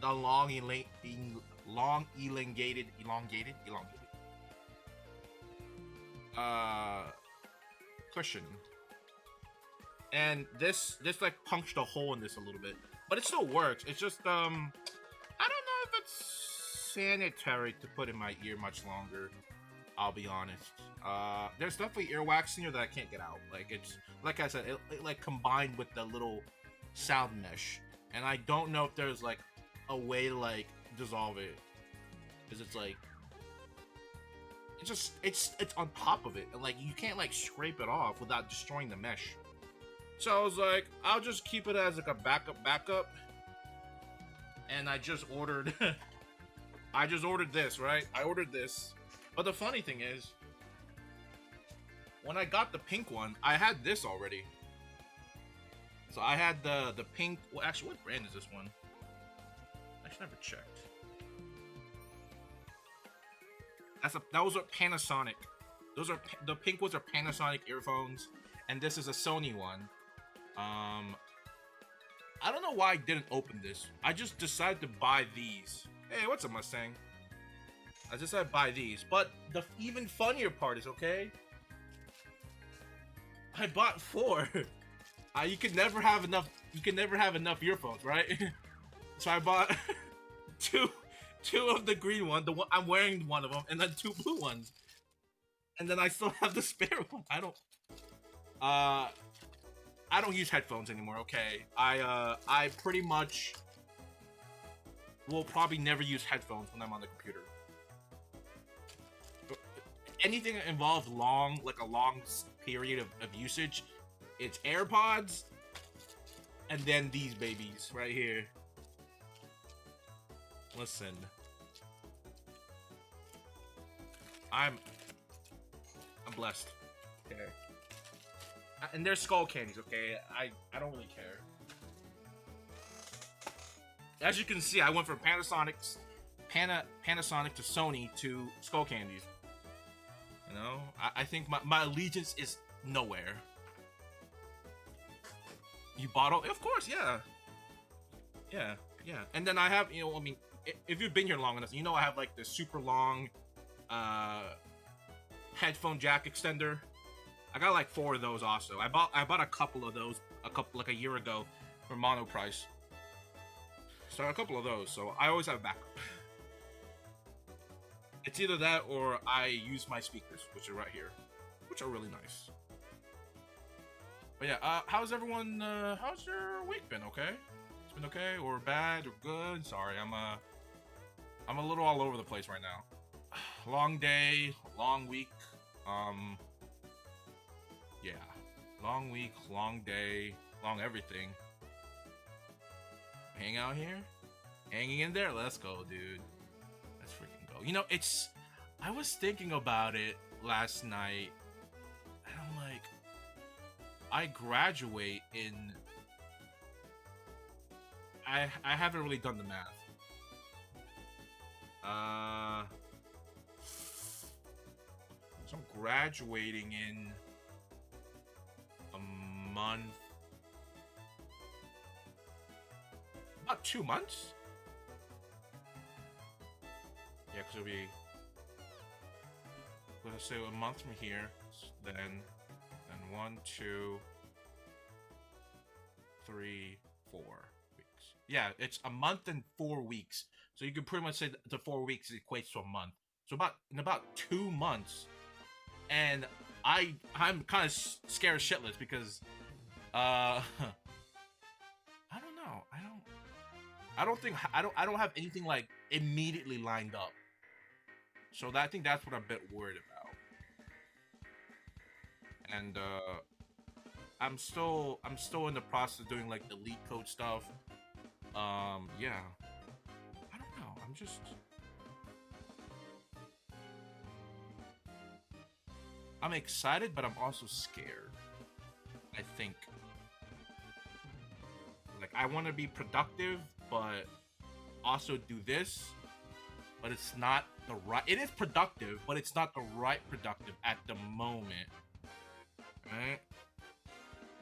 the long elongated cushion, and this like punctured a hole in this a little bit, but it still works. It's just I don't know if it's sanitary to put in my ear much longer. I'll be honest. There's definitely earwax in here that I can't get out. Like, it's like I said, it like combined with the little sound mesh, and I don't know if there's like a way to like dissolve it, because it's like it's on top of it, and like you can't like scrape it off without destroying the mesh. So I was like, I'll just keep it as like a backup, and I just ordered this, right? I ordered this. But the funny thing is, when I got the pink one, I had this already. So I had the pink. Well, actually, what brand is this one? I actually never checked. Those are Panasonic. The pink ones are Panasonic earphones, and this is a Sony one. I don't know why I didn't open this. I just decided to buy these. Hey, what's up, Mustang? I decided to buy these, but the even funnier part is, okay, I bought 4. You can never have enough. You can never have enough earphones, right? So I bought two of the green one. The one I'm wearing, one of them, and then 2 blue ones, and then I still have the spare one. I don't use headphones anymore. Okay, I pretty much will probably never use headphones when I'm on the computer. Anything that involves a long period of usage, it's AirPods, and then these babies right here. Listen, I'm blessed. Okay, and they're skull candies. Okay, I don't really care. As you can see, I went from Panasonic to Sony to skull candies. You know, I think my allegiance is nowhere. You bought all? Of course, yeah. And then I have, you know, I mean, if you've been here long enough, you know I have like the super long headphone jack extender. I got like 4 of those also. I bought a couple of those like a year ago for mono price. So a couple of those. So I always have backup. It's either that or I use my speakers, which are right here, which are really nice. But yeah, how's everyone? How's your week been? Okay, it's been okay, or bad, or good? Sorry, I'm a little all over the place right now. Long day, long week. Yeah, long week, long day, long everything. Hang out here, hanging in there. Let's go, dude. Let's freaking go. You know, I was thinking about it last night, and I'm like, I graduate in. I haven't really done the math. So I'm graduating in a month. About 2 months? Yeah, because it'll be, let's say, a month from here. Then 1, 2, 3, 4 weeks. Yeah, it's a month and 4 weeks. So you can pretty much say that the 4 weeks equates to a month. So in about 2 months, and I'm kind of scared shitless because I don't know. I don't have anything like immediately lined up. So I think that's what I'm a bit worried about. And I'm still in the process of doing like the lead code stuff. Yeah. I don't know. I'm excited, but I'm also scared. I think. Like, I want to be productive, but also do this. But it's not the right. It is productive, but it's not the right productive at the moment. Right?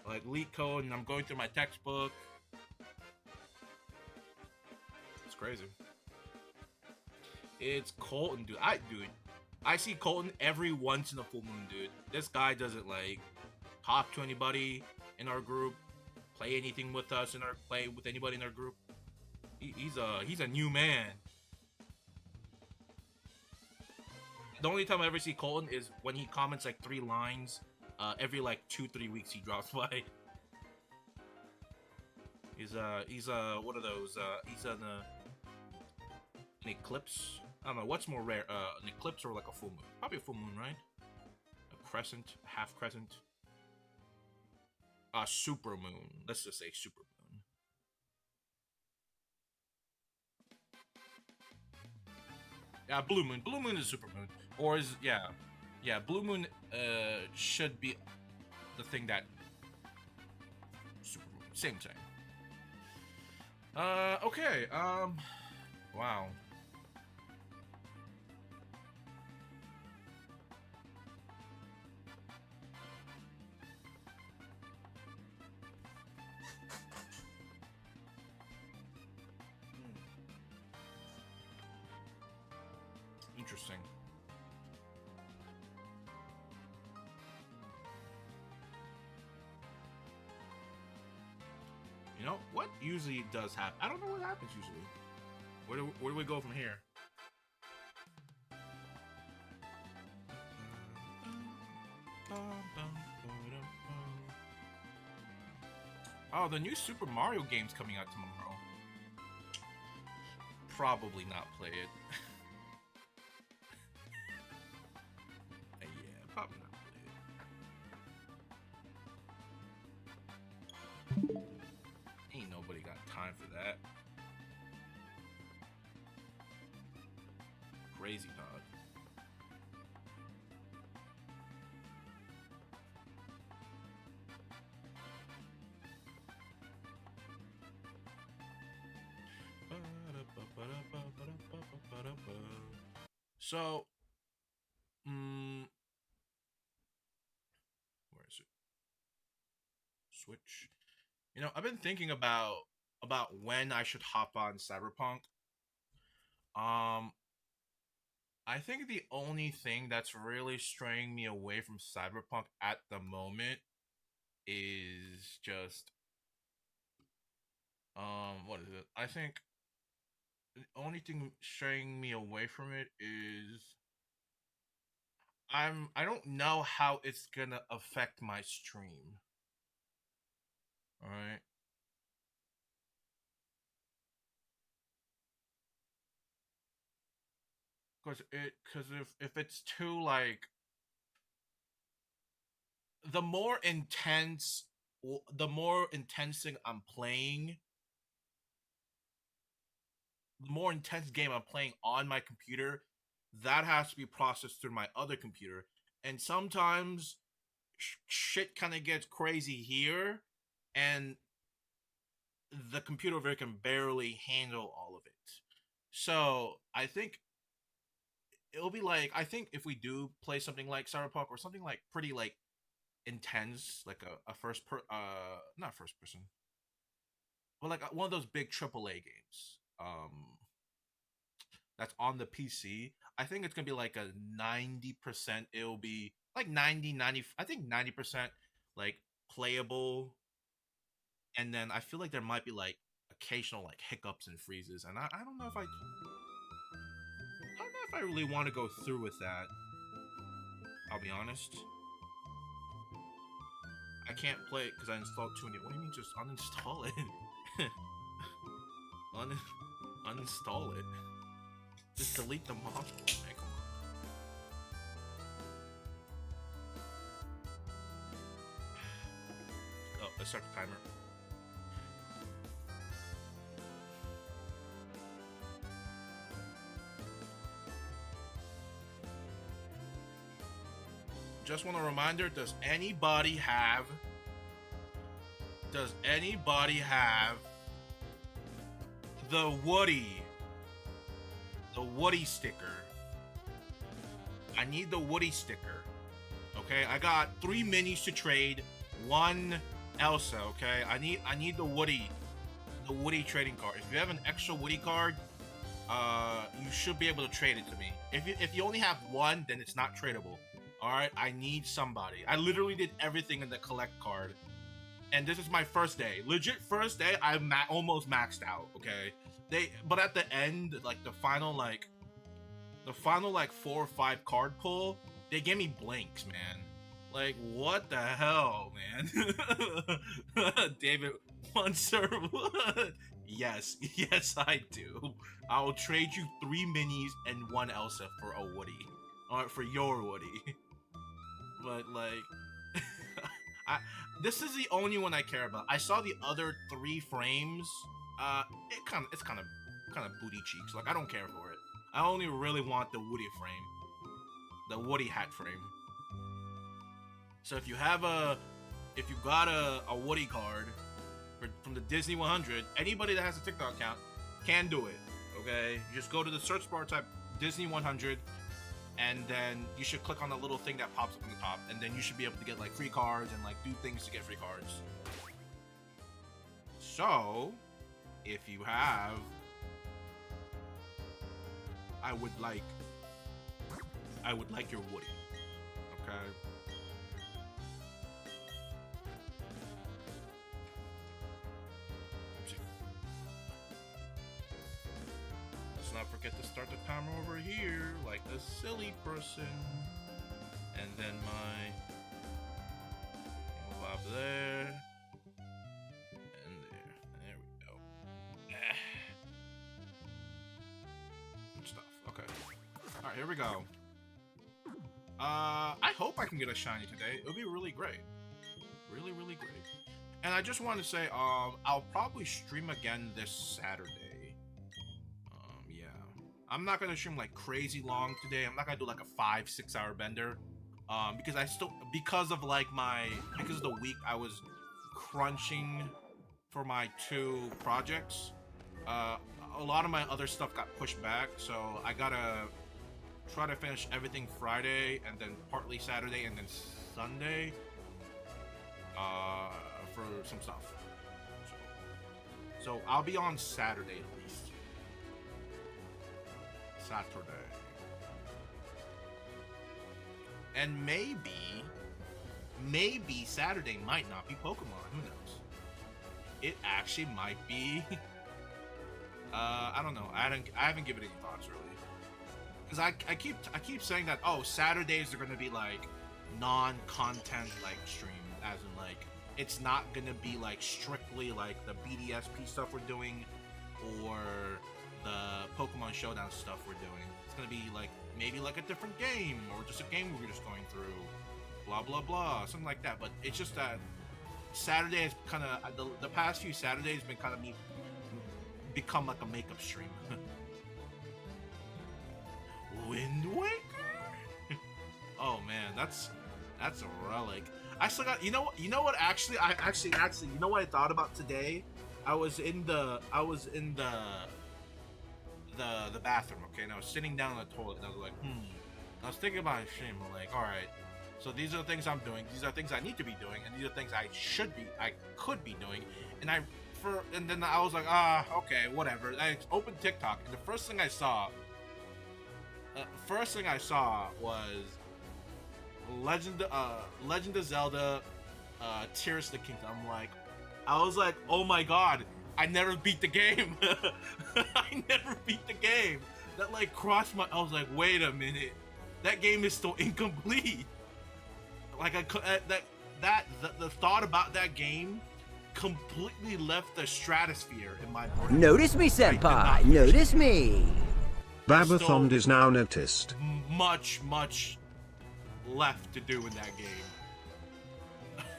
Like lead code, and I'm going through my textbook. It's crazy. It's Colton, dude. I see Colton every once in a full moon, dude. This guy doesn't like talk to anybody in our group, play anything with us in our play with anybody in our group. He's a new man. The only time I ever see Colton is when he comments like 3 lines. Every like 2-3 weeks he drops by. He's one of those. He's an eclipse. I don't know what's more rare, an eclipse or like a full moon. Probably a full moon, right? A crescent, half crescent. A super moon. Let's just say super moon. Yeah, blue moon. Blue moon is super moon, or is yeah. Blue moon should be the thing that super moon. Same thing. Okay. Wow. Interesting. You know what usually does happen? I don't know what happens usually. Where do we go from here? Oh, the new Super Mario game's coming out tomorrow. Probably not play it. Yeah, probably not play it. Ain't nobody got time for that. Crazy dog. So, where is it? Switch. You know, I've been thinking about when I should hop on Cyberpunk. I think the only thing that's really straying me away from Cyberpunk at the moment is just what is it? I think the only thing straying me away from it is I don't know how it's gonna affect my stream. Alright. Cause if it's too like the more intense thing I'm playing, the more intense game I'm playing on my computer, that has to be processed through my other computer. And sometimes shit kind of gets crazy here, and the computer over here can barely handle all of it. So I think it'll be like, I think if we do play something like Cyberpunk or something like pretty like intense, like a not first person, but like one of those big AAA games, that's on the PC, I think it's gonna be like a 90%. It'll be like 90. I think 90% like playable, and then I feel like there might be like occasional like hiccups and freezes, and I don't know if I don't know if I really want to go through with that. I'll be honest. I can't play it because I installed Tune What do you mean just uninstall it? Uninstall it. Just delete the mod. Hey, come on. Oh, let's start the timer. Just want a reminder, does anybody have the Woody sticker? I need the Woody sticker. Okay, I got 3 minis to trade, 1 Elsa, okay? I need the Woody trading card. If you have an extra Woody card, you should be able to trade it to me. If you only have one, then it's not tradable. All right, I need somebody. I literally did everything in the collect card, and this is my first day. Legit first day. I'm almost maxed out. Okay, but at the end, like the final like 4 or 5 card pull, they gave me blanks, man. Like, what the hell, man? David, one serve. Yes, yes, I do. I will trade you 3 minis and 1 Elsa for a Woody. For your Woody. But, like... this is the only one I care about. I saw the other 3 frames. It's kind of booty cheeks. Like, I don't care for it. I only really want the Woody frame. The Woody hat frame. So if you got a Woody card from the Disney 100, anybody that has a TikTok account can do it. Okay, you just go to the search bar, type Disney 100, and then you should click on the little thing that pops up on the top, and then you should be able to get like free cards and like do things to get free cards. So if you have, I would like your Woody. Okay. Let's not forget to start the timer over here, like a silly person. And then move up there. And there. There we go. Good stuff. Okay. Alright, here we go. I hope I can get a shiny today. It would be really great. Really, really great. And I just want to say, I'll probably stream again this Saturday. Yeah. I'm not gonna stream like crazy long today. I'm not gonna do like a 5-6 hour bender. Because of the week I was crunching for my 2 projects. A lot of my other stuff got pushed back, so I gotta try to finish everything Friday and then partly Saturday and then Sunday for some stuff. So I'll be on Saturday at least. Saturday. And maybe Saturday might not be Pokemon. Who knows? It actually might be. I don't know. I haven't given it any thoughts really. Because I keep saying that, oh, Saturdays are gonna be like non-content like stream, as in like it's not gonna be like strictly like the BDSP stuff we're doing or the Pokemon Showdown stuff we're doing. It's gonna be like maybe like a different game or just a game we're just going through, blah blah blah, something like that. But it's just that Saturday is kind of the past few Saturdays been kind of become like a makeup stream. Wind Waker? Oh man, that's a relic. I still got, you know what actually you know what I thought about today? I was in the bathroom, okay, and I was sitting down on the toilet and I was like, I was thinking about a stream. I'm like, alright, so these are the things I'm doing, these are things I need to be doing, and these are things I could be doing, and then I was like, okay, whatever. I opened TikTok and the first thing I saw was Legend of Zelda, Tears of the Kingdom. I was like, oh my god, I never beat the game. I never beat the game. That like crossed my. I was like, wait a minute, that game is still incomplete. Like the thought about that game completely left the stratosphere in my brain. Notice me, senpai. Notice me. Davifoos is now noticed. Much left to do in that game.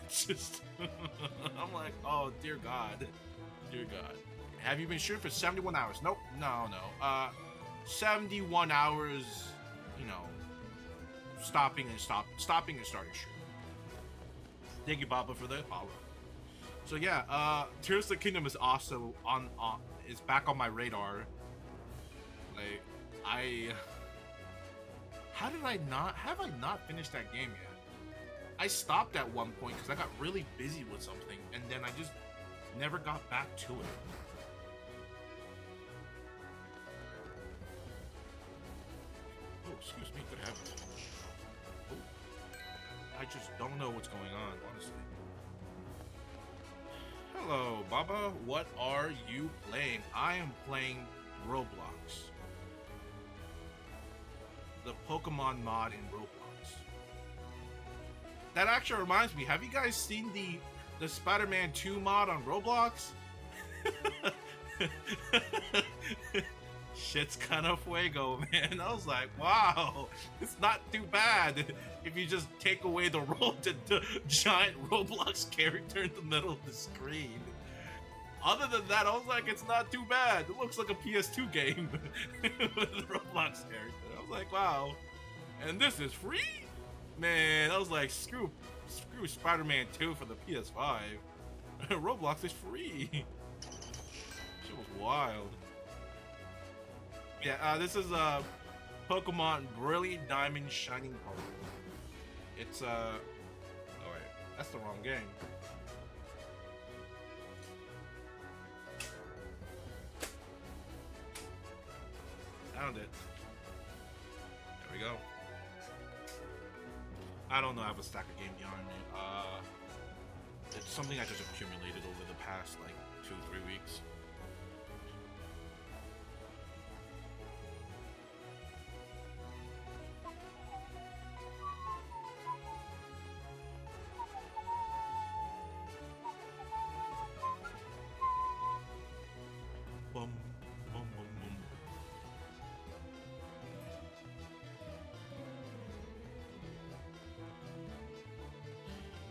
It's just, I'm like, oh dear God, dear God. Have you been shooting for 71 hours? Nope, no. 71 hours, you know, stopping and starting shooting. Thank you, Baba, for the follow. So yeah, Tears of the Kingdom is also is back on my radar. Like, have I not finished that game yet? I stopped at one point because I got really busy with something, and then I just never got back to it. Excuse me, good heavens. Oh. I just don't know what's going on, honestly. Hello, Baba. What are you playing? I am playing Roblox. The Pokemon mod in Roblox. That actually reminds me, have you guys seen the Spider-Man 2 mod on Roblox? Shit's kind of fuego, man. I was like, wow, it's not too bad if you just take away the giant Roblox character in the middle of the screen. Other than that, I was like, it's not too bad. It looks like a PS2 game with a Roblox character. I was like, wow. And this is free? Man, I was like, screw Spider-Man 2 for the PS5. Roblox is free. Shit was wild. Yeah, this is Pokemon Brilliant Diamond Shining Pearl. It's oh wait, that's the wrong game. Found it. There we go. I don't know. I have a stack of game behind me. It's something I just accumulated over the past like 2-3 weeks. Bum, bum, bum, bum.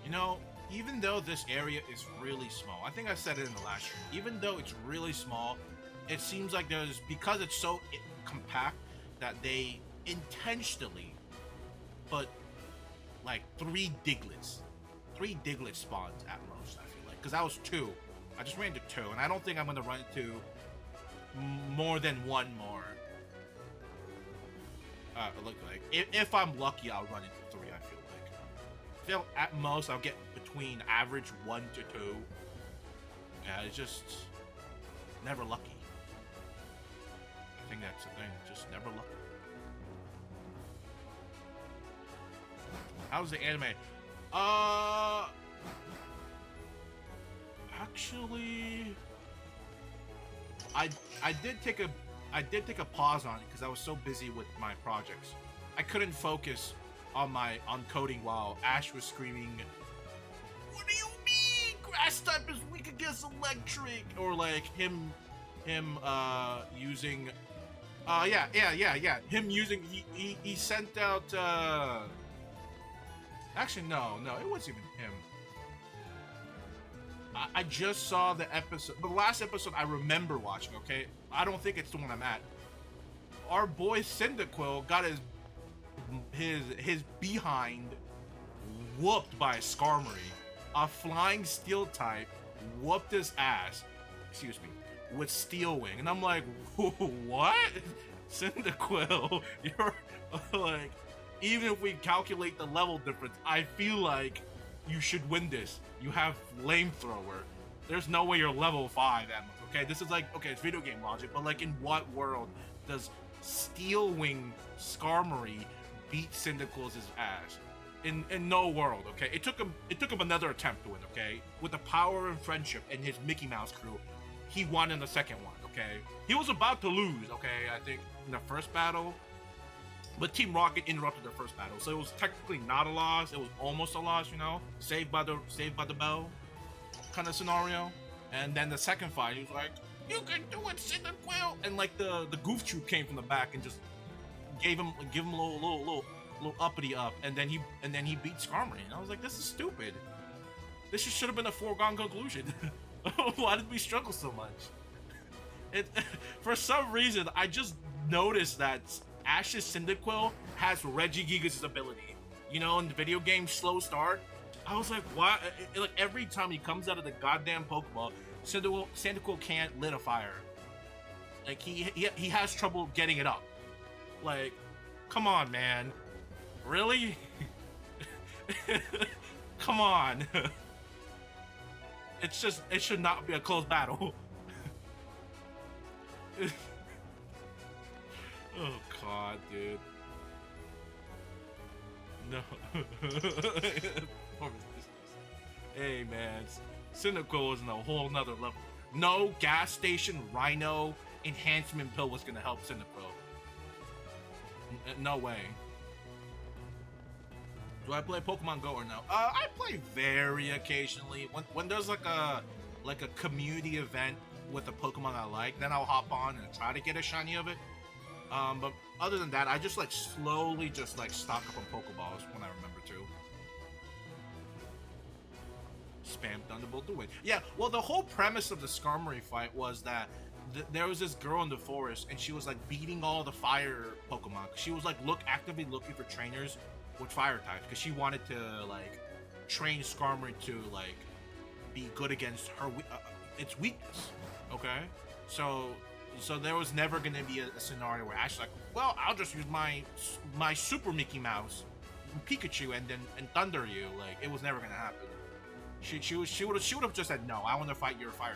You know, even though this area is really small, I think I said it in the last stream, even though it's really small, it seems like because it's so compact, that they intentionally put like 3 Diglets spawns at most, I feel like. Because that was 2. I just ran into 2, and I don't think I'm going to run into more than 1 more. It looked like. If I'm lucky, I'll run into 3, I feel like. I feel at most I'll get between average 1 to 2. Yeah, it's just never lucky. I think that's the thing, just never lucky. How's the anime? Actually, I did take a pause on it because I was so busy with my projects. I couldn't focus on coding while Ash was screaming, "What do you mean? Grass type is weak against electric?" Or like him using him using he sent out actually no, it wasn't even him. I just saw the last episode I remember watching, okay? I don't think it's the one I'm at. Our boy Cyndaquil got his behind whooped by a Skarmory. A flying steel type whooped his ass, excuse me, with Steel Wing. And I'm like, what? Cyndaquil, you're like, even if we calculate the level difference, I feel like you should win this. You have Flamethrower. There's no way you're level 5 at most, okay? This is like, okay, it's video game logic, but like in what world does Steel Wing Skarmory beat Cyndaquil's ass? In no world, okay? It took him another attempt to win, okay? With the power and friendship and his Mickey Mouse crew, he won in the second one, okay? He was about to lose, okay, I think, in the first battle. But Team Rocket interrupted their first battle, so it was technically not a loss. It was almost a loss, you know, saved by the bell, kind of scenario. And then the second fight, he was like, "You can do it, Cyndaquil!" And like the Goof Troop came from the back and just give him a little uppity up, and then he beat Skarmory. And I was like, this is stupid. This should have been a foregone conclusion. Why did we struggle so much? For some reason, I just noticed that Ash's Cyndaquil has Regigigas' ability. You know, in the video game Slow Start, I was like, why? Like every time he comes out of the goddamn Pokeball, Cyndaquil can't lit a fire. Like he has trouble getting it up. Like, come on, man. Really? Come on. It should not be a close battle. Oh god, dude. No. Hey man, Cynical is in a whole nother level. No gas station Rhino enhancement pill was gonna help Cynical. No way. Do I play Pokemon Go or no? I play very occasionally. When there's like a community event with a Pokemon I like, then I'll hop on and try to get a shiny of it. But other than that, I just like slowly just like stock up on Pokeballs when I remember to. Spam Thunderbolt to win. Yeah, well, the whole premise of the Skarmory fight was that there was this girl in the forest, and she was like beating all the fire Pokemon. She was like actively looking for trainers with fire types because she wanted to like train Skarmory to like be good against her its weakness. Okay, so there was never gonna be a scenario where Ash like, well, I'll just use my Super Mickey Mouse Pikachu and thunder you. Like, it was never gonna happen. She would have just said, no, I want to fight your fire.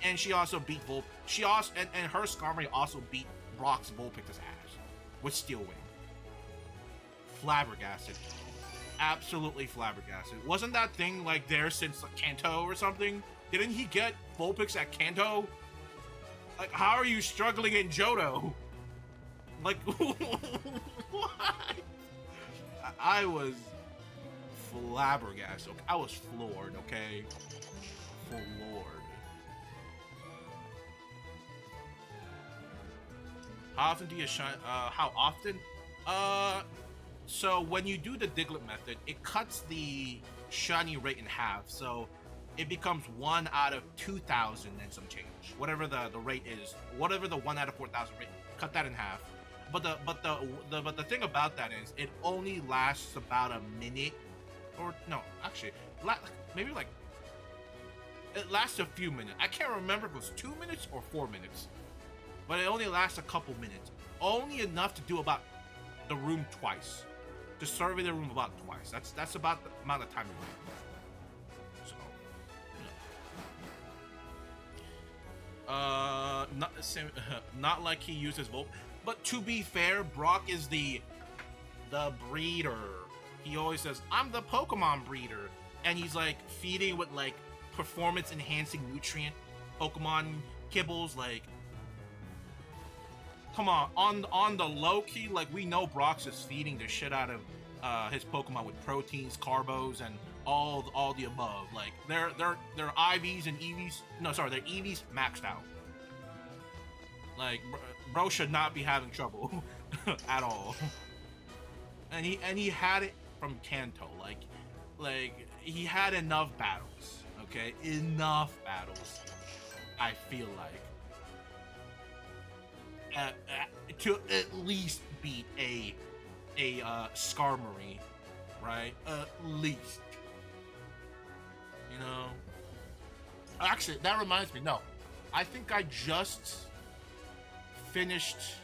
And she also beat she also and her Skarmory also beat Brock's Vulpix's ass with Steel Wing. Flabbergasted. Absolutely flabbergasted. Wasn't that thing like there since like, Kanto or something? Didn't he get Vulpix at Kanto? Like, how are you struggling in Johto? Like, what? I was flabbergasted. I was floored, okay? Floored. How often do you shine? How often? So when you do the Diglett method, it cuts the shiny rate in half. So it becomes 1 out of 2,000 and some change. Whatever the rate is, whatever the 1 out of 4,000 rate, cut that in half. But the thing about that is it only lasts about a minute, or no, actually, maybe like it lasts a few minutes. I can't remember if it was 2 minutes or 4 minutes, but it only lasts a couple minutes, only enough to do about the room twice, to survey the room about twice. That's about the amount of time you need. So, not the same. Not like he uses Volt. But to be fair, Brock is the breeder. He always says, I'm the Pokemon breeder. And he's like feeding with like performance enhancing nutrient Pokemon kibbles. Like, come on the low key, like we know Brock's is feeding the shit out of his Pokemon with proteins, carbos, and all the above. Like their IVs and EVs, no, sorry, their EVs maxed out. Like bro should not be having trouble at all. And he had it from Kanto. Like he had enough battles. Okay, enough battles. I feel like to at least beat a Skarmory, right? At least. You know. Actually, that reminds me. No, I think I just finished.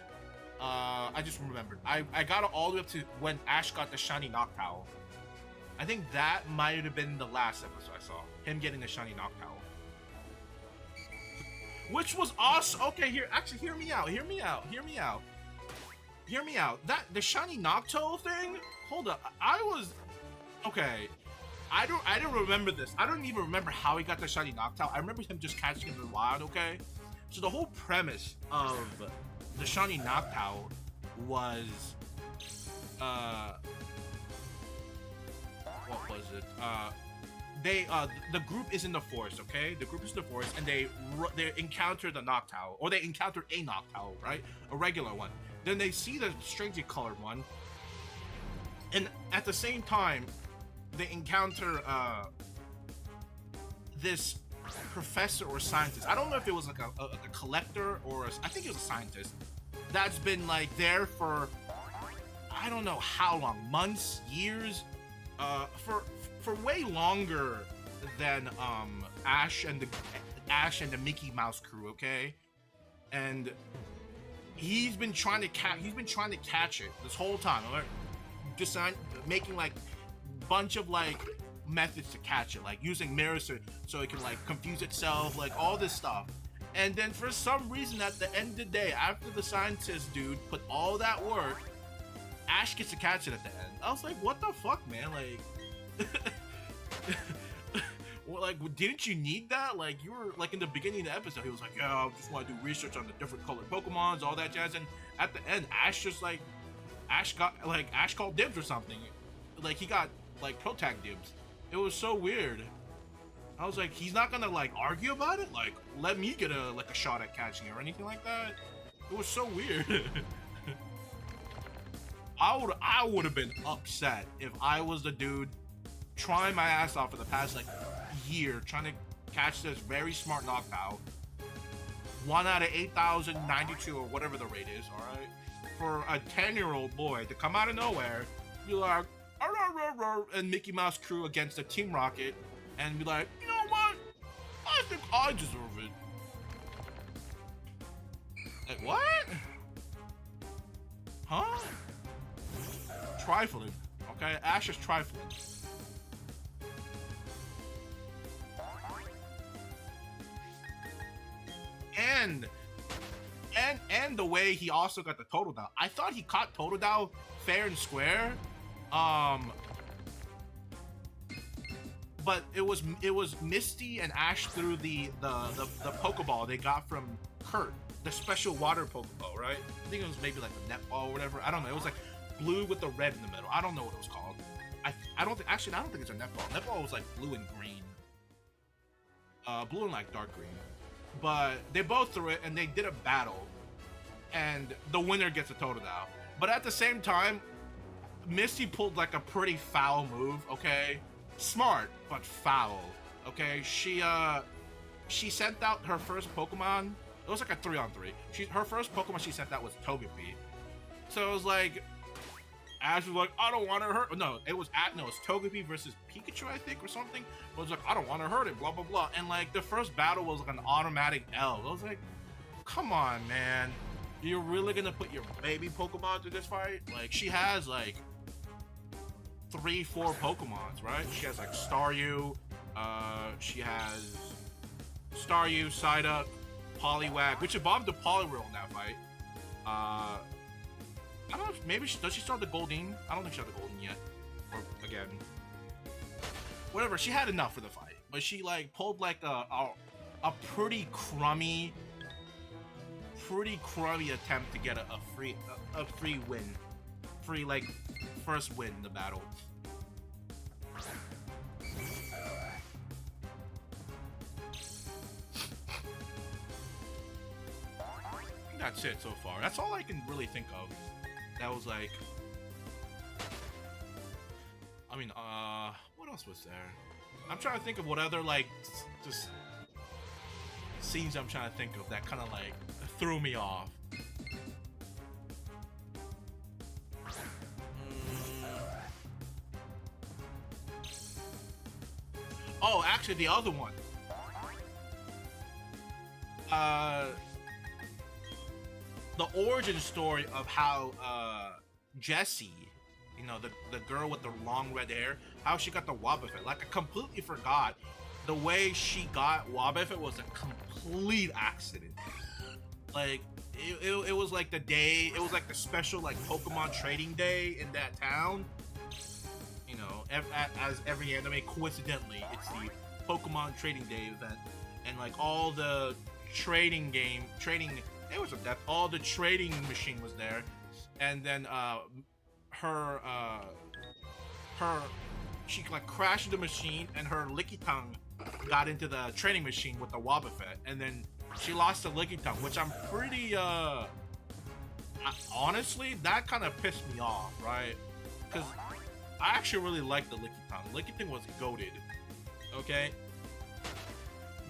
I just remembered. I got it all the way up to when Ash got the shiny Noctowl. I think that might have been the last episode I saw. Him getting the shiny Noctowl. Which was awesome. Okay, hear me out. That the shiny Noctowl thing. Hold up, okay. I don't remember this. I don't even remember how he got the shiny Noctowl. I remember him just catching it in the wild. Okay, so the whole premise of the shiny Noctowl was what was it? The group is in the forest, okay? The group is in the forest, and they encounter the Noctowl, or they encounter a Noctowl, right? A regular one. Then they see the strangely colored one, and at the same time, they encounter this professor or scientist. I don't know if it was like a collector or I think it was a scientist that's been like there for I don't know how long, months, years, for way longer than Ash and the Mickey Mouse crew, okay? And he's been trying to catch it this whole time. Right? Making like bunch of like methods to catch it, like using mirrors so it can like confuse itself, like all this stuff. And then for some reason at the end of the day, after the scientist dude put all that work, Ash gets to catch it at the end. I was like, what the fuck, man? Like, well, like, didn't you need that? Like, you were like in the beginning of the episode, he was like, yeah, I just want to do research on the different colored Pokemons, all that jazz. And at the end, Ash called dibs or something. Like, he got like pro tag dibs. It was so weird. I was like, he's not gonna like argue about it. Like, let me get a shot at catching it or anything like that. It was so weird. I would have been upset if I was the dude trying my ass off for the past like year trying to catch this very smart Noctowl. 1 out of 8,092 or whatever the rate is, all right? For a 10-year-old boy to come out of nowhere, be like, "Arr, arr, arr," and Mickey Mouse crew against the Team Rocket, and be like, you know what? I think I deserve it. Like, what? Huh? Trifling. Okay, Ash is trifling. And the way he also got the Totodile. I thought he caught Totodile fair and square. But it was Misty and Ash threw the Pokeball they got from Kurt, the special water Pokeball, right? I think it was maybe like a netball or whatever. I don't know. It was like blue with the red in the middle. I don't know what it was called. I don't think it's a netball. Netball was like blue and green. Blue and like dark green. But they both threw it and they did a battle. And the winner gets a Totodile. But at the same time, Misty pulled like a pretty foul move, okay? Smart, but foul, okay? She sent out her first Pokemon. It was like a 3-on-3. Her first Pokemon she sent out was Togepi. So it was like, Ash was like, I don't want to hurt. No, it was Togepi versus Pikachu, I think, or something. It was like, I don't want to hurt it, blah, blah, blah. And like the first battle was like an automatic L. I was like, come on, man. You're really gonna put your baby Pokemon through this fight? Like, she has like 3-4 Pokemons, right? She has like Staryu, she has Staryu, Psyduck, Poliwag, which evolved to Poliwhirl in that fight. I don't know, maybe does she still have the Goldeen? I don't think she has the Goldeen yet. Or again, whatever. She had enough for the fight, but she like pulled like a pretty crummy attempt to get a free win, like first win in the battle. That's it so far. That's all I can really think of. That was like, I mean, what else was there? I'm trying to think of what other like just scenes I'm trying to think of that kind of like threw me off. Oh, actually, the other one. The origin story of how Jessie, you know, the girl with the long red hair, how she got the Wobbuffet. Like, I completely forgot. The way she got Wobbuffet was a complete accident. Like, it was like the day, it was like the special like Pokemon trading day in that town. You know, as every anime, coincidentally, it's the Pokemon trading day event, and like all the all the trading machine was there, and then she like crashed the machine, and her Lickitung got into the trading machine with the Wobbuffet, and then she lost the Lickitung, which I'm pretty honestly, that kind of pissed me off, right? Because I actually really liked the Lickitung. Lickitung was goated, okay?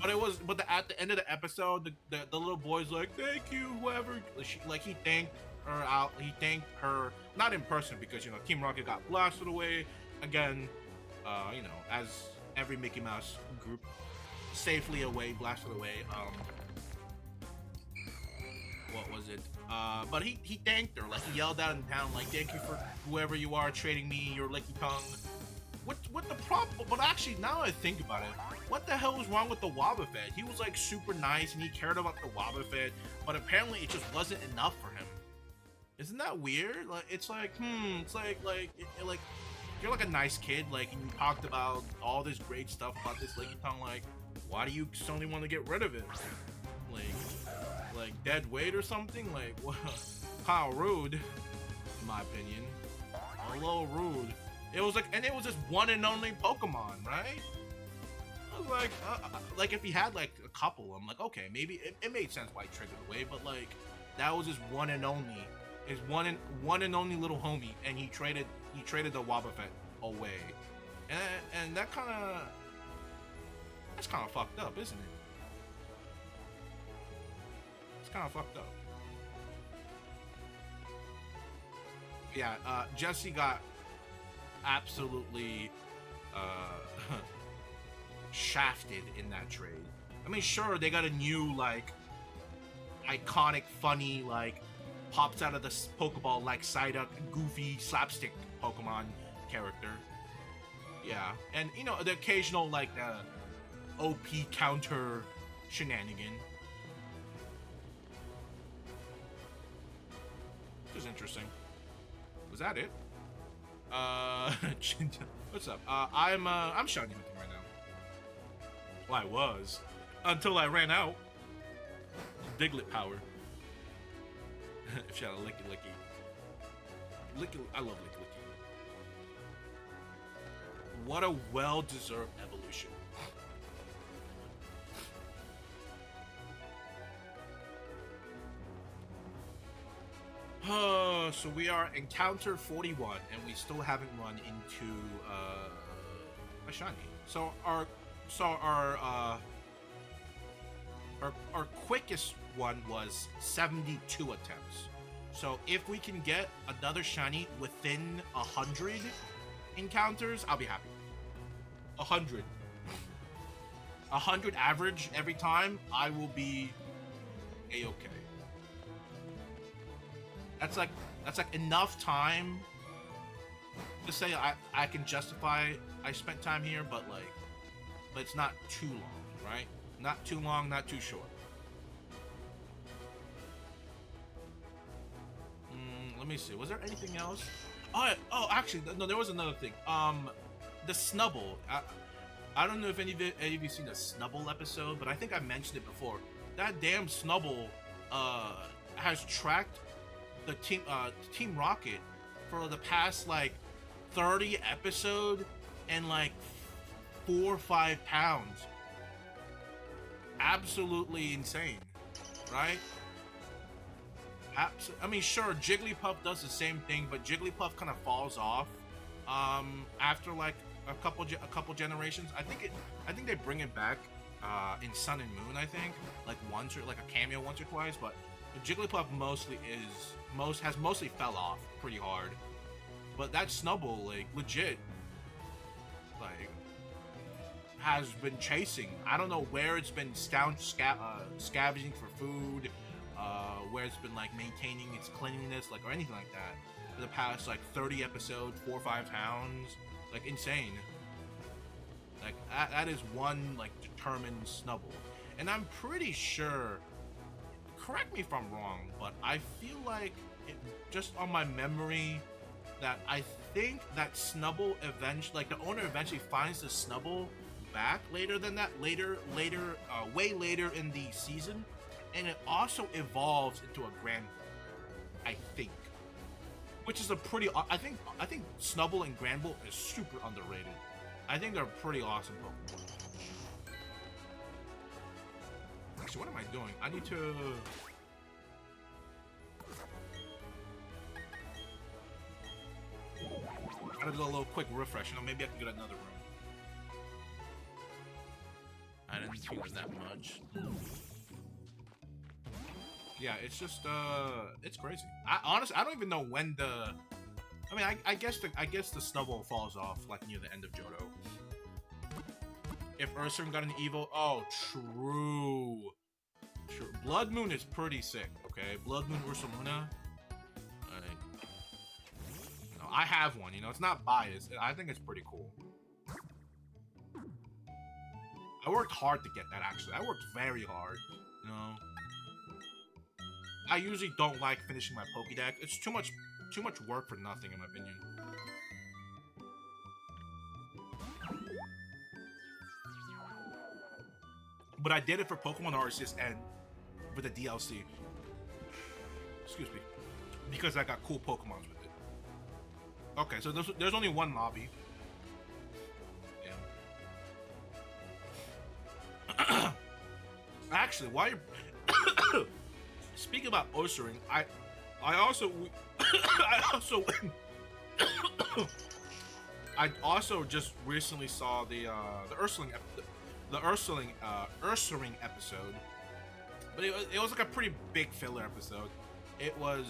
But at the end of the episode, the little boy's like, thank you, whoever. He thanked her out. He thanked her, not in person, because, you know, Team Rocket got blasted away. Again, you know, as every Mickey Mouse group safely blasted away. What was it? But he thanked her. Like, he yelled out in town, like, thank you for whoever you are trading me your Lickitung. What the problem? But actually, now I think about it, what the hell was wrong with the Wobbuffet? He was like super nice and he cared about the Wobbuffet, but apparently it just wasn't enough for him. Isn't that weird? Like, it's like, it's like you're like a nice kid, like, and you talked about all this great stuff about this Licky Tongue, like, why do you suddenly want to get rid of it? Like dead weight or something? Like, what? How rude, in my opinion. A little rude. It was like, and it was just one and only Pokemon, right? I was like if he had like a couple, I'm like, okay, maybe it made sense why he triggered away, but like, that was his one and only, his one and only little homie, and he traded the Wobbuffet away, and that's kind of fucked up, isn't it? It's kind of fucked up. Yeah, Jesse got absolutely shafted in that trade. I mean, sure, they got a new, like, iconic, funny, like, pops out of the Pokeball like Psyduck, goofy, slapstick Pokemon character. Yeah, and, you know, the occasional, like, OP counter shenanigan. Which is interesting. Was that it? What's up? I'm shouting at them right now. Well, I was. Until I ran out. Diglett power. Shout out Licky Licky. I love Licky Licky. What a well-deserved evolution. So we are encounter 41, and we still haven't run into a shiny. So our quickest one was 72 attempts. So if we can get another shiny within 100 encounters, I'll be happy. 100 average every time, I will be a-okay. That's like enough time to say I can justify I spent time here, but it's not too long, right? Not too long, not too short. Let me see. Was there anything else? Oh, actually, no. There was another thing. The Snubble. I don't know if any of you seen the Snubble episode, but I think I mentioned it before. That damn Snubble has tracked the Team Rocket for the past like 30 episode and like 4 or 5 pounds. Absolutely insane, right? I mean, sure, Jigglypuff does the same thing, but Jigglypuff kind of falls off after like a couple generations. I think they bring it back in Sun and Moon. I think like once or like a cameo once or twice, but Jigglypuff has mostly fell off pretty hard. But that Snubble, like, legit, like, has been chasing. I don't know where it's been scavenging for food, where it's been like maintaining its cleanliness, like, or anything like that for the past like 30 episodes, 4 or 5 pounds, like, insane. Like that is one like determined Snubble, and I'm pretty sure. Correct me if I'm wrong, but I feel like just on my memory that I think that Snubble eventually, like the owner eventually finds the Snubble back later than that, way later in the season, and it also evolves into a Granbull, I think, which is a pretty. I think Snubble and Granbull is super underrated. I think they're pretty awesome Pokemon. Actually, what am I doing? I need to. Gotta do a little quick refresh. You know, maybe I can get another room. I didn't think it was that much. Yeah, it's just it's crazy. Honestly, I don't even know when the. I mean, I guess the Snubble falls off like near the end of Johto. If Ursaring got an Evo, oh, true. Blood Moon is pretty sick. Okay, Blood Moon Ursaluna. I have one, you know, it's not biased. I think it's pretty cool. I worked hard to get that, actually. I worked very hard, you know. I usually don't like finishing my Pokédex. It's too much work for nothing, in my opinion. But I did it for Pokemon Arceus and for the DLC. Excuse me. Because I got cool Pokemons with it. Okay, so there's only one lobby. Yeah. Actually, while you're speaking about Ursaring, I also I also just recently saw the Ursaring episode, but it was like a pretty big filler episode. It was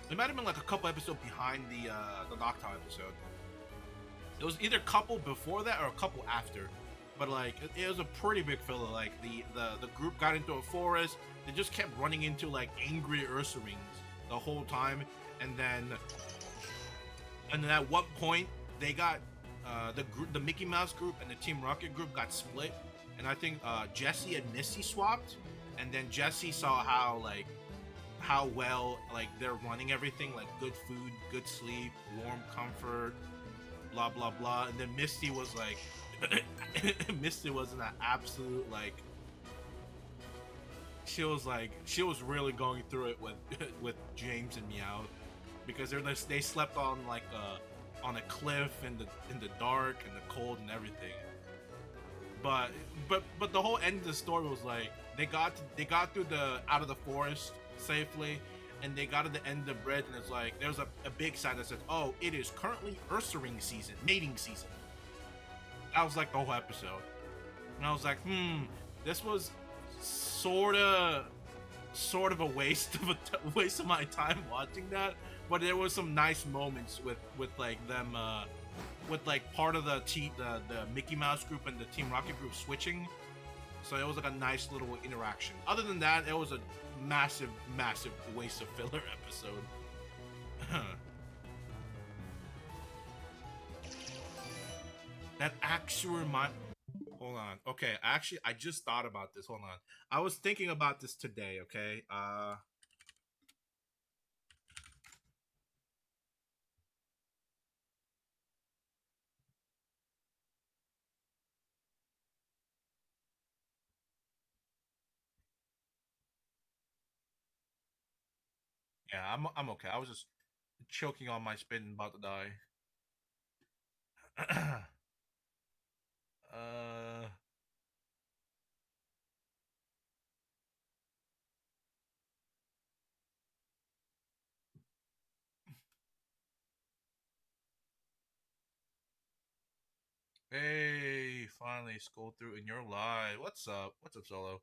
it might have been like a couple episodes behind the Noctowl episode. It was either a couple before that or a couple after, but like it was a pretty big filler. Like the group got into a forest. They just kept running into like angry Ursaring the whole time, and then at one point they got the Mickey Mouse group and the Team Rocket group got split, and I think Jessie and Misty swapped, and then Jessie saw how well like they're running everything, like good food, good sleep, warm comfort, blah blah blah, and then Misty was like Misty was in an absolute like she was really going through it with James and Meow, because they slept on like on a cliff in the dark and the cold and everything. But the whole end of the story was like they got through out of the forest safely, and they got to the end of the bridge, and it's like there's a big sign that says, "Oh, it is currently Ursaring season, mating season." That was like the whole episode, and I was like, this was sort of a waste of my time watching that. But there was some nice moments with like them with like part of the Mickey Mouse group and the Team Rocket group switching. So it was like a nice little interaction. Other than that, it was a massive waste of filler episode. That actually hold on. Okay, actually I just thought about this. Hold on. I was thinking about this today, okay? Yeah, I'm okay. I was just choking on my spit and about to die. uh Hey, finally scroll through in your live. What's up? What's up, Solo?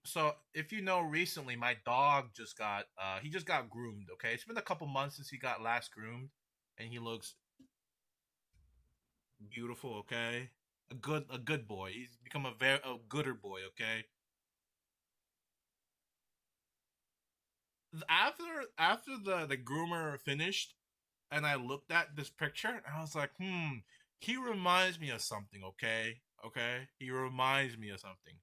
So if you know, recently my dog just got he just got groomed. Okay, it's been a couple months since he got last groomed, and he looks beautiful. Okay, a good boy. He's become a gooder boy. Okay. After the groomer finished, and I looked at this picture, and I was like, he reminds me of something. Okay, he reminds me of something.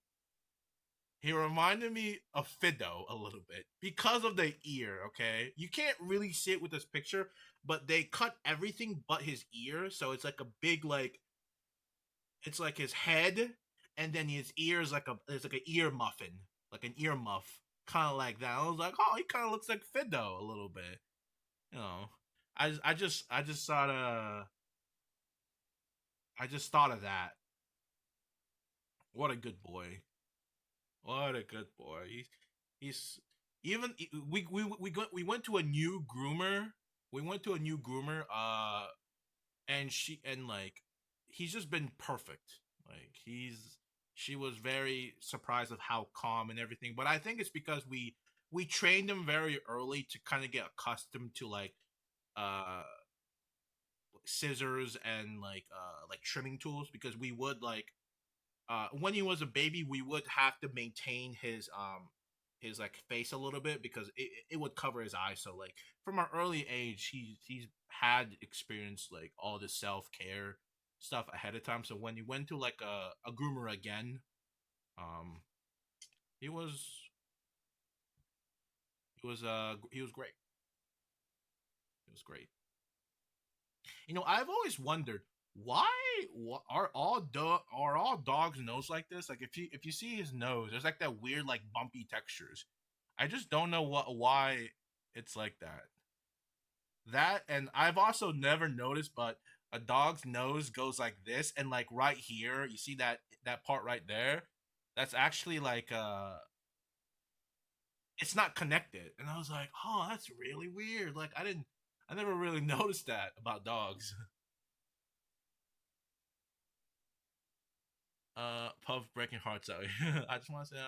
He reminded me of Fido a little bit because of the ear, okay? You can't really see it with this picture, but they cut everything but his ear, so it's like a big like it's like his head, and then his ear is like it's like an ear muffin, like an ear muff, kind of like that. I was like, oh, he kind of looks like Fido a little bit, you know. I just thought of that. What a good boy. What a good boy. He's even we went to a new groomer. We went to a new groomer. And like he's just been perfect. Like she was very surprised of how calm and everything. But I think it's because we trained him very early to kind of get accustomed to like uh scissors and like trimming tools, because we would like when he was a baby, we would have to maintain his like face a little bit because it would cover his eyes. So like from an early age, he's had experienced like all the self care stuff ahead of time. So when he went to like a groomer again, um, he was he was great. It was great. You know, I've always wondered why are all dogs' nose like this? Like if you see his nose, there's like that weird like bumpy textures. I just don't know why it's like that. That and I've also never noticed, but a dog's nose goes like this, and like right here, you see that part right there. That's actually like it's not connected, and I was like, oh, that's really weird. Like I never really noticed that about dogs. Puff breaking hearts out. I just want to say,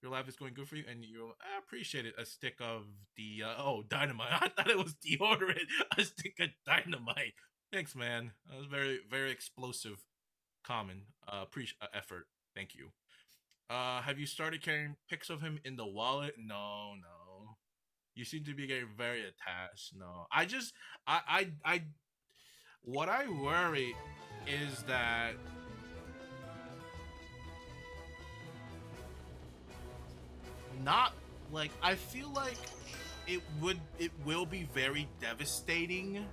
your life is going good for you, and I appreciate it. A stick of the dynamite. I thought it was deodorant. A stick of dynamite. Thanks, man. That was very explosive. Common. Appreciate effort. Thank you. Have you started carrying pics of him in the wallet? No, no. You seem to be getting very attached. No, I just, I. What I worry is that not like I feel like it will be very devastating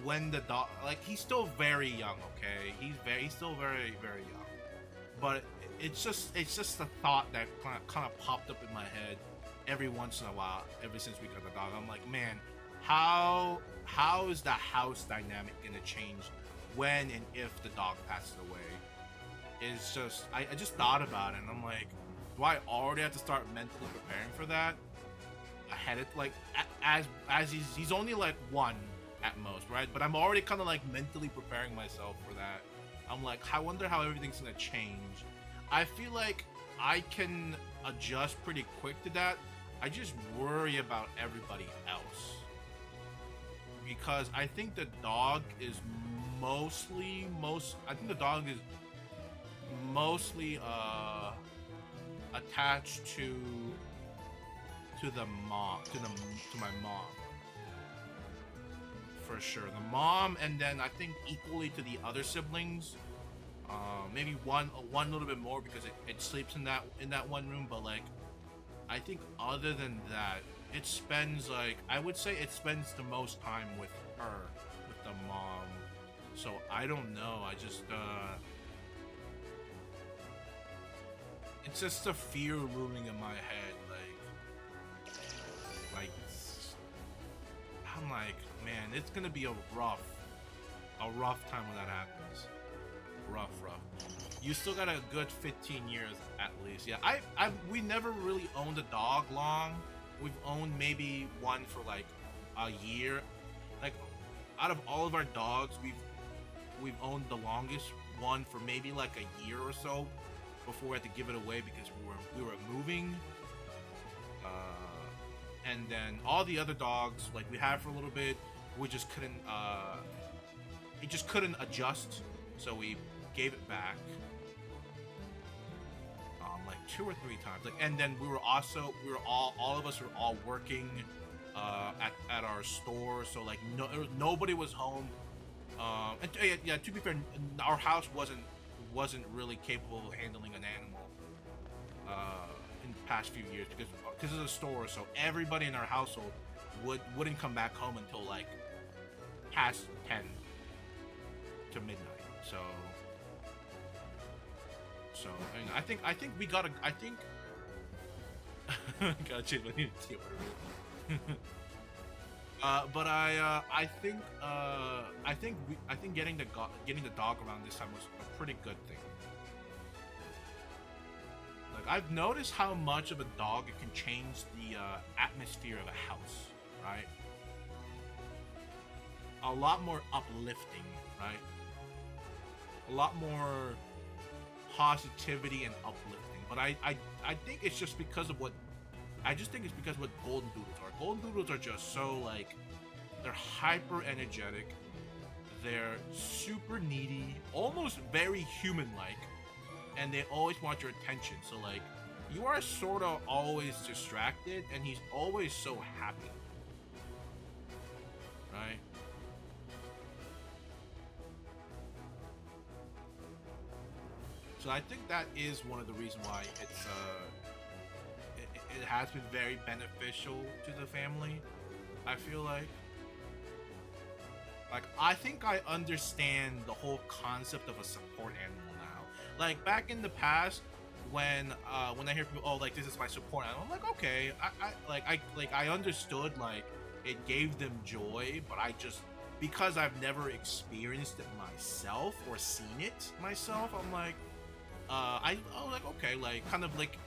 when the dog, like, he's still very young, okay, he's still very young, but it's just a thought that kind of popped up in my head every once in a while ever since we got the dog. I'm like, man, how is the house dynamic gonna change when and if the dog passes away? It's just I just thought about it, and I'm like, do I already have to start mentally preparing for that ahead of, like, as he's only like one at most, right? But I'm already kind of like mentally preparing myself for that. I'm like, I wonder how everything's gonna change. I feel like I can adjust pretty quick to that. I just worry about everybody else, because I think the dog is mostly attached to the mom, to my mom, for sure. The mom, and then I think equally to the other siblings. Maybe one little bit more because it sleeps in that one room. But like, I think other than that, it spends, like, I would say it spends the most time with her, with the mom. So I don't know. I just it's just a fear looming in my head, like I'm like, man, it's gonna be a rough time when that happens. Rough. You still got a good 15 years at least. Yeah, we never really owned a dog long. We've owned maybe one for like a year. Like, out of all of our dogs, we've owned the longest one for maybe like a year or so before we had to give it away because we were moving. And then all the other dogs, like, we had for a little bit, we just couldn't it just couldn't adjust, so we gave it back like 2 or 3 times. Like, and then we were all of us were all working at our store, so like nobody was home. And yeah, to be fair, our house wasn't really capable of handling an animal in the past few years because it's a store, so everybody in our household wouldn't come back home until like past 10 to midnight. So I mean, I think we gotta, I think gotta change my name to but I think getting the dog around this time was a pretty good thing. Like, I've noticed how much of a dog it can change the atmosphere of a house, right? A lot more uplifting, right? A lot more positivity and uplifting. But I think it's just because of what golden doodles are. Golden doodles are just so, like, they're hyper energetic, they're super needy, almost very human-like, and they always want your attention. So like, you are sort of always distracted, and he's always so happy, right? So I think that is one of the reasons why it has been very beneficial to the family. I feel like I think I understand the whole concept of a support animal now. Like back in the past, when I hear people, oh, like this is my support animal, I'm like, okay, I understood, like it gave them joy, but I just, because I've never experienced it myself or seen it myself, I'm like, I was like, okay, like kind of like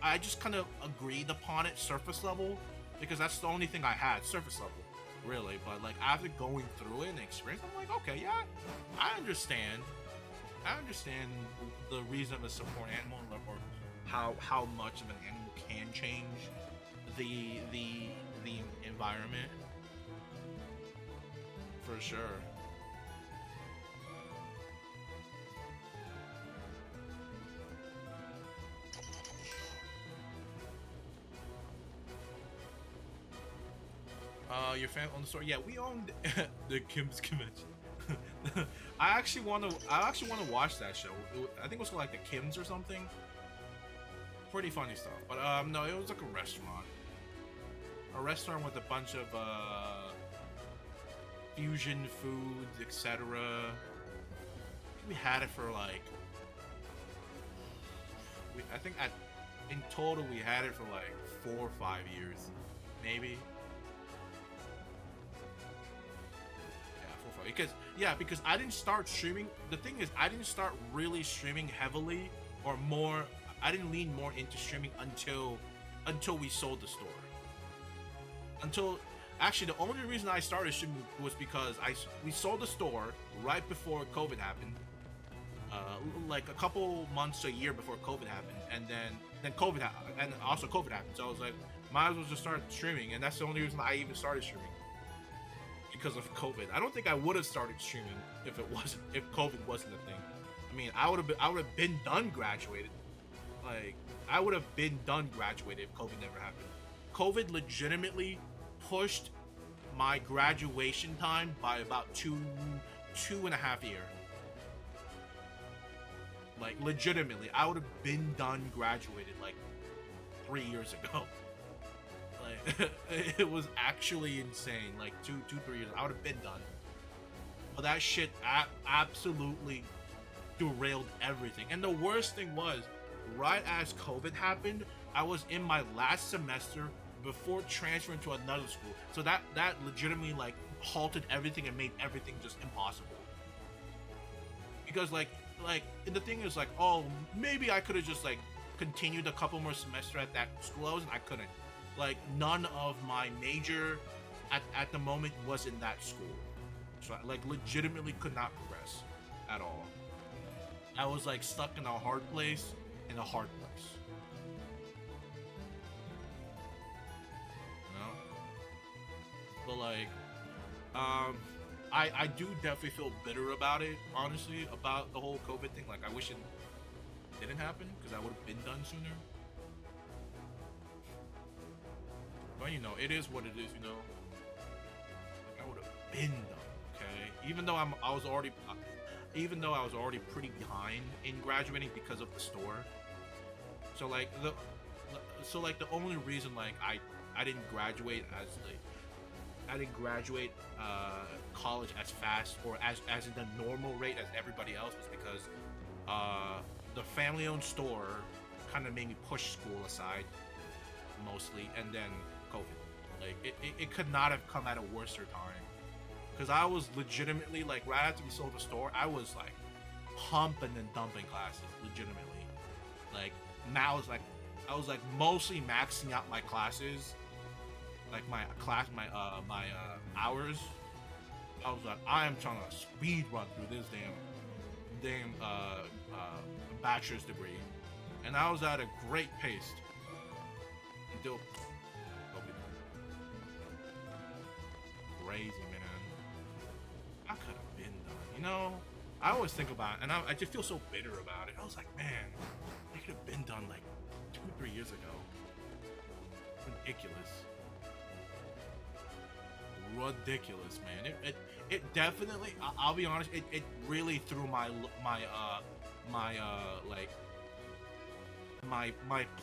I just kind of agreed upon it surface level, because that's the only thing I had, surface level, really. But like after going through it and experience, I'm like, okay, yeah, I understand the reason of a support animal, or how much of an animal can change the environment, for sure. Your fan on the store? Yeah, we owned the Kim's Convention. I actually want to watch that show. I think it was like the Kims or something. Pretty funny stuff. But no, it was like a restaurant with a bunch of fusion foods, etc. We had it for like, I think in total we had it for like 4 or 5 years, maybe. Because I didn't start streaming. The thing is, I didn't start really streaming heavily, or more. I didn't lean more into streaming until we sold the store. Actually, the only reason I started streaming was because we sold the store right before COVID happened. Like a couple months to a year before COVID happened, and then COVID and also COVID happened. So I was like, might as well just start streaming, and that's the only reason I even started streaming. Because of COVID, I don't think I would have started streaming if COVID wasn't a thing. I mean, I would have been done graduated. Like, I would have been done graduated if COVID never happened. COVID legitimately pushed my graduation time by about two and a half years. Like, legitimately, I would have been done graduated like 3 years ago. It was actually insane. Like 3 years, I would have been done. But that shit absolutely derailed everything. And the worst thing was, right as COVID happened, I was in my last semester before transferring to another school. So that legitimately like halted everything and made everything just impossible. Because like the thing is like, oh, maybe I could have just like continued a couple more semesters at that school I was in. I couldn't. Like, none of my major at the moment was in that school. So I, like, legitimately could not progress at all. I was, like, stuck in a hard place, You know? But, like, I do definitely feel bitter about it, honestly, about the whole COVID thing. Like, I wish it didn't happen, because I would have been done sooner. But you know, it is what it is, you know. Like, I would have been done, okay? Even though I was already pretty behind in graduating because of the store. So like the only reason like I didn't graduate college as fast, or as in the normal rate as everybody else, was because the family-owned store kind of made me push school aside mostly, and then COVID. Like it could not have come at a worser time, because I was legitimately like, right after we sold the store, I was like pumping and dumping classes legitimately. Like now I was like mostly maxing out my classes, like my hours. I was like, I am trying to speed run through this damn bachelor's degree, and I was at a great pace until crazy, man. I could have been done, you know. I always think about it, and I just feel so bitter about it. I was like, man, I could have been done like 2-3 years ago. Ridiculous, man. It definitely. I'll be honest. It really threw my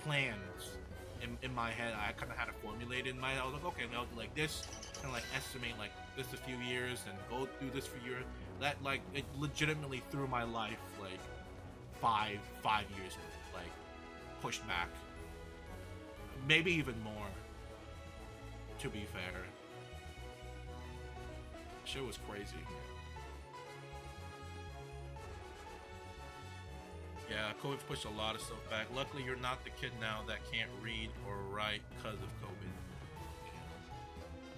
plans in my head. I kind of had it formulated in my head. I was like, okay, I'll do like this, and like estimate like this a few years, and go through this for years. That like it legitimately threw my life like five years like pushed back, maybe even more. To be fair, shit was crazy. Yeah, COVID pushed a lot of stuff back. Luckily, you're not the kid now that can't read or write because of COVID.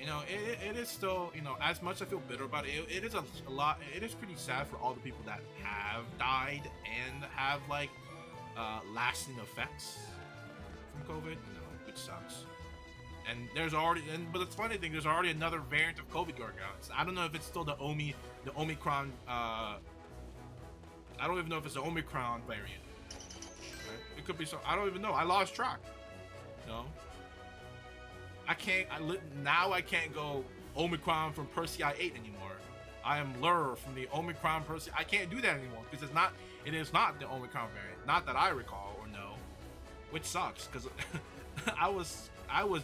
You know, it is still, you know, as much as I feel bitter about it, it is a lot. It is pretty sad for all the people that have died and have like lasting effects from COVID. You know, which sucks. And there's already, but the funny thing, there's already another variant of COVID going out. I don't know if it's still the Omicron. I don't even know if it's the Omicron variant. Right? It could be so. I don't even know. I lost track. No. I can't. Now I can't go Omicron from Persei 8 anymore. I am Lur from the Omicron Persei. I can't do that anymore because it's not. It is not the Omicron variant. Not that I recall or know, which sucks because I was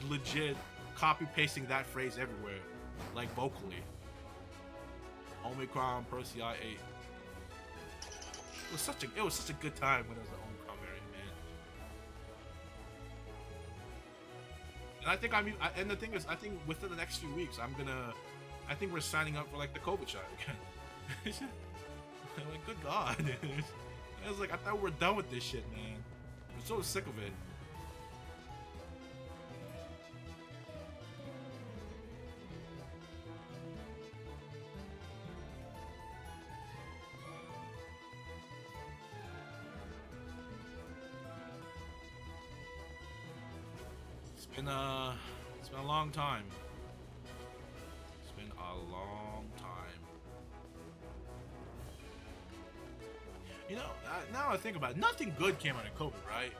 legit copy pasting that phrase everywhere, like vocally. Omicron Persei 8. It was such a good time when it was the Omicron variant, man. And I think and the thing is, I think within the next few weeks, I think we're signing up for like the COVID shot again. I'm like, good God. I was like, I thought we were done with this shit, man. I'm so sick of it. It's been a long time. It's been a long time. You know, now I think about it, nothing good came out of COVID, right?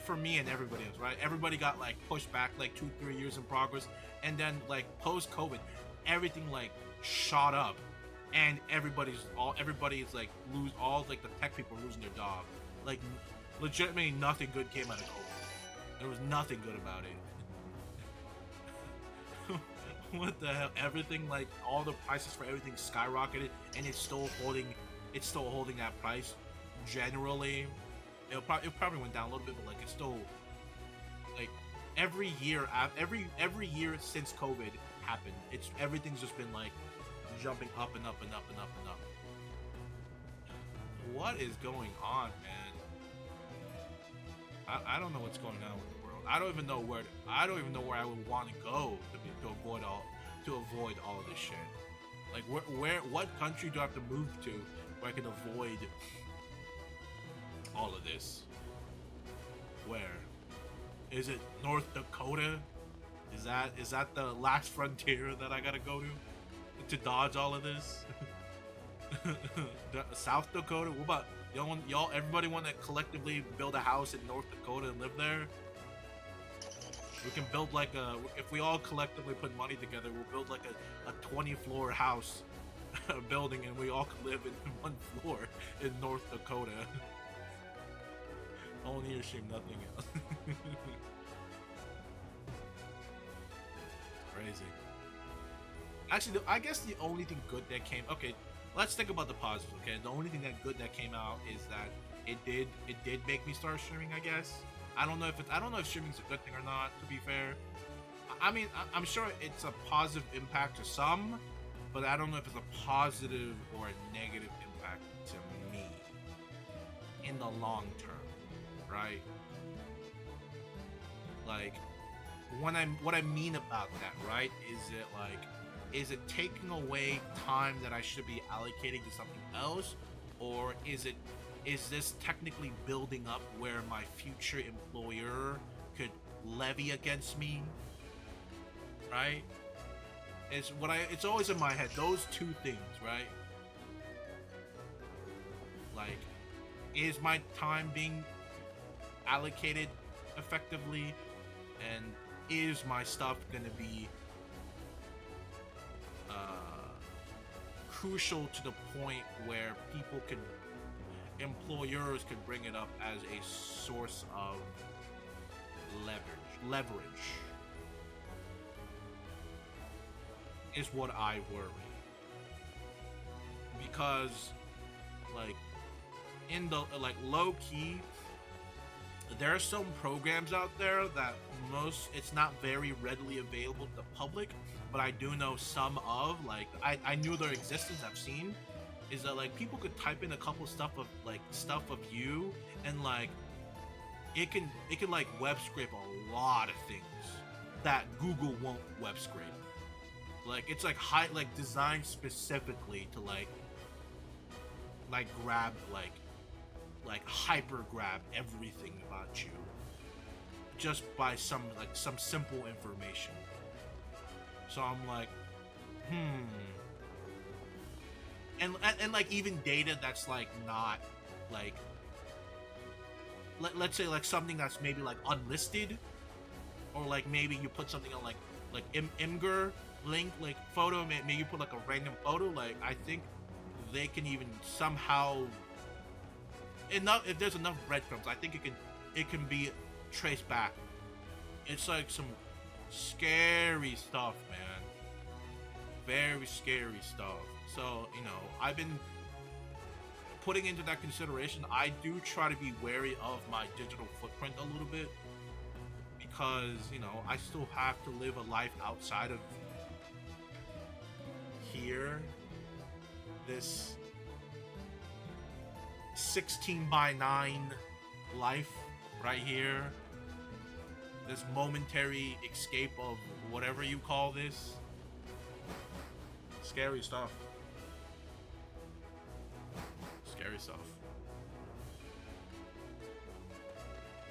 For me and everybody else, right? Everybody got like pushed back like 2-3 years in progress, and then like post COVID, everything like shot up, and everybody's like all the tech people are losing their job. Like legitimately nothing good came out of COVID. There was nothing good about it. What the hell? Everything, like all the prices for everything skyrocketed, and it's still holding that price. Generally, it probably went down a little bit, but like it's still like every year since COVID happened, everything's just been like jumping up and up and up and up and up. What is going on, man? I don't know what's going on with the world. I don't even know where I would want to go to avoid all of this shit. Like what country do I have to move to where I can avoid all of this? Where? Is it North Dakota? Is that the last frontier that I gotta go to dodge all of this? South Dakota? What about y'all? Everybody want to collectively build a house in North Dakota and live there? We can build like if we all collectively put money together, we'll build like a 20-floor house building, and we all can live in one floor in North Dakota. Only a shame, nothing else. Crazy. Actually, I guess the only thing good that came. Okay, let's think about the positives. Okay, the only thing that good that came out is that it did make me start streaming. I guess I don't know if streaming's a good thing or not. To be fair, I mean I'm sure it's a positive impact to some, but I don't know if it's a positive or a negative impact to me in the long term, right? Like what I mean about that, right? Is it taking away time that I should be allocating to something else, or is this technically building up where my future employer could levy against me? Right? It's always in my head, those two things, right? Like, is my time being allocated effectively, and is my stuff gonna be crucial to the point where employers could bring it up as a source of leverage is what I worry. Because, like, in the, like, low key, there are some programs out there that it's not very readily available to the public, but I do know some of, like, I knew their existence, I've seen, is that, like, people could type in a couple stuff of you, and, like, it can like web scrape a lot of things that Google won't web scrape. Like, it's like designed specifically to like grab like hyper grab everything about you just by some simple information. So I'm like, and like even data that's like not like, let's say like something that's maybe like unlisted, or like maybe you put something on like Imgur link, like photo, maybe you put like a random photo, like I think they can even somehow if there's enough breadcrumbs, I think it can be traced back. It's like some scary stuff, man. Very scary stuff. So, you know, I've been putting into that consideration. I do try to be wary of my digital footprint a little bit, because, you know, I still have to live a life outside of here. This 16:9 life right here. This momentary escape of whatever you call this. Scary stuff. Scary stuff.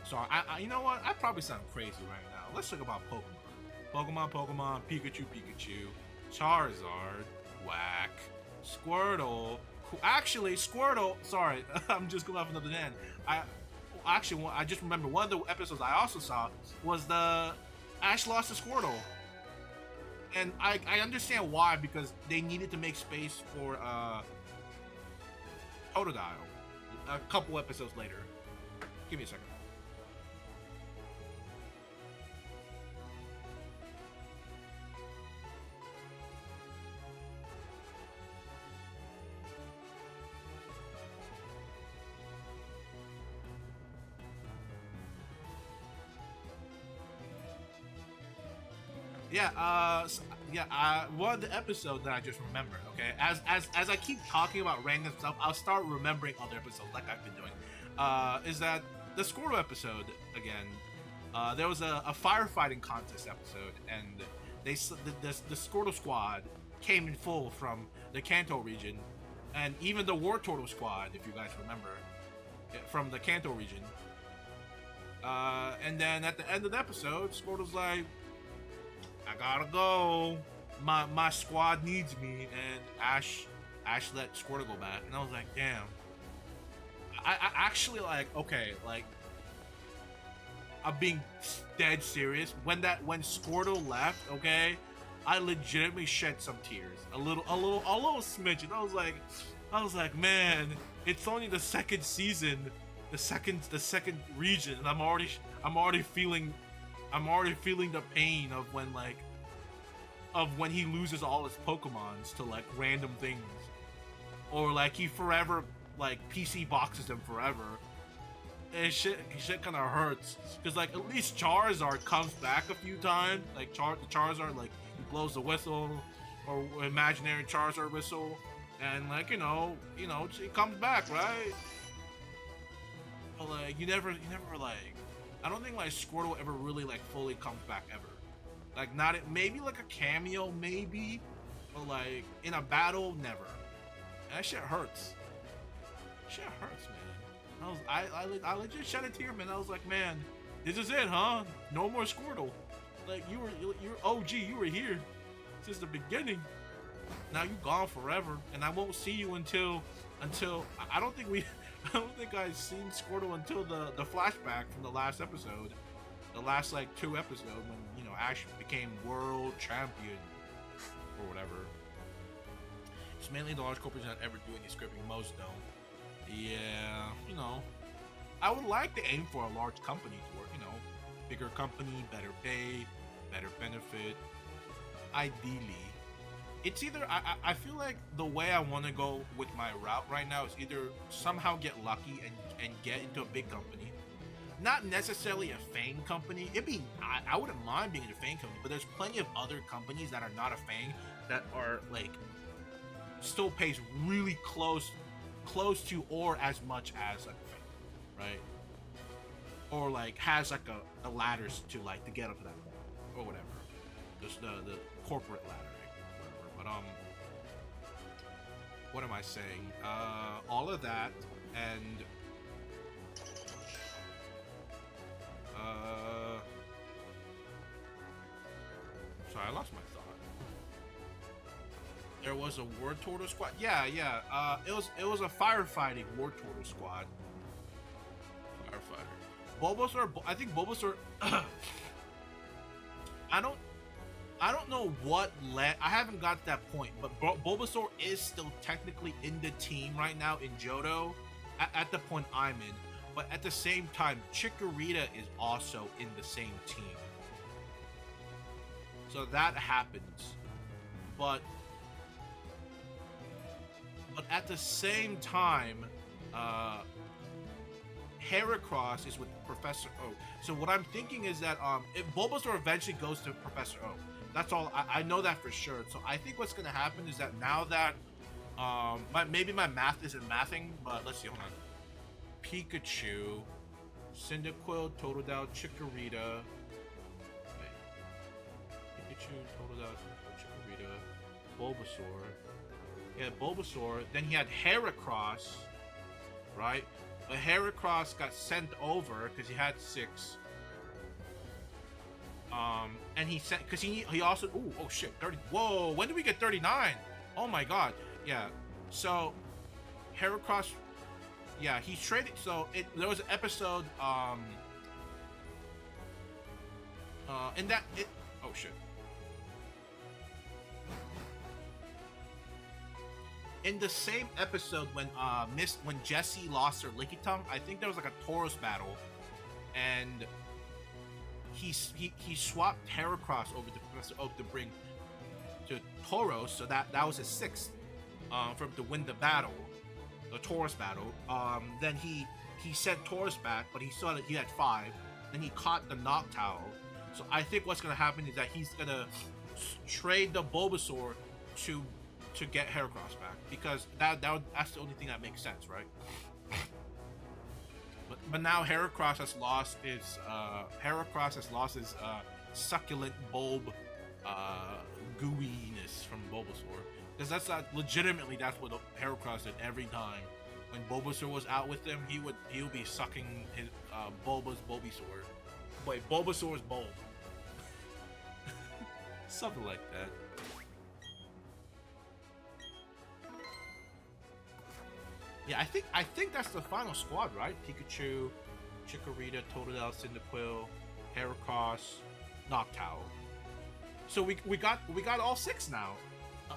So I you know what? I probably sound crazy right now. Let's talk about Pokemon. Pokemon, Pikachu, Charizard, whack, Squirtle. Actually, Squirtle. Sorry, I'm just going off another end. I just remember one of the episodes I also saw was the Ash lost to Squirtle, and I understand why, because they needed to make space for Totodile a couple episodes later. Give me a second. One of the episodes that I just remembered, okay? As I keep talking about random stuff, I'll start remembering other episodes like I've been doing. Is that the Squirtle episode, again, there was a firefighting contest episode, and the Squirtle squad came in full from the Kanto region, and even the War Turtle squad, if you guys remember, from the Kanto region. And then at the end of the episode, Squirtle's like, I gotta go. My squad needs me, and Ash let Squirtle go back, and I was like, damn. I actually okay, I'm being dead serious. When Squirtle left, okay, I legitimately shed some tears, a little smidgen. I was like, man, it's only the second season, the second region, and I'm already feeling the pain of when he loses all his Pokemons to like random things, or like he forever like PC boxes them forever, and shit kind of hurts, because like at least Charizard comes back a few times, like Charizard, like he blows the whistle, or imaginary Charizard whistle, and like you know it comes back, right? But like you never like, I don't think like Squirtle ever really like fully comes back ever. Like not maybe like a cameo maybe, but like in a battle never. And that shit hurts. Shit hurts, man. I legit shed a tear, man. I was like, man, this is it, huh? No more Squirtle. Like you're OG. You were here since the beginning. Now you're gone forever, and I won't see you until I don't think I've seen Squirtle until the flashback from the last episode, the last like 2 episodes when Ash became world champion or whatever. It's mainly the large corporations that ever do any scripting. Most don't. Yeah, I would like to aim for a large company to work. bigger company, better pay, better benefit. Ideally, it's either I feel like the way I want to go with my route right now is either somehow get lucky and get into a big company, not necessarily a FANG company. I wouldn't mind being in a FANG company, but there's plenty of other companies that are not a FANG that are like still pays really close to or as much as like a FANG, right? Or like has like a ladders to like to get up to that point or whatever. Just the corporate ladder, whatever. But what am I saying? All of that and sorry, I lost my thought. There was a War Turtle Squad. Yeah. It was a firefighting War Turtle Squad. Firefighter. Bulbasaur. I think Bulbasaur. I don't know what led. I haven't got to that point, but Bulbasaur is still technically in the team right now in Johto, at the point I'm in. But at the same time, Chikorita is also in the same team. So that happens. But at the same time, Heracross is with Professor Oak. So what I'm thinking is that if Bulbasaur eventually goes to Professor Oak, that's all. I know that for sure. So I think what's going to happen is that now that maybe my math isn't mathing, but let's see. Hold on. Pikachu, Cyndaquil, Totodile, Chikorita. Wait. Pikachu, Totodile, Chikorita, Bulbasaur. Yeah, Bulbasaur. Then he had Heracross, right? But Heracross got sent over because he had 6. And he sent because he also oh shit 30. Whoa, when did we get 39? Oh my god, yeah. So Heracross, yeah, he traded. So there was an episode in that it oh shit. In the same episode when Jessie lost her Lickitung, I think there was like a Tauros battle, and he swapped Heracross over to Professor Oak to bring to Tauros, so that was his 6th for him to win the battle, the Tauros battle. Then he sent Tauros back, but he saw that he had 5. Then he caught the Noctowl. So I think what's gonna happen is that he's gonna trade the Bulbasaur to get Heracross back, because that's the only thing that makes sense, right? But now Heracross has lost his succulent bulb gooiness from Bulbasaur, because that's legitimately that's what Heracross did every time. When Bulbasaur was out with him, he would be sucking his Bulbasaur. Wait, Bulbasaur's bulb. Something like that. Yeah, I think that's the final squad, right? Pikachu, Chikorita, Totodile, Cyndaquil, Heracross, Noctowl. So we got all 6 now,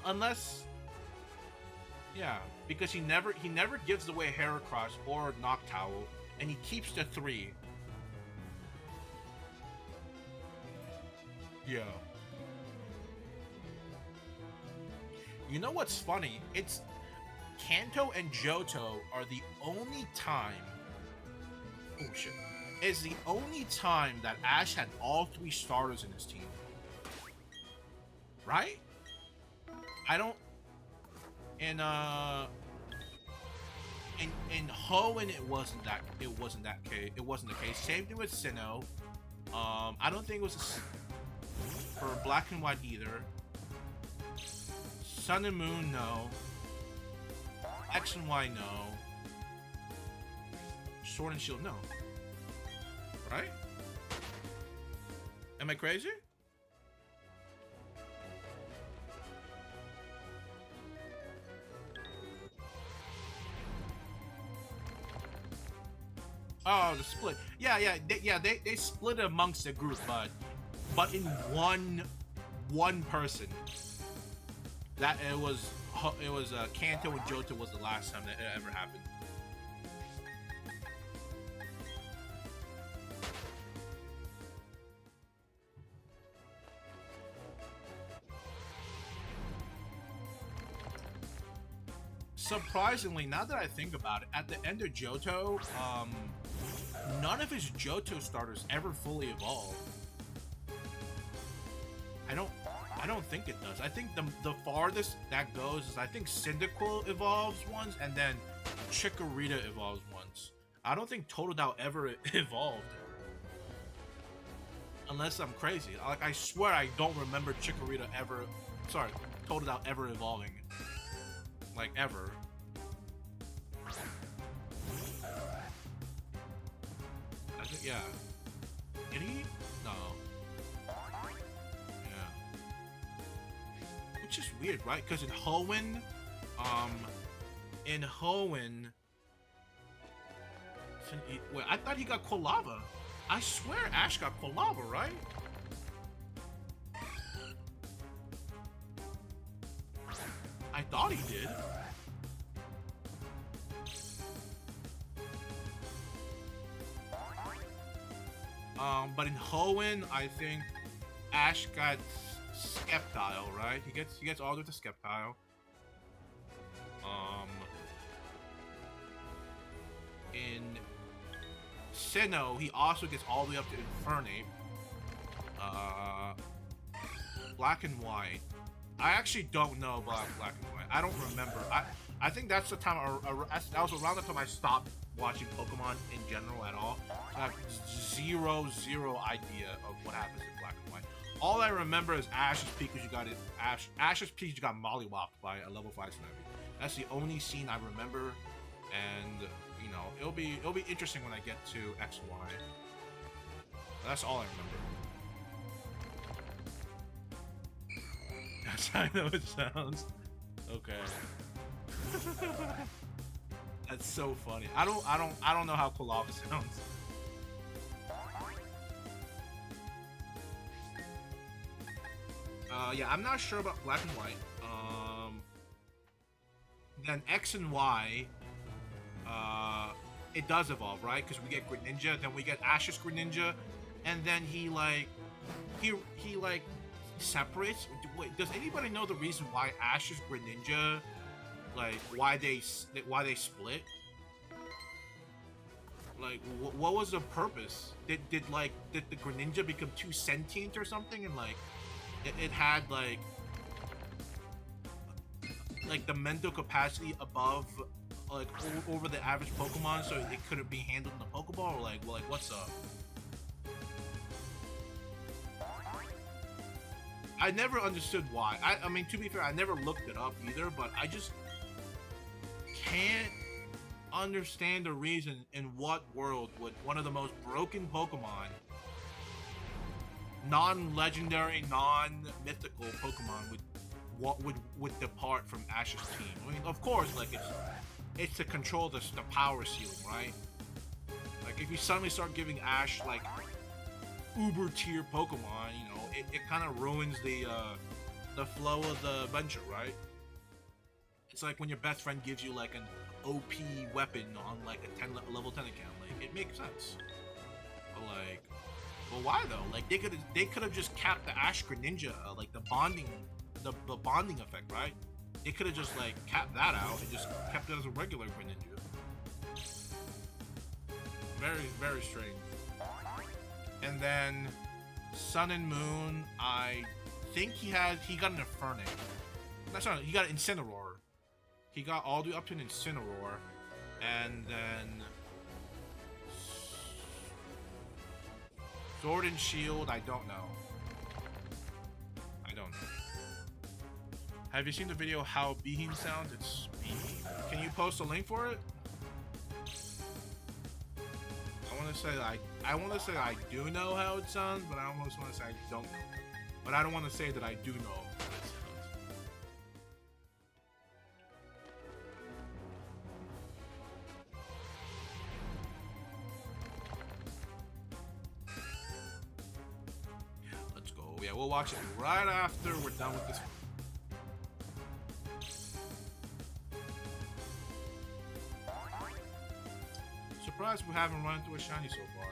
unless, yeah, because he never gives away Heracross or Noctowl, and he keeps the 3. Yeah. You know what's funny? It's Kanto and Johto are the only time. Oh shit! Is the only time that Ash had all 3 starters in his team. Right? I don't. In Hoenn it wasn't the case. Same thing with Sinnoh. I don't think it was for Black and White either. Sun and Moon, no. X and Y, no. Sword and Shield, no. Right? Am I crazy? Oh, the split. Yeah, they split amongst the group, but in one person. That it was Kanto and Johto was the last time that it ever happened. Surprisingly, now that I think about it, at the end of Johto, none of his Johto starters ever fully evolve. I don't think it does. I think the farthest that goes is I think Cyndaquil evolves once, and then Chikorita evolves once. I don't think Totodile ever evolved. Unless I'm crazy. Like, I swear I don't remember Chikorita ever... Sorry, Totodile ever evolving. Like, ever. I think, yeah. Did he? No. Yeah. Which is weird, right? Because in Hoenn, wait, I thought he got Quilava. I swear Ash got Quilava, right? I thought he did. But in Hoenn, I think Ash got Sceptile, right? He gets all with the Sceptile. In Sinnoh, he also gets all the way up to Infernape. Black and White. I actually don't know Black and White. I don't remember. I think that's the time. That was around the time I stopped watching Pokemon in general at all. So I have zero idea of what happens in Black and White. All I remember is Ash's Pikachu got it. Ash's Pikachu got mollywopped by a level 5 Snivy. That's the only scene I remember, and you know it'll be interesting when I get to X and Y. That's all I remember. That's how I know it sounds. Okay. That's so funny. I don't know how Quilava sounds. Yeah, I'm not sure about Black and White. Then X and Y, it does evolve, right? Because we get Greninja, then we get Ash's Greninja, and then he separates. Wait, does anybody know the reason why Ash's Greninja, like why they split? Like, what was the purpose? Did the Greninja become too sentient or something, and like it had like the mental capacity above like over the average Pokemon, so it couldn't be handled in the Pokeball, or like what's up? I never understood why. I mean, to be fair, I never looked it up either, but I just can't understand the reason in what world would one of the most broken Pokemon, non-legendary, non-mythical Pokemon would depart from Ash's team. I mean, of course, like it's to control the power ceiling, right? Like if you suddenly start giving Ash like uber tier Pokemon, you know, it kind of ruins the flow of the adventure, right? It's like when your best friend gives you like an OP weapon on like a level 10 account. Like it makes sense. But like, well, why though? Like they could have just capped the Ash Greninja, like the bonding effect, right? They could have just like capped that out and just kept it as a regular Greninja. Very, very strange. And then Sun and Moon, I think he got an Infernape. That's not. He got an Incineroar. He got all the way up to an Incineroar, and then Sword and Shield. I don't know. Have you seen the video how Beheem sounds? It's Beheem. Can you post a link for it? I want to say I do know how it sounds, but I almost want to say I don't know. But I don't want to say that I do know how it sounds. Yeah, let's go. Yeah, we'll watch it right after we're done with this one. Surprised we haven't run into a shiny so far.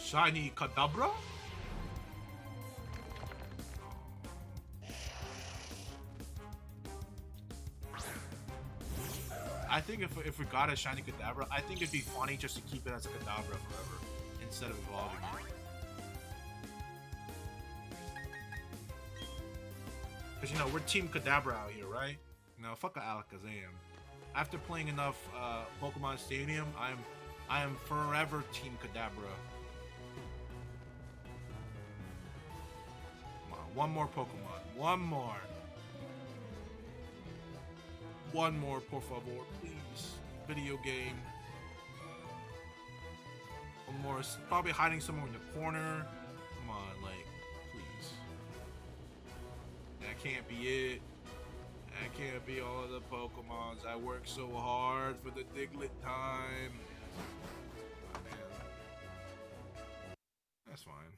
Shiny Kadabra? I think if we got a Shiny Kadabra, I think it'd be funny just to keep it as a Kadabra forever instead of evolving it. Because, you know, we're Team Kadabra out here, right? You know, fuck a Alakazam. After playing enough Pokemon Stadium, I am forever Team Kadabra. Come on, one more Pokemon. One more. One more, por favor, please. Video game. One more. It's probably hiding somewhere in the corner. Come on, like, please. That can't be it. That can't be all of the Pokemons. I worked so hard for the Diglett time. Oh, man. That's fine.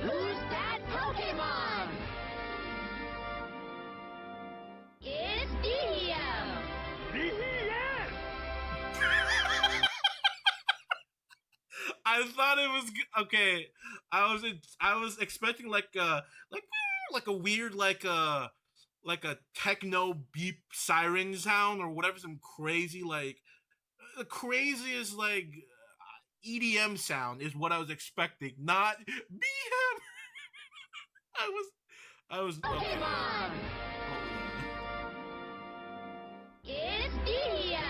Who's that Pokemon? It's Dio! I thought it was okay. I was expecting like a weird like a techno beep siren sound or whatever, some crazy like the craziest like EDM sound is what I was expecting, not BM. I was okay. Pokemon! It's Dio!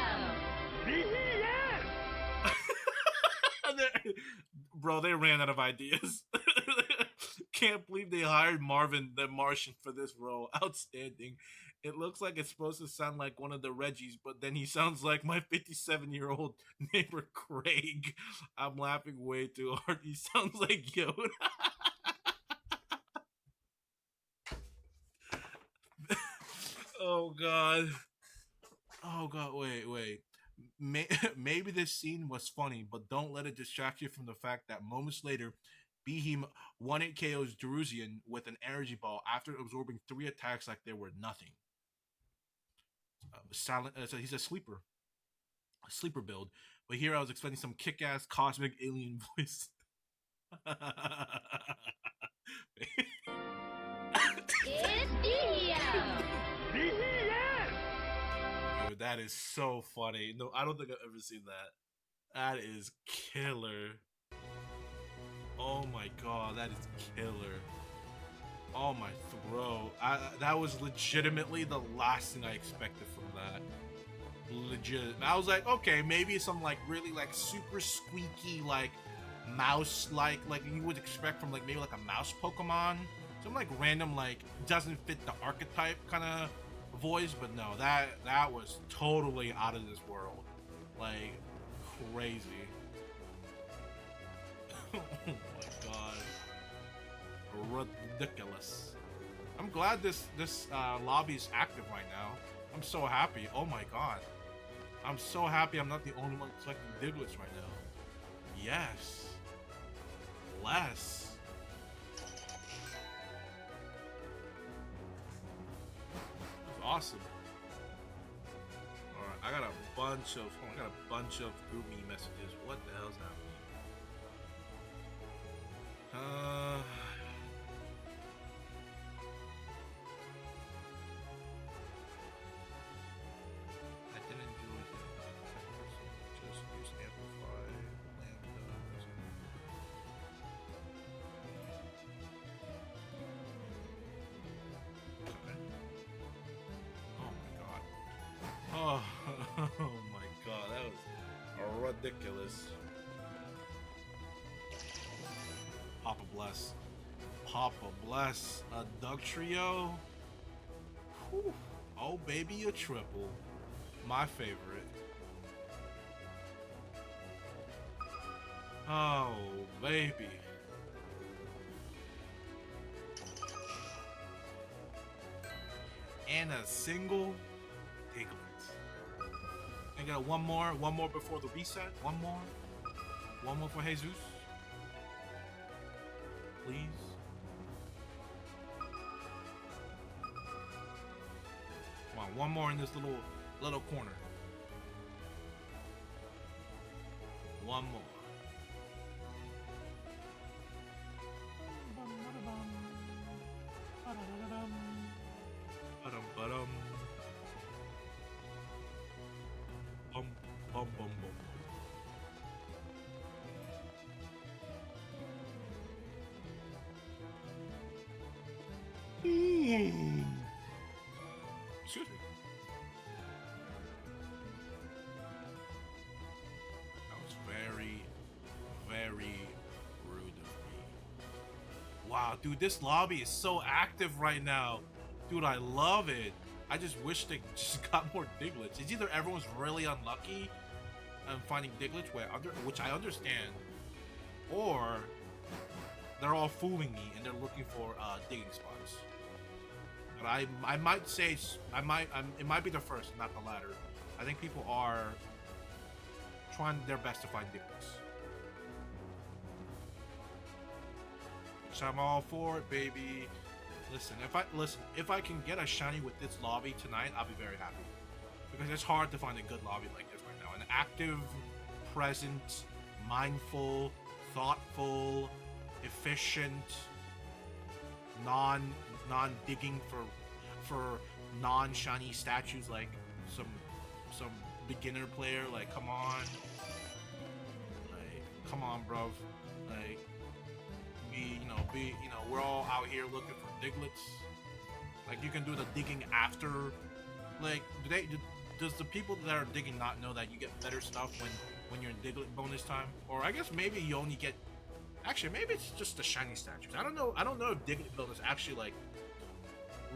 Bro, they ran out of ideas. Can't believe they hired Marvin the Martian for this role. Outstanding. It looks like it's supposed to sound like one of the Reggies, but then he sounds like my 57-year-old neighbor Craig. I'm laughing way too hard. He sounds like Yoda. Oh god. Oh god, wait. Maybe this scene was funny, but don't let it distract you from the fact that moments later, Behemoth 1-8 KOs Jerusian with an energy ball after absorbing 3 attacks like they were nothing. So he's a sleeper build. But here I was expecting some kick-ass cosmic alien voice. It's Dio! Dude, that is so funny. No, I don't think I've ever seen that. That is killer. Oh my god, that is killer. Oh my throat. That was legitimately the last thing I expected from that. Legit. I was like, okay, maybe some like really like super squeaky like mouse like you would expect from like maybe like a mouse Pokemon. Some like random like doesn't fit the archetype kind of voice, but no, that was totally out of this world. Like crazy. Oh my god. Ridiculous. I'm glad this lobby is active right now. I'm so happy. Oh my god. I'm so happy I'm not the only one collecting Digletts right now. Yes. Less. That's awesome. Alright, I got a bunch of group me messages. What the hell's happening? I didn't do it. Just use amplify lambda. Okay. Oh my god. Oh, oh my god, that was ridiculous. Papa bless. Papa bless. A Doug Trio. Whew. Oh baby, a triple. My favorite. Oh baby. And a single Diglett. I got one more before the reset. One more for Jesus. Please. one more in this little corner. One more. Ba-dum. Bum, bum, bum, bum. Excuse me. That was very, very rude of me. Wow, dude, this lobby is so active right now. Dude, I love it. I just wish they just got more Diglets. It's either everyone's really unlucky and finding Diglets, which I understand, or they're all fooling me and they're looking for digging spots. But I might say it might be the first, not the latter. I think people are trying their best to find Diglets. Which I'm all for it, baby. Listen, if I can get a shiny with this lobby tonight, I'll be very happy. Because it's hard to find a good lobby like this right now. An active, present, mindful, thoughtful, efficient, non-digging for non-shiny statues like some beginner player. Like, come on, bruv. Like, we're all out here looking for Diglets. Like, you can do the digging after. Like, does the people that are digging not know that you get better stuff when you're in Diglett bonus time? Or I guess maybe you only get. Actually, maybe it's just the shiny statues. I don't know if Diglett bonus actually like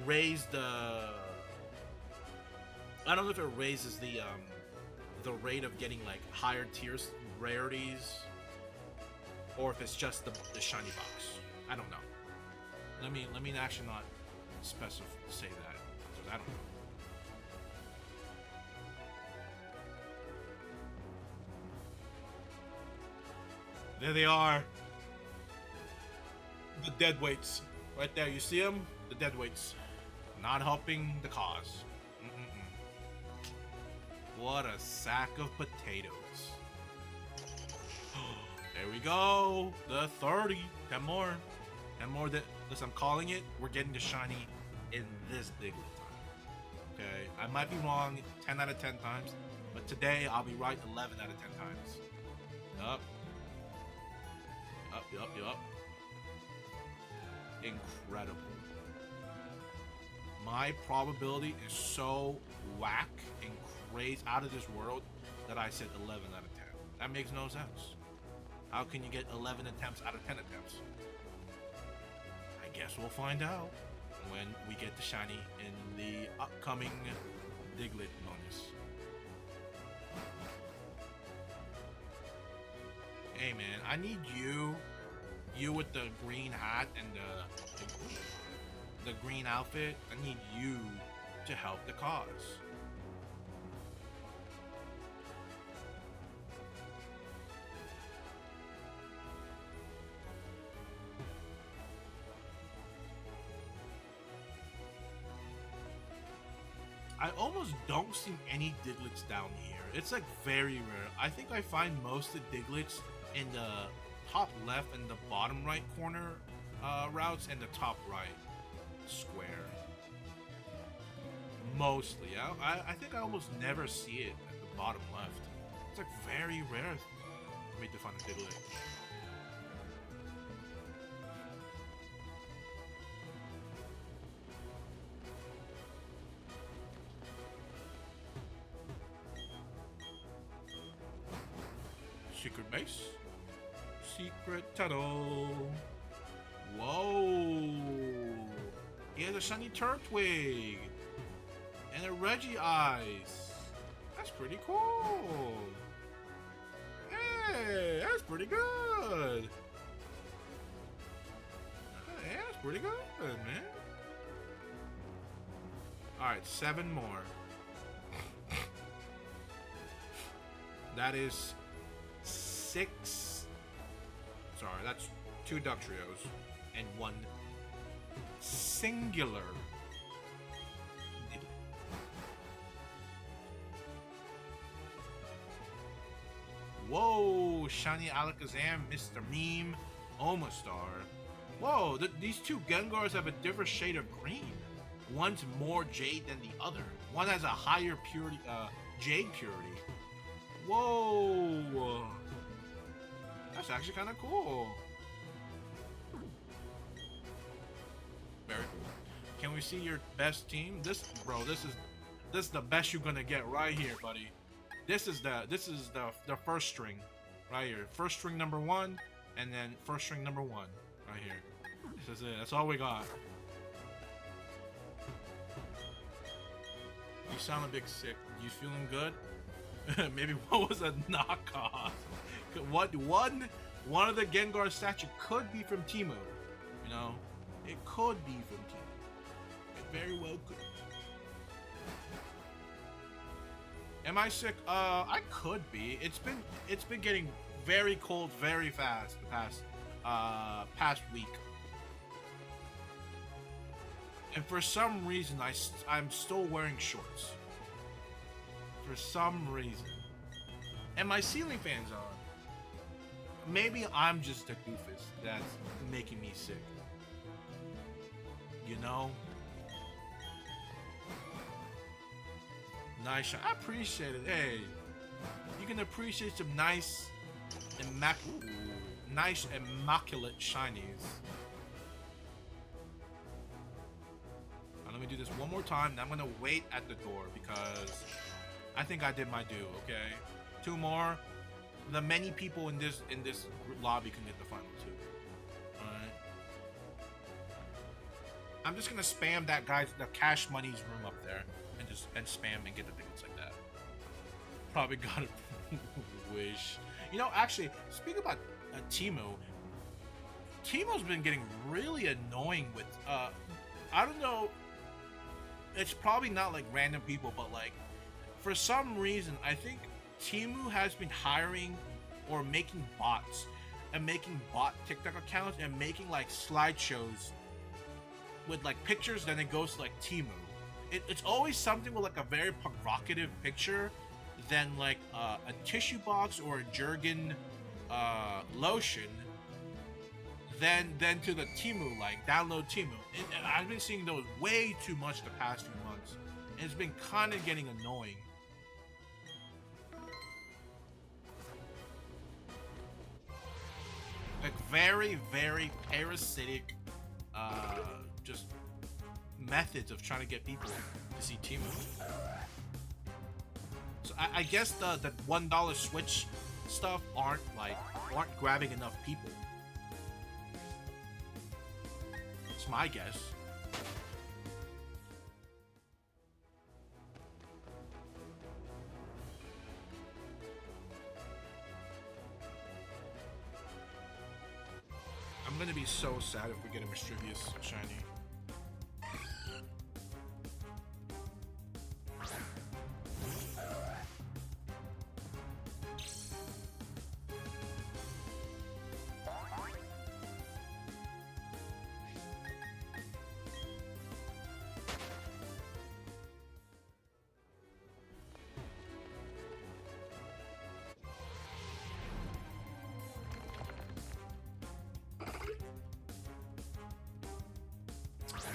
raise the. I don't know if it raises the rate of getting like higher tiers rarities, or if it's just the shiny box. I don't know. Let me actually not say that, because I don't know. There they are. The deadweights. Right there, you see them? The deadweights. Not helping the cause. What a sack of potatoes. There we go. The 30. 10 more. 10 more. Listen, I'm calling it. We're getting the shiny in this Diglett time. Okay? I might be wrong 10 out of 10 times, but today I'll be right 11 out of 10 times. Yup. Yup. Incredible. My probability is so whack and crazy, out of this world, that I said 11 out of 10. That makes no sense. How can you get 11 attempts out of 10 attempts? I guess we'll find out when we get the shiny in the upcoming Diglett bonus. Hey man, I need you with the green hat and the green outfit. I need you to help the cause. I almost don't see any Diglets down here. It's like very rare. I think I find most of the Diglets in the top left and the bottom right corner routes and the top right square. Mostly. I think I almost never see it at the bottom left. It's like very rare for me to find a Diglett. Secret base. Secret tunnel. Whoa. He has a shiny Turtwig. And a Reggie Eyes. That's pretty cool. Hey, that's pretty good. Hey, that's pretty good, man. Alright, 7 more. That is 6. Sorry, that's 2 Ductrios and 1 singular. Shiny Alakazam, Mr. Meme, Omastar. Whoa, these two Gengars have a different shade of green. One's more jade than the other. One has a higher purity, jade purity. Whoa. That's actually kind of cool. Very cool. Can we see your best team? This is the best you're gonna get right here, buddy. This is the first string, right here. First string number 1, and then first string number 1, right here. This is it. That's all we got. You sound a bit sick. You feeling good? Maybe what was a knockoff? One of the Gengar statue could be from Temu. You know, it could be from Temu. It very well could. Am I sick? I could be. It's been getting very cold very fast the past week. And for some reason I'm still wearing shorts. For some reason. And my ceiling fan's on. Maybe I'm just a doofus that's making me sick. You know? Nice shot. I appreciate it. Hey, you can appreciate some nice, immaculate shinies. Now, let me do this one more time, and I'm gonna wait at the door because I think I did my due. Okay, 2 more. The many people in this lobby can get the final 2. All right. I'm just gonna spam the Cash Money's room up there. And spam and get the things like that. Probably got a wish. You know, actually, speaking about Temu's been getting really annoying with, I don't know, it's probably not like random people, but like, for some reason, I think Temu has been hiring or making bots and making bot TikTok accounts and making like slideshows with like pictures, then it goes to like Temu. It's always something with like a very provocative picture, than like a tissue box or a Jergen lotion, then to the Temu, like download Temu. And I've been seeing those way too much the past few months, and it's been kind of getting annoying. Like very, very parasitic, just methods of trying to get people to see Temu. So I guess the $1 Switch stuff aren't grabbing enough people. It's my guess. I'm gonna be so sad if we get a Mischievous shiny.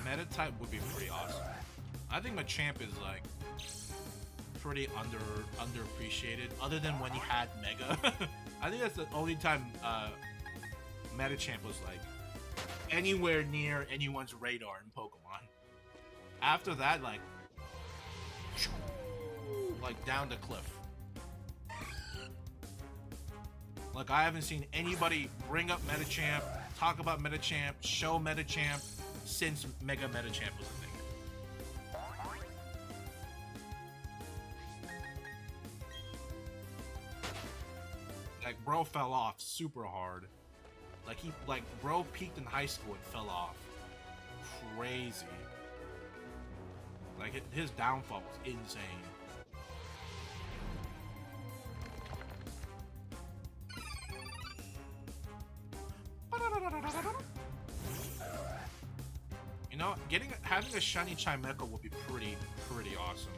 Meta type would be pretty awesome. I think Machamp is like pretty underappreciated, other than when he had Mega. I think that's the only time Metachamp was like anywhere near anyone's radar in Pokemon. After that, like down the cliff. Like I haven't seen anybody bring up Metachamp, talk about Metachamp, show Metachamp since Mega Metachamp was a thing. Like bro fell off super hard. Like bro peaked in high school and fell off. Crazy. Like his downfall was insane. You know, having a shiny Chimecho would be pretty awesome.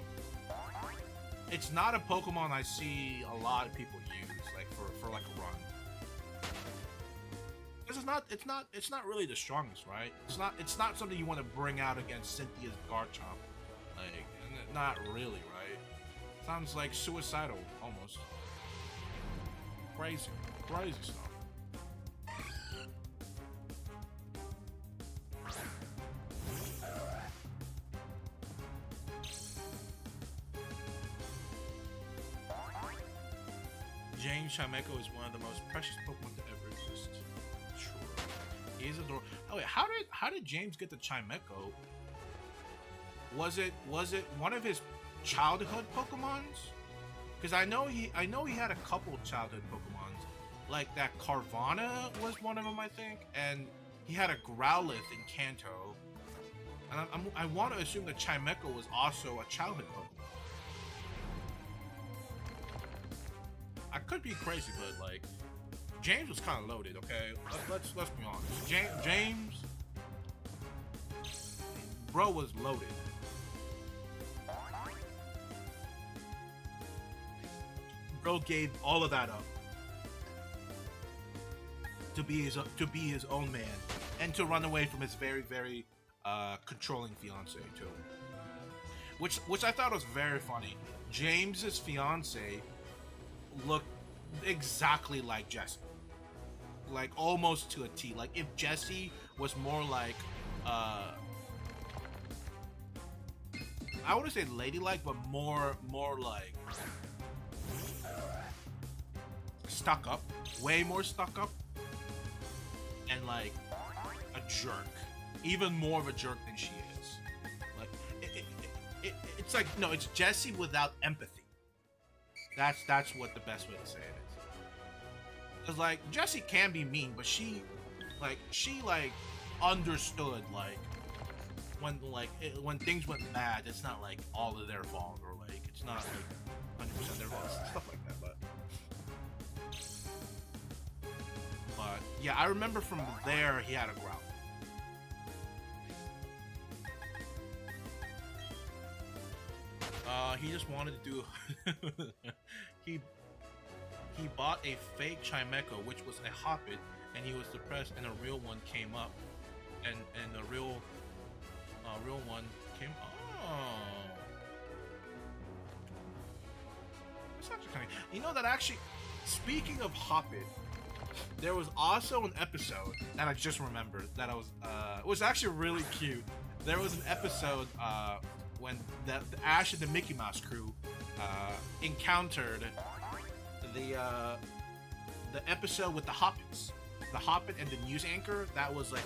it's not a Pokemon I see a lot of people use, like for like a run. This is it's not really the strongest, right? It's not something you want to bring out against Cynthia's Garchomp. Like, not really, right? Sounds like suicidal, almost. Crazy stuff. James Chimeco is one of the most precious Pokemon to ever exist. True. He's adorable. Oh wait, how did James get the Chimeco? Was it one of his childhood Pokemons? Because I know he had a couple childhood Pokemons, like that Carvana was one of them, I think, and he had a Growlithe in Kanto. And I want to assume that Chimeco was also a childhood Pokemon. I could be crazy, but like James was kind of loaded. Okay, let's be honest. James, bro, was loaded. Bro gave all of that up to be his own man and to run away from his very controlling fiance too. Which I thought was very funny. James's fiance looked exactly like Jessie, like almost to a T. Like if Jessie was more like I wouldn't say ladylike, but more like stuck up, way more stuck up, and like a jerk, even more of a jerk than she is. Like it's like, no, it's Jessie without empathy. That's what the best way to say it is. Cause like Jessie can be mean, but she understood like when things went bad, it's not like all of their fault, or like it's not like 100% their fault, stuff like that. But yeah, I remember from there he had a Growl. He just wanted to do. he bought a fake Chimeco, which was a Hoppit, and he was depressed, and a real one came up, and the real one came. Oh, that's actually kind of. You know that actually. Speaking of Hoppit, there was also an episode that I just remembered that was actually really cute. There was an episode when the Ash and the Mickey Mouse crew encountered the episode with the Hoppits, the Hoppit and the news anchor. That was like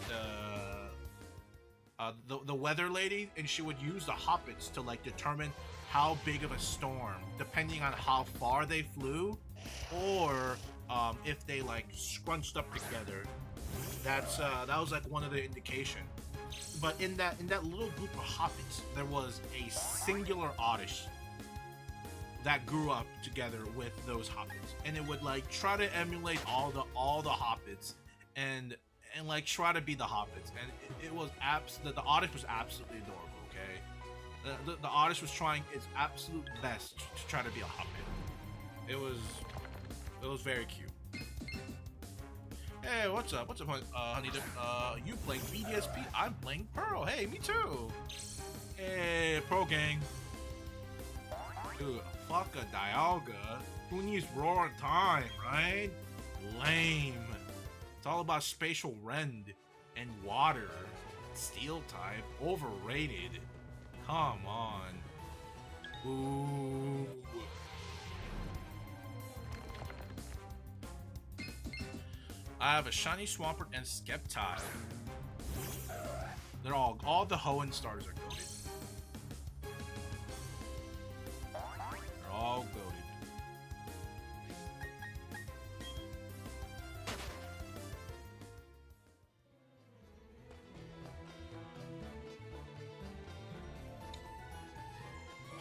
the weather lady, and she would use the Hoppits to like determine how big of a storm, depending on how far they flew, or if they like scrunched up together. That was like one of the indication. But in that little group of Hoppits, there was a singular Oddish that grew up together with those Hoppits, and it would like try to emulate all the Hoppits and like try to be the Hoppits, and it was the Oddish was absolutely adorable. Okay, the Oddish was trying its absolute best to try to be a Hoppit. It was very cute. Hey, what's up? What's up, honey? You playing BDSP? I'm playing Pearl. Hey, me too. Hey, Pro Gang. Dude, fuck a Dialga. Who needs roar time, right? Lame. It's all about spatial rend and water. Steel type. Overrated. Come on. Ooh. I have a shiny Swampert and Skeptile. They're all the Hoenn starters are goated. They're all goated.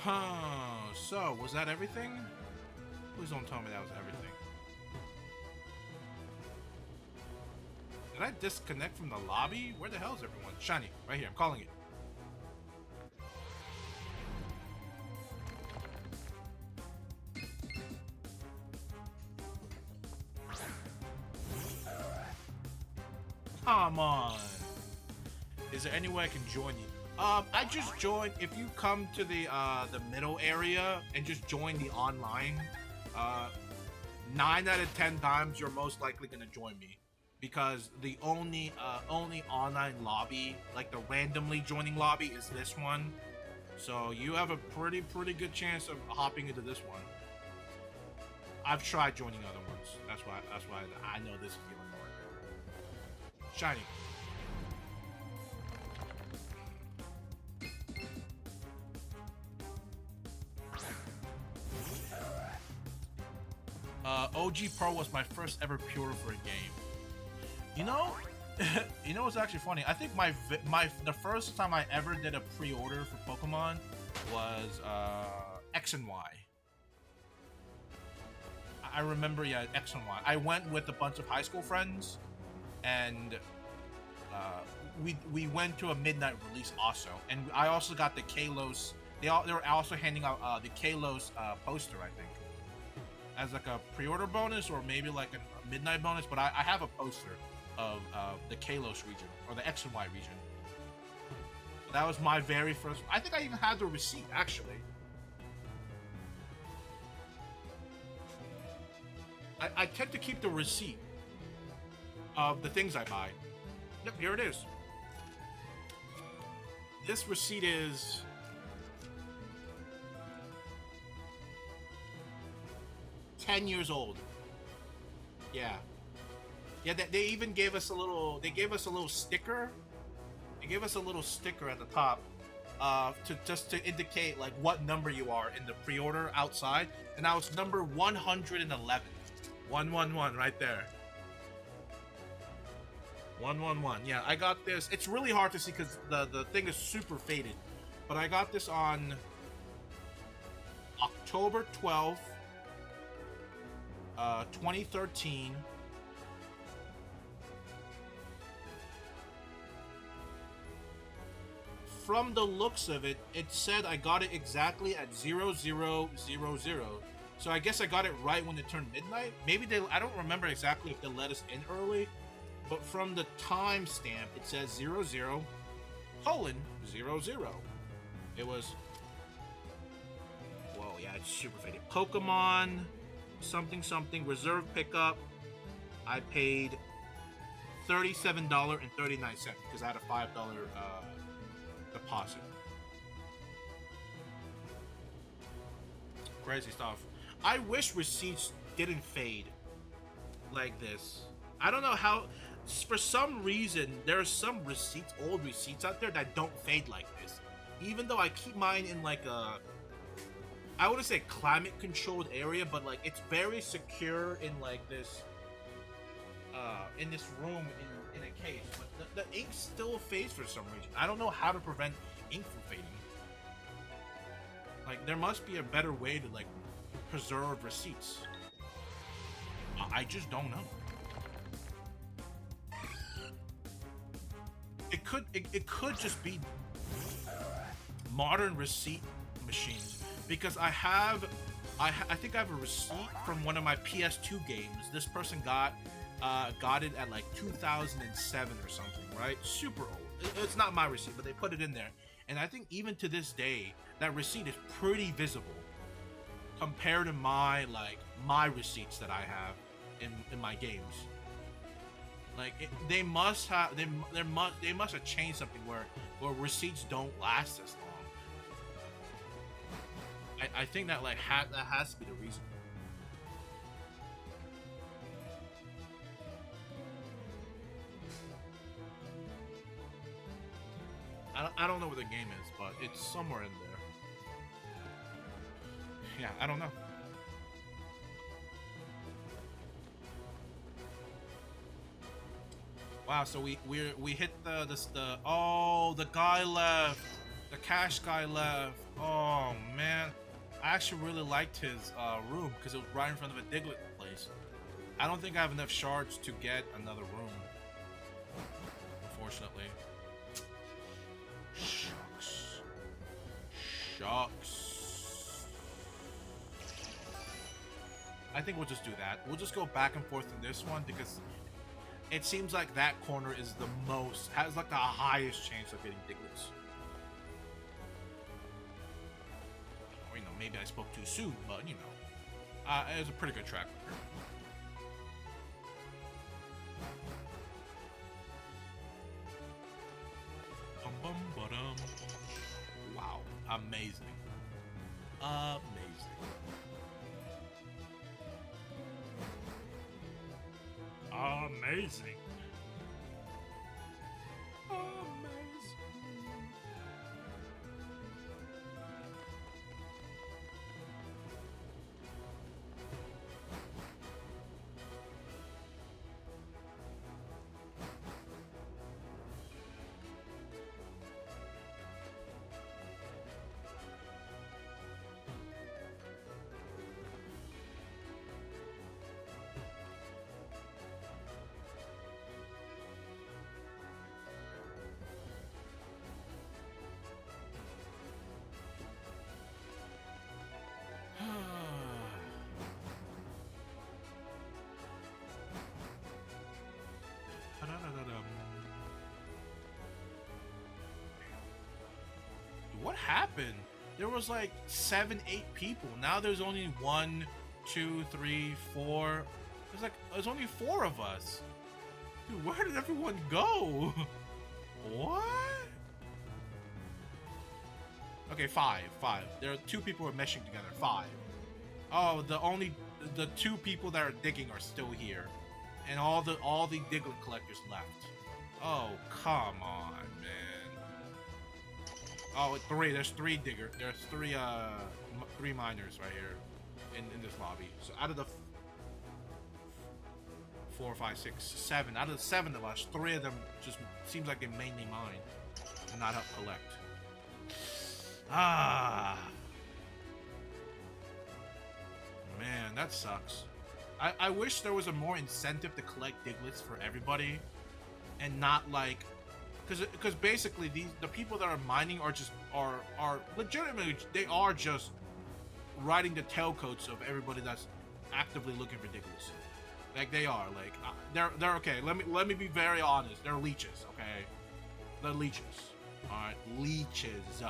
Huh. So, was that everything? Please don't tell me that was everything. Did I disconnect from the lobby? Where the hell is everyone? Shiny, right here. I'm calling it. Is there any way I can join you? I just joined. If you come to the middle area and just join the online, 9 out of 10 times you're most likely gonna join me, because the only online lobby, like the randomly joining lobby, is this one. So you have a pretty good chance of hopping into this one. I've tried joining other ones. That's why I know this is the only one. Shiny. OG Pro was my first ever pre-order for a game. You know, you know what's actually funny? I think the first time I ever did a pre-order for Pokemon was X and Y. I remember, yeah, X and Y. I went with a bunch of high school friends, and we went to a midnight release also, and I also got the Kalos. They were also handing out the Kalos poster, I think, as like a pre-order bonus or maybe like a midnight bonus. But I have a poster of the Kalos region, or the X and Y region. That was my very first. I think I even had the receipt actually. I tend to keep the receipt of the things I buy. Yep, here it is. This receipt is $10 old. Yeah. Yeah, they even gave us a little. They gave us a little sticker. They gave us a little sticker at the top, to indicate like what number you are in the pre-order outside, and I was number 111. 111 right there. 111. Yeah, I got this. It's really hard to see because the thing is super faded, but I got this on October 12th, 2013. From the looks of it, it said I got it exactly at 0000. So I guess I got it right when it turned midnight. Maybe I don't remember exactly if they let us in early, but from the timestamp, it says 00:00. It was, whoa, yeah, it's super faded. Pokemon something reserve pickup. I paid $37.39 because I had a $5 deposit. Crazy stuff. I wish receipts didn't fade like this. I don't know how. For some reason, there are some receipts, old receipts out there that don't fade like this. Even though I keep mine in like a, I wouldn't say climate controlled area, but like it's very secure in like this, in this room in a case. But the ink still fades for some reason. I don't know how to prevent ink from fading. Like there must be a better way to like preserve receipts. I just don't know. It could just be modern receipt machines, because I think I have a receipt from one of my PS2 games. This person got it at like 2007 or something, right? Super old. It's not my receipt, but they put it in there, and I think even to this day that receipt is pretty visible compared to my receipts that I have in my games. Like they must have changed something where receipts don't last as long. I think that that has to be the reason. I don't know where the game is, but it's somewhere in there. Yeah, I don't know. Wow, so we hit the guy left. The cash guy left. Oh man. I actually really liked his room because it was right in front of a Diglett place. I don't think I have enough shards to get another room, unfortunately. Shucks. I think we'll just do that. We'll just go back and forth in this one because it seems like that corner is the most, has like the highest chance of getting Diglets. Or, you know, maybe I spoke too soon, but you know, it was a pretty good track. Bum, bum, ba-dum. Wow, amazing. Amazing. Amazing. Amazing. What happened? There was like 7, 8 people. Now there's only 1, 2, 3, 4. There's only 4 of us. Dude, where did everyone go? What? Okay, 5. There are 2 people who are meshing together. 5. Oh, the 2 people that are digging are still here, and all the Diglett collectors left. Oh, come on, man. Oh, 3. There's 3 digger. There's 3 3 miners right here in this lobby. So out of the 4, 5, 6, 7, out of the 7 of us, 3 of them just seems like they mainly mine and not help collect. Ah. Man, that sucks. I wish there was a more incentive to collect Diglets for everybody, and not like, because basically the people that are mining are legitimately, they are just riding the tailcoats of everybody that's actively looking for Diglets. Like they are, like they're okay. Let me be very honest. They're leeches, okay? They're leeches. All right, leeches.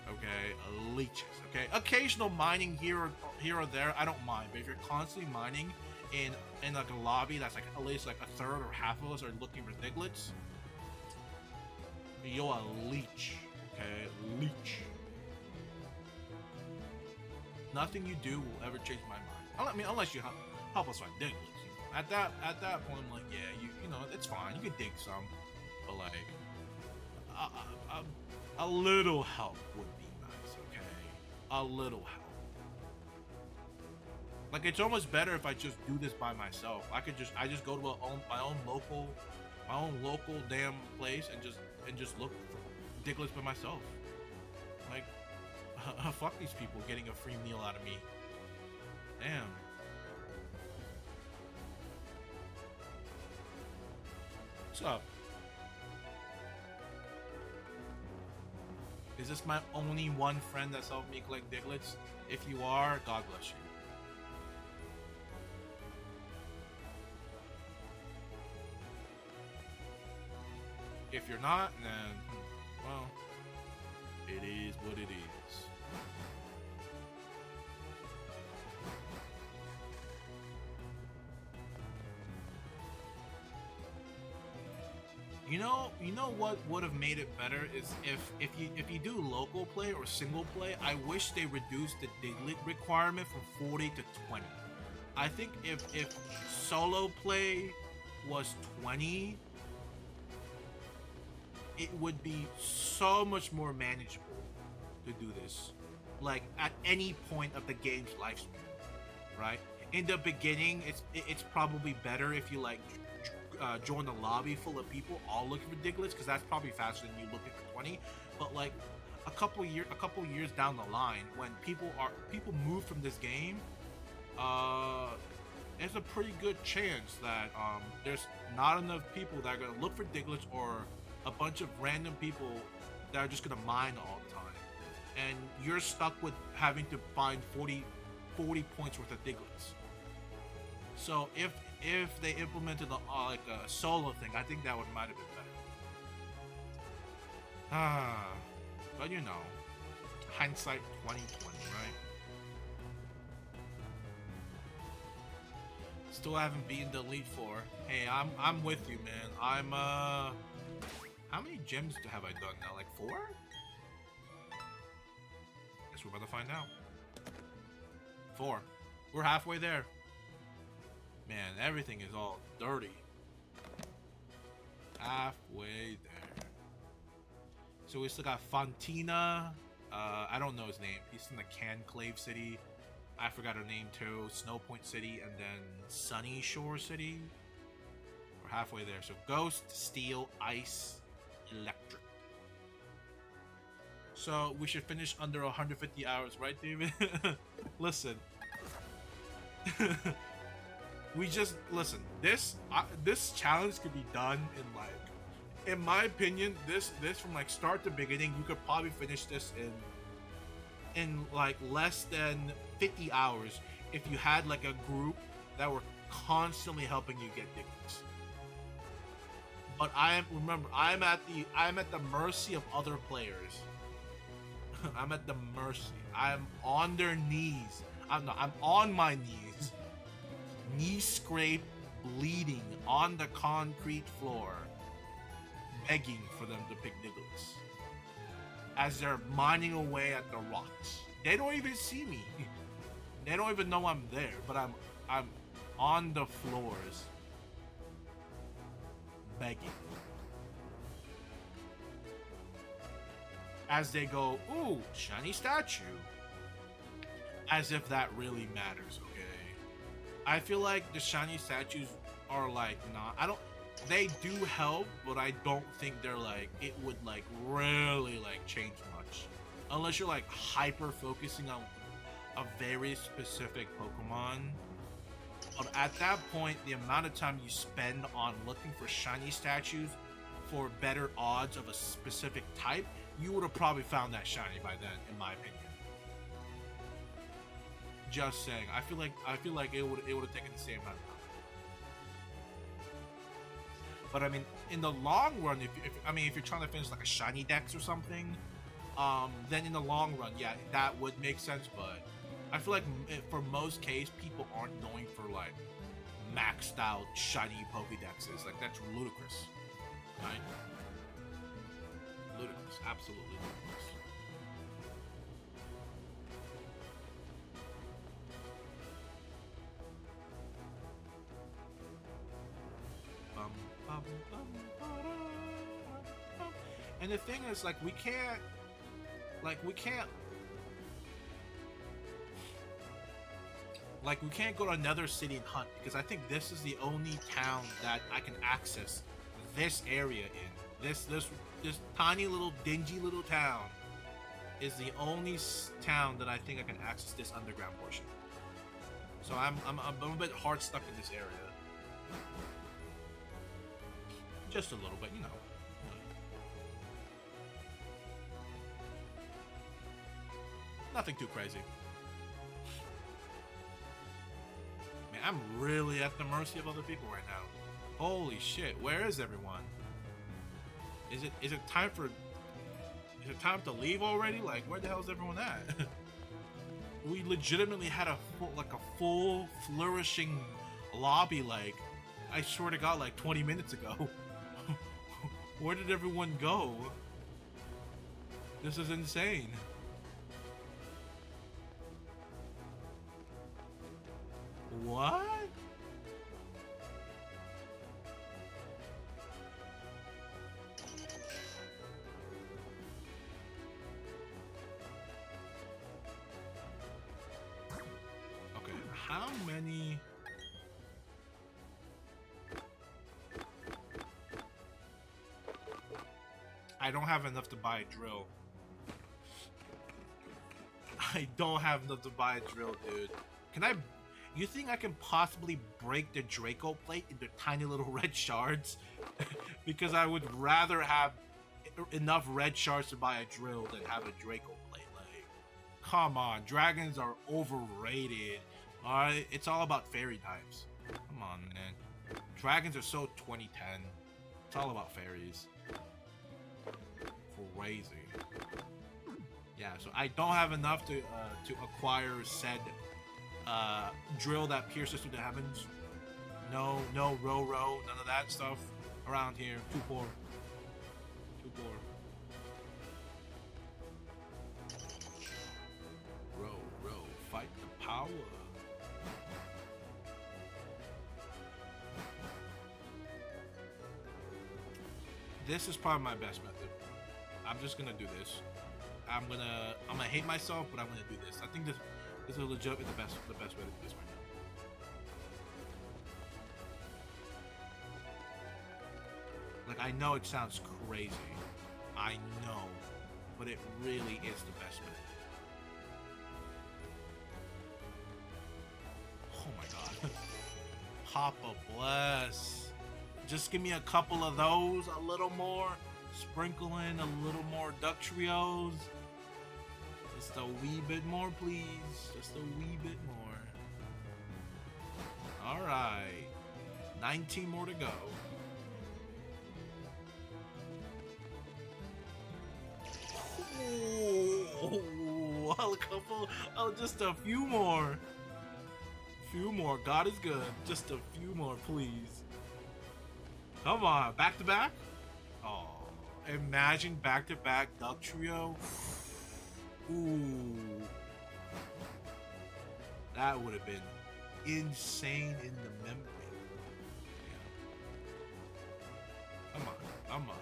Okay, leeches. Okay, occasional mining here or there, I don't mind. But if you're constantly mining in like a lobby that's like at least like a third or half of us are looking for Diglets, you're a leech. Okay, leech. Nothing you do will ever change my mind. I mean, unless you help us find Diglets. At that point, I'm like, yeah, you know, it's fine. You can dig some, but like, a little help would be nice, okay? A little help. Like, it's almost better if I just do this by myself. I just go to my own local damn place and just look for Diglets by myself. Like, fuck these people getting a free meal out of me. Damn. What's up? Is this my only one friend that's helped me collect Diglets? If you are, God bless you. If you're not, then, well, it is what it is. You know what would have made it better is if you do local play or single play, I wish they reduced the Diglet requirement from 40 to 20. I think if solo play was 20, it would be so much more manageable to do this, like at any point of the game's lifespan, right? In the beginning, it's probably better if you like join a lobby full of people all looking for Diglets, because that's probably faster than you looking for 20. But like a couple years down the line, when people move from this game, there's a pretty good chance that there's not enough people that are gonna look for Diglets, or a bunch of random people that are just gonna mine all the time, and you're stuck with having to find 40 points worth of Diglets. So if they implemented like a solo thing, I think that would might have been better. But you know, hindsight 2020, right? Still haven't beaten the Elite Four. Hey, I'm with you, man. How many gyms have I done now? Like 4? Guess we're about to find out. 4. We're halfway there. Man, everything is all dirty. Halfway there. So we still got Fontina. I don't know his name. He's in the Conclave City. I forgot her name too. Snow Point City, and then Sunny Shore City. We're halfway there. So Ghost, Steel, Ice, Electric. So we should finish under 150 hours, right, David? Listen. Listen. This challenge could be done in like, in my opinion, this from like start to beginning, you could probably finish this in like less than 50 hours if you had like a group that were constantly helping you get dickens. But remember, I'm at the mercy of other players. I'm at the mercy. I'm on their knees. I'm on my knees. Knee scrape, bleeding on the concrete floor, begging for them to pick Nicholas. As they're mining away at the rocks. They don't even see me. They don't even know I'm there, but I'm on the floors begging. As they go, ooh, shiny statue. As if that really matters, okay? I feel like the shiny statues are like not, they do help, but I don't think they're like, it would like really like change much. Unless you're like hyper focusing on a very specific Pokemon. But at that point, the amount of time you spend on looking for shiny statues for better odds of a specific type, you would have probably found that shiny by then, in my opinion. Just saying. I feel like it would have taken the same amount of time. But I mean, in the long run, if you're trying to finish like a shiny dex or something, then in the long run, yeah, that would make sense. But I feel like for most case, people aren't going for like maxed out shiny Pokédexes. Like that's ludicrous, right? Ludicrous, absolutely ludicrous. And the thing is, like, we can't go to another city and hunt, because I think this is the only town that I can access this area in. This tiny little dingy little town is the only town that I think I can access this underground portion. So I'm a bit hard stuck in this area. Just a little bit, you know. Nothing too crazy. Man, I'm really at the mercy of other people right now. Holy shit, where is everyone? Is it time to leave already? Like, where the hell is everyone at? We legitimately had a full flourishing lobby, like, I swear to God, like 20 minutes ago. Where did everyone go? This is insane. What? Okay, how many... I don't have enough to buy a drill. I don't have enough to buy a drill, dude. Can I... You think I can possibly break the Draco plate into tiny little red shards? Because I would rather have enough red shards to buy a drill than have a Draco plate. Like, come on, dragons are overrated. Alright, it's all about fairy types. Come on, man. Dragons are so 2010. It's all about fairies. Crazy. Yeah, so I don't have enough to acquire said drill that pierces through the heavens. No row, none of that stuff around here. Too poor. Too poor. Row, fight the power. This is probably my best method. I'm just gonna do this. I'm gonna hate myself, but I'm gonna do this. I think this is legit the best way to do this right now. Like, I know it sounds crazy. I know, but it really is the best method. Oh my god. Papa bless. Just give me a couple of those, a little more. Sprinkle in a little more duck trios. Just a wee bit more, please. Just a wee bit more. Alright. 19 more to go. Oh, a couple. Oh, just a few more. Few more. God is good. Just a few more, please. Come on. Back to back? Oh. Imagine back-to-back duck trio. Ooh. That would have been insane in the memory. Yeah. Come on.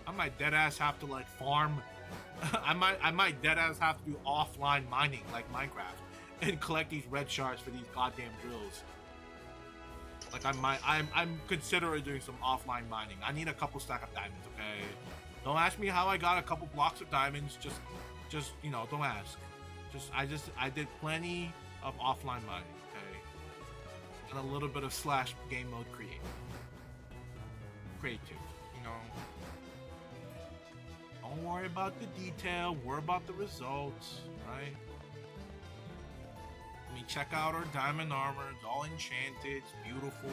I might deadass have to like farm. I might deadass have to do offline mining like Minecraft. And collect these red shards for these goddamn drills. Like I'm considering doing some offline mining. I need a couple stack of diamonds, okay? Don't ask me how I got a couple blocks of diamonds. Just you know, don't ask. I did plenty of offline mining, okay? And a little bit of slash game mode creative, you know. Don't worry about the detail. Worry about the results, right? Check out our diamond armor. It's all enchanted. It's beautiful.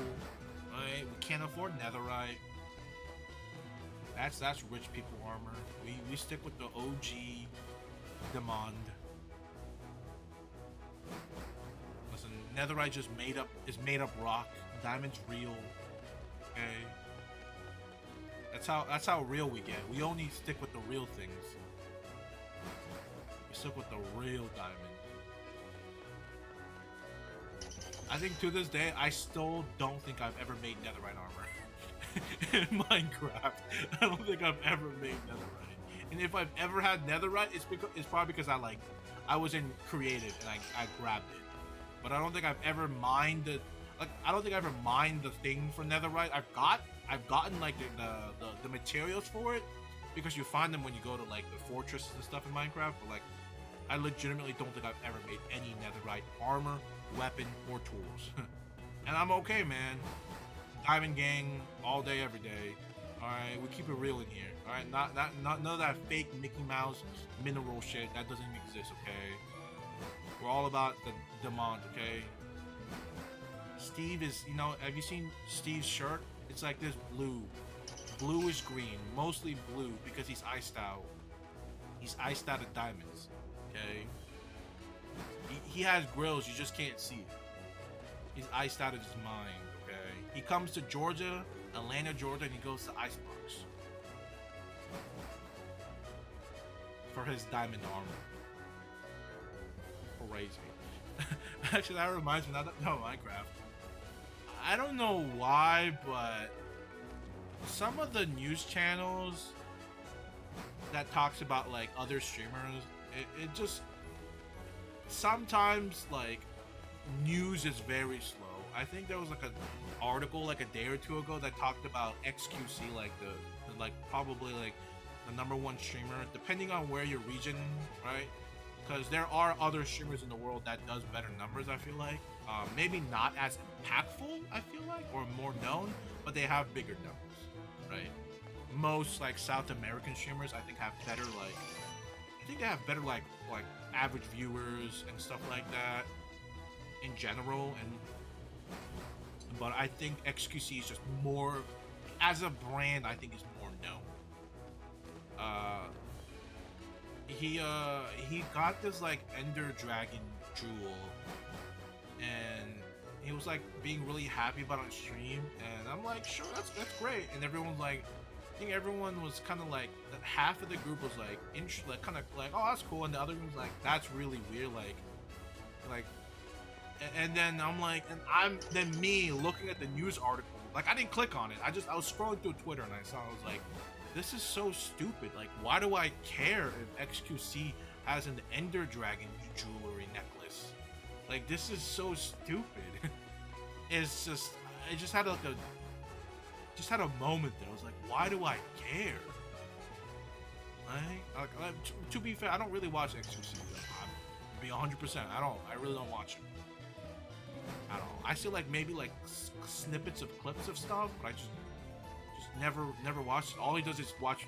Right? We can't afford netherite. That's rich people armor. We stick with the OG demand. Listen, netherite just is made up rock. Diamond's real. Okay. That's how real we get. We only stick with the real things. We stick with the real diamond. I think to this day, I still don't think I've ever made netherite armor in Minecraft. I don't think I've ever made netherite. And if I've ever had netherite, it's probably because I was in creative and I grabbed it. But I don't think I've ever mined the thing for netherite. I've gotten like the materials for it because you find them when you go to like the fortresses and stuff in Minecraft. But like, I legitimately don't think I've ever made any netherite armor, weapon, or tools. And I'm okay, man. Diamond gang all day, every day. Alright, we keep it real in here. Alright, not none of that fake Mickey Mouse mineral shit. That doesn't even exist, okay? We're all about the demand, okay? Steve is, you know, have you seen Steve's shirt? It's like this blue. Bluish green, mostly blue because he's iced out. He's iced out of diamonds, okay? He has grills, you just can't see it. He's iced out of his mind, okay? He comes to Georgia, Atlanta, Georgia, and he goes to Icebox for his diamond armor. Crazy. Actually, that reminds me, now that Minecraft. I don't know why, but some of the news channels that talks about like other streamers, it just sometimes like news is very slow. I think there was like an article like a day or two ago that talked about XQC, like the like probably like the #1 streamer, depending on where your region, right? Because there are other streamers in the world that does better numbers, I feel like. Maybe not as impactful, I feel like, or more known, but they have bigger numbers, right? Most like South American streamers, I think, have better like I think they have better like average viewers and stuff like that in general, but I think XQC is just more as a brand. I think is more known. He got this like Ender Dragon jewel, and he was like being really happy about it on stream, and I'm like, sure, that's great, and everyone's like, I think everyone was kind of like, half of the group was like, kind of like, oh, that's cool, and the other one was like, that's really weird, like, and then I'm like, then me looking at the news article, like, I didn't click on it, I was scrolling through Twitter, and I was like, this is so stupid, like, why do I care if XQC has an Ender Dragon jewelry necklace? Like, this is so stupid. It's just, I just had like a moment there. I was like, why do I care? Like, to be fair, I don't really watch XQC. I'll be 100%. I really don't watch it. I don't know. I see like maybe like snippets of clips of stuff, but I just never watch it. All he does is watch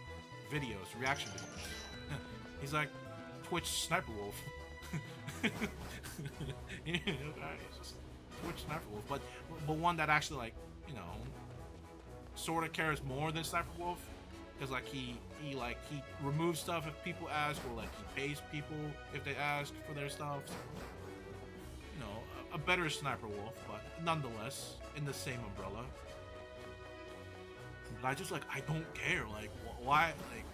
videos, reaction videos. He's like Twitch Sniper Wolf. You know, it's just Twitch Sniper Wolf, but one that actually, like, you know, sort of cares more than Sniper Wolf, because like he removes stuff if people ask, or like he pays people if they ask for their stuff. So, you know, a better Sniper Wolf, but nonetheless in the same umbrella. But I just like, I don't care, like, why, like,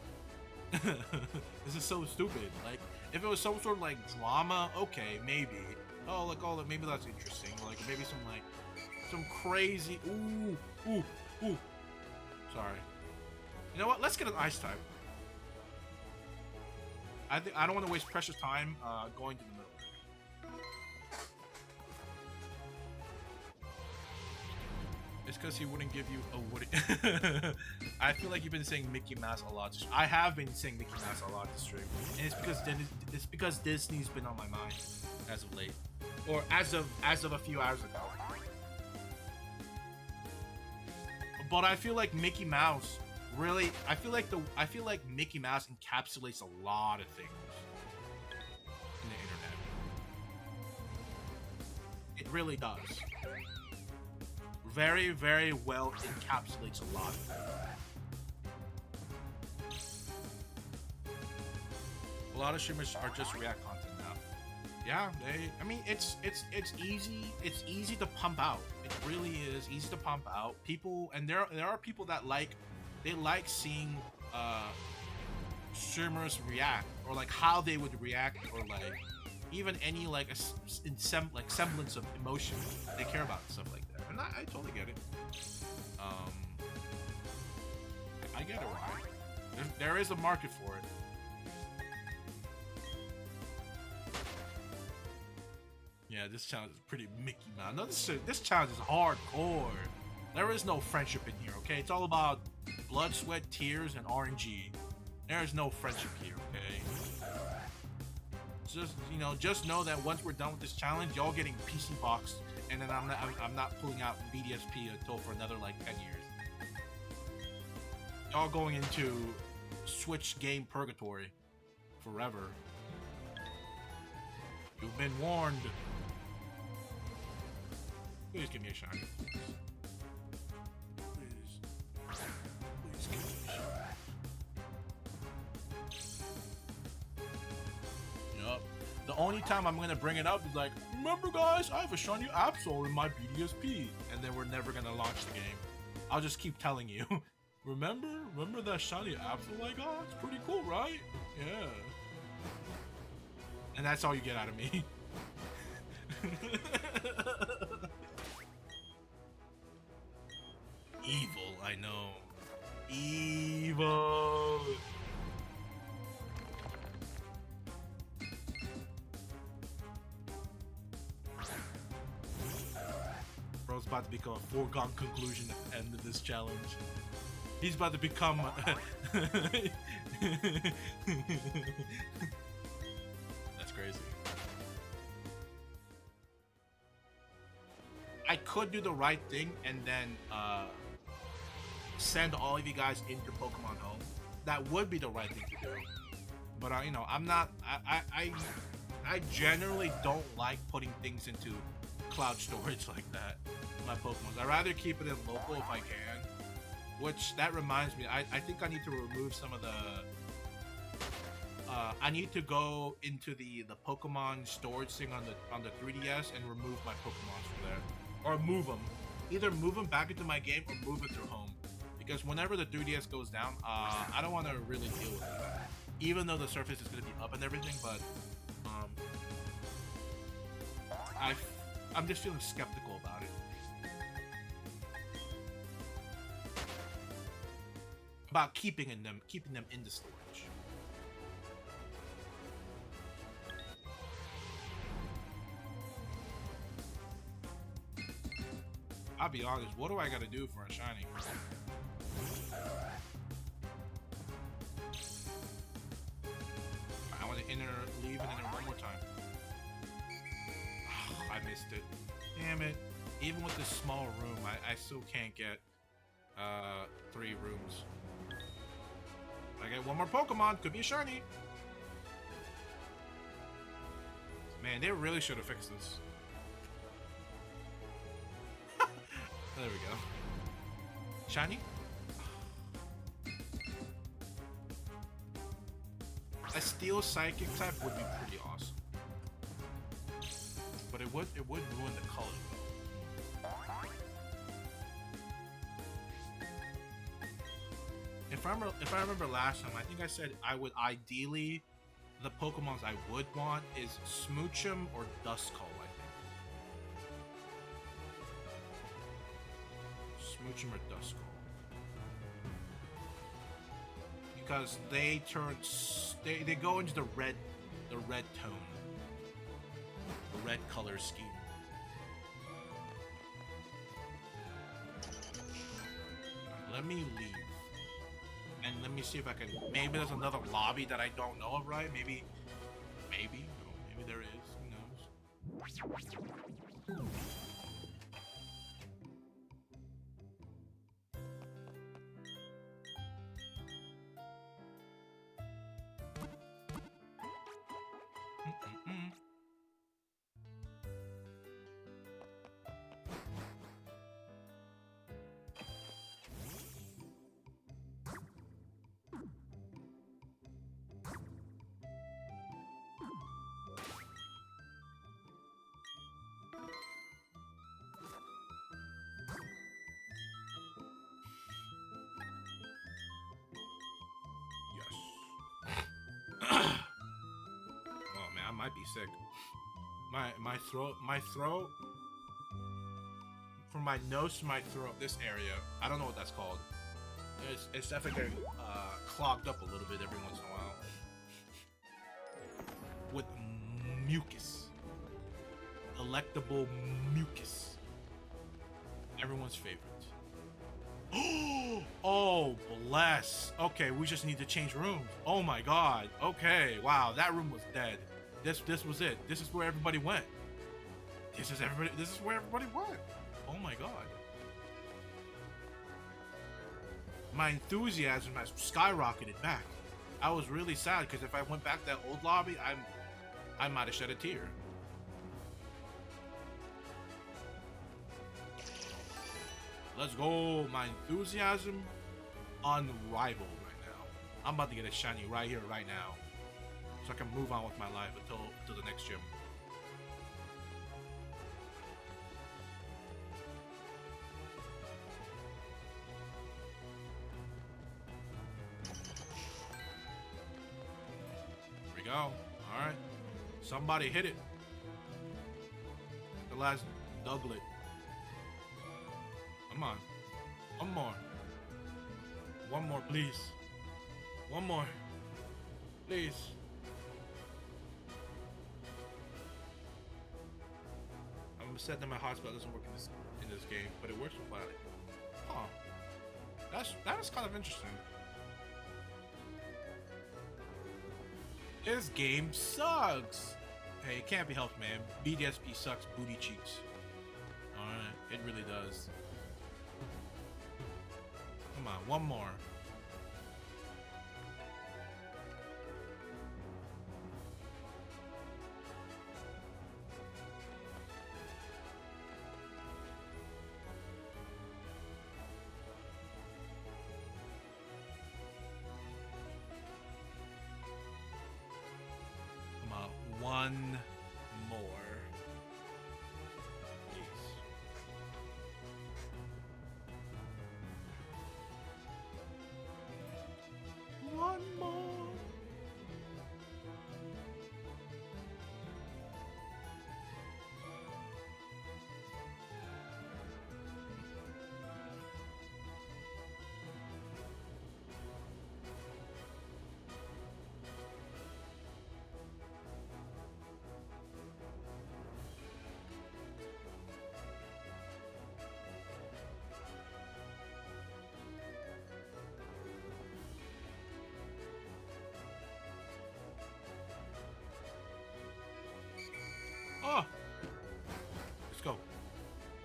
this is so stupid. Like, if it was some sort of like drama, okay, maybe. Oh, like, oh, maybe that's interesting. Like, maybe some crazy. Ooh. Sorry. You know what? Let's get an ice type. I don't want to waste precious time going to the middle. It's because he wouldn't give you a woody. I feel like you've been saying Mickey Mouse a lot. I have been saying Mickey Mouse a lot this stream, and it's because Disney's been on my mind as of late, or as of a few hours ago. But I feel like Mickey Mouse really. I feel like Mickey Mouse encapsulates a lot of things in the internet. It really does. Very, very well encapsulates a lot. A lot of streamers are just React content now. Yeah, I mean, it's easy. It's easy to pump out. It really is easy to pump out. People, and there are people that like seeing streamers react, or like how they would react, or like even any like semblance of emotion they care about, stuff like that. And I totally get it. I get it, right? There is a market for it. Yeah, this challenge is pretty Mickey Mouse. No, this challenge is hardcore. There is no friendship in here, okay? It's all about blood, sweat, tears, and RNG. There is no friendship here, okay? Just know that once we're done with this challenge, y'all getting PC boxed, and then I'm not pulling out BDSP until for another like 10 years. Y'all going into Switch game purgatory forever. You've been warned. Please give me a shot. Please give me a shot. Yup. The only time I'm gonna bring it up is like, remember guys, I have a shiny Absol in my BDSP, and then we're never gonna launch the game. I'll just keep telling you. Remember that shiny Absol I got? It's pretty cool, right? Yeah. And that's all you get out of me. Evil, I know. Evil. Bro's about to become a foregone conclusion at the end of this challenge. He's about to become That's crazy. I could do the right thing and then send all of you guys into Pokemon Home. That would be the right thing to do. But you know, I'm not. I generally don't like putting things into cloud storage like that. My Pokemon. I'd rather keep it in local if I can. Which that reminds me, I think I need to remove some of the. I need to go into the Pokemon storage thing on the 3DS and remove my Pokemon from there, or move them. Either move them back into my game or move it through home. Because whenever the 3DS goes down, I don't want to really deal with it. Even though the surface is going to be up and everything, but I'm just feeling skeptical about it. About keeping them in the storage. I'll be honest, what do I gotta do for a shiny? I want to leave and enter one more time. I missed it. Damn it. Even with this small room, I still can't get 3 rooms. I get one more Pokemon, could be a shiny. Man, they really should have fixed this. There we go. Shiny? A steel psychic type would be pretty awesome. But it would ruin the color though. If I remember last time, I think I said I would ideally, the Pokemons I would want is Smoochum or Duskull, I think. Smoochum or Duskull. Because they turn, they go into the red tone. The red color scheme. Let me leave. And let me see if I can. Maybe there's another lobby that I don't know of, right? Maybe there is. Who knows? Might be sick. My throat from my nose to my throat, this area, I don't know what that's called. It's definitely getting clogged up a little bit every once in a while with mucus, delectable mucus, everyone's favorite. Oh, bless. Okay, we just need to change rooms. Oh my god. Okay, wow, that room was dead. This was it. This is where everybody went. This is where everybody went. Oh my god. My enthusiasm has skyrocketed back. I was really sad because if I went back to that old lobby, I might have shed a tear. Let's go. My enthusiasm unrivaled right now. I'm about to get a shiny right here, right now. So I can move on with my life until the next gym. Here we go. Alright. Somebody hit it. The last doublet. Come on. One more. One more, please. One more. Please. I'm upset that my hotspot doesn't work in this game, but it works with Violet. Huh. That is kind of interesting. This game sucks. Hey, it can't be helped, man. BDSP sucks booty cheeks. Alright, it really does. Come on, one more.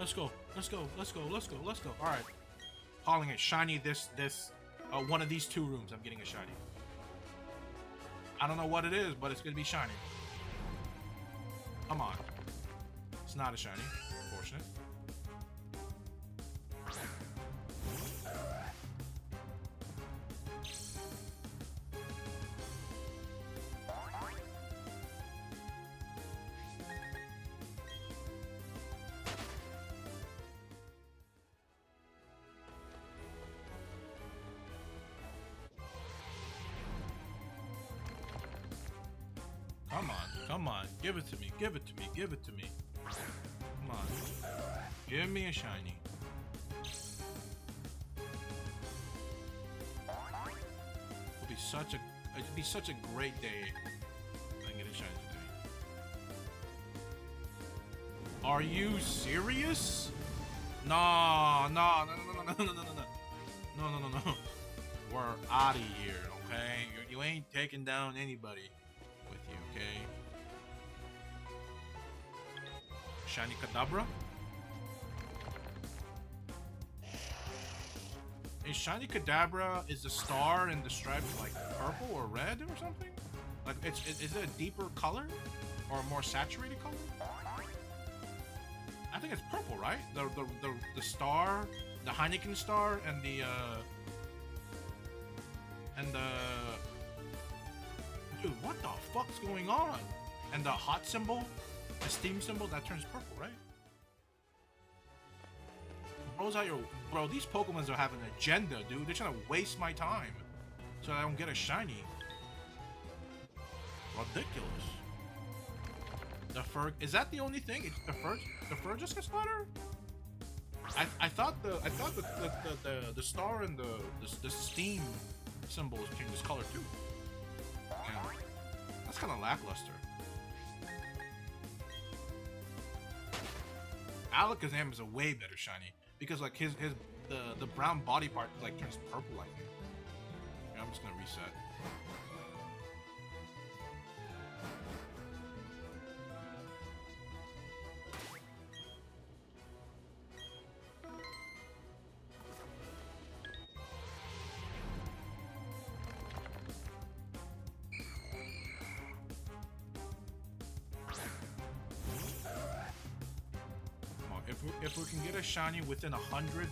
Let's go. Let's go. Let's go. Let's go. Let's go. All right. Calling it shiny. One of these two rooms. I'm getting a shiny. I don't know what it is, but it's gonna be shiny. Come on. It's not a shiny. Unfortunate. Come on, come on, give it to me, give it to me, give it to me. Come on, give me a shiny. It'd be such a great day if I can get a shiny today. Are you serious? No, no, no, no, no, no, no, no, no, no, no, no, no. We're out of here, okay? You ain't taking down anybody with you, okay? Shiny Kadabra? Is Shiny Kadabra, is the star and the stripes like purple or red or something? Like is it a deeper color or a more saturated color? I think it's purple, right? The star, the Heineken star, and the dude, what the fuck's going on? And the hot symbol, the steam symbol, that turns purple, right? Bro, these Pokemons are having an agenda, dude. They're trying to waste my time so I don't get a shiny. Ridiculous. The fur, is that the only thing? It's the fur just gets better? I thought the star and the steam symbols change this color too. Yeah, that's kind of lackluster. Alakazam is a way better shiny because like the brown body part like turns purple like him. Yeah, I'm just gonna reset. If we can get a shiny within 100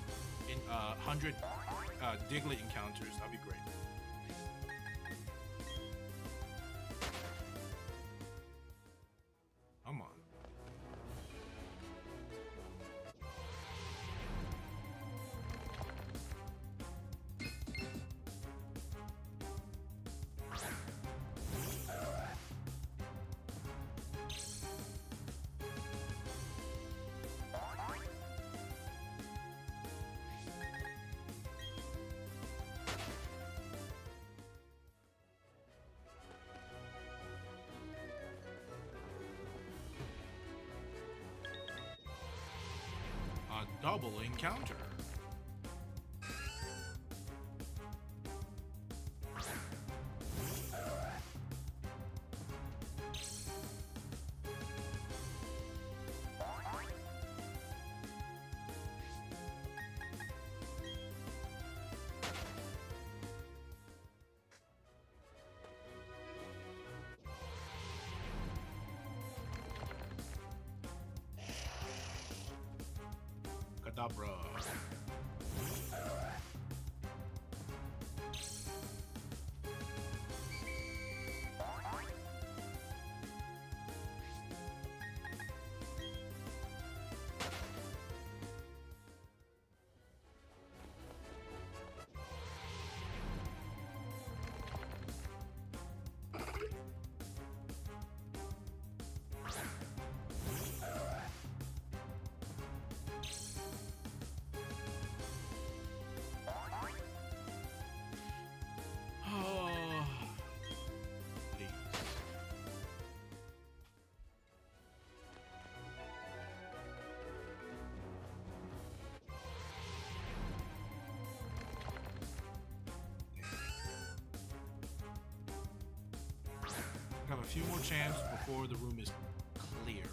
Diglett encounters, that'd be great. Come on. Double encounter. Kadabra. Have a few more chances before the room is clear.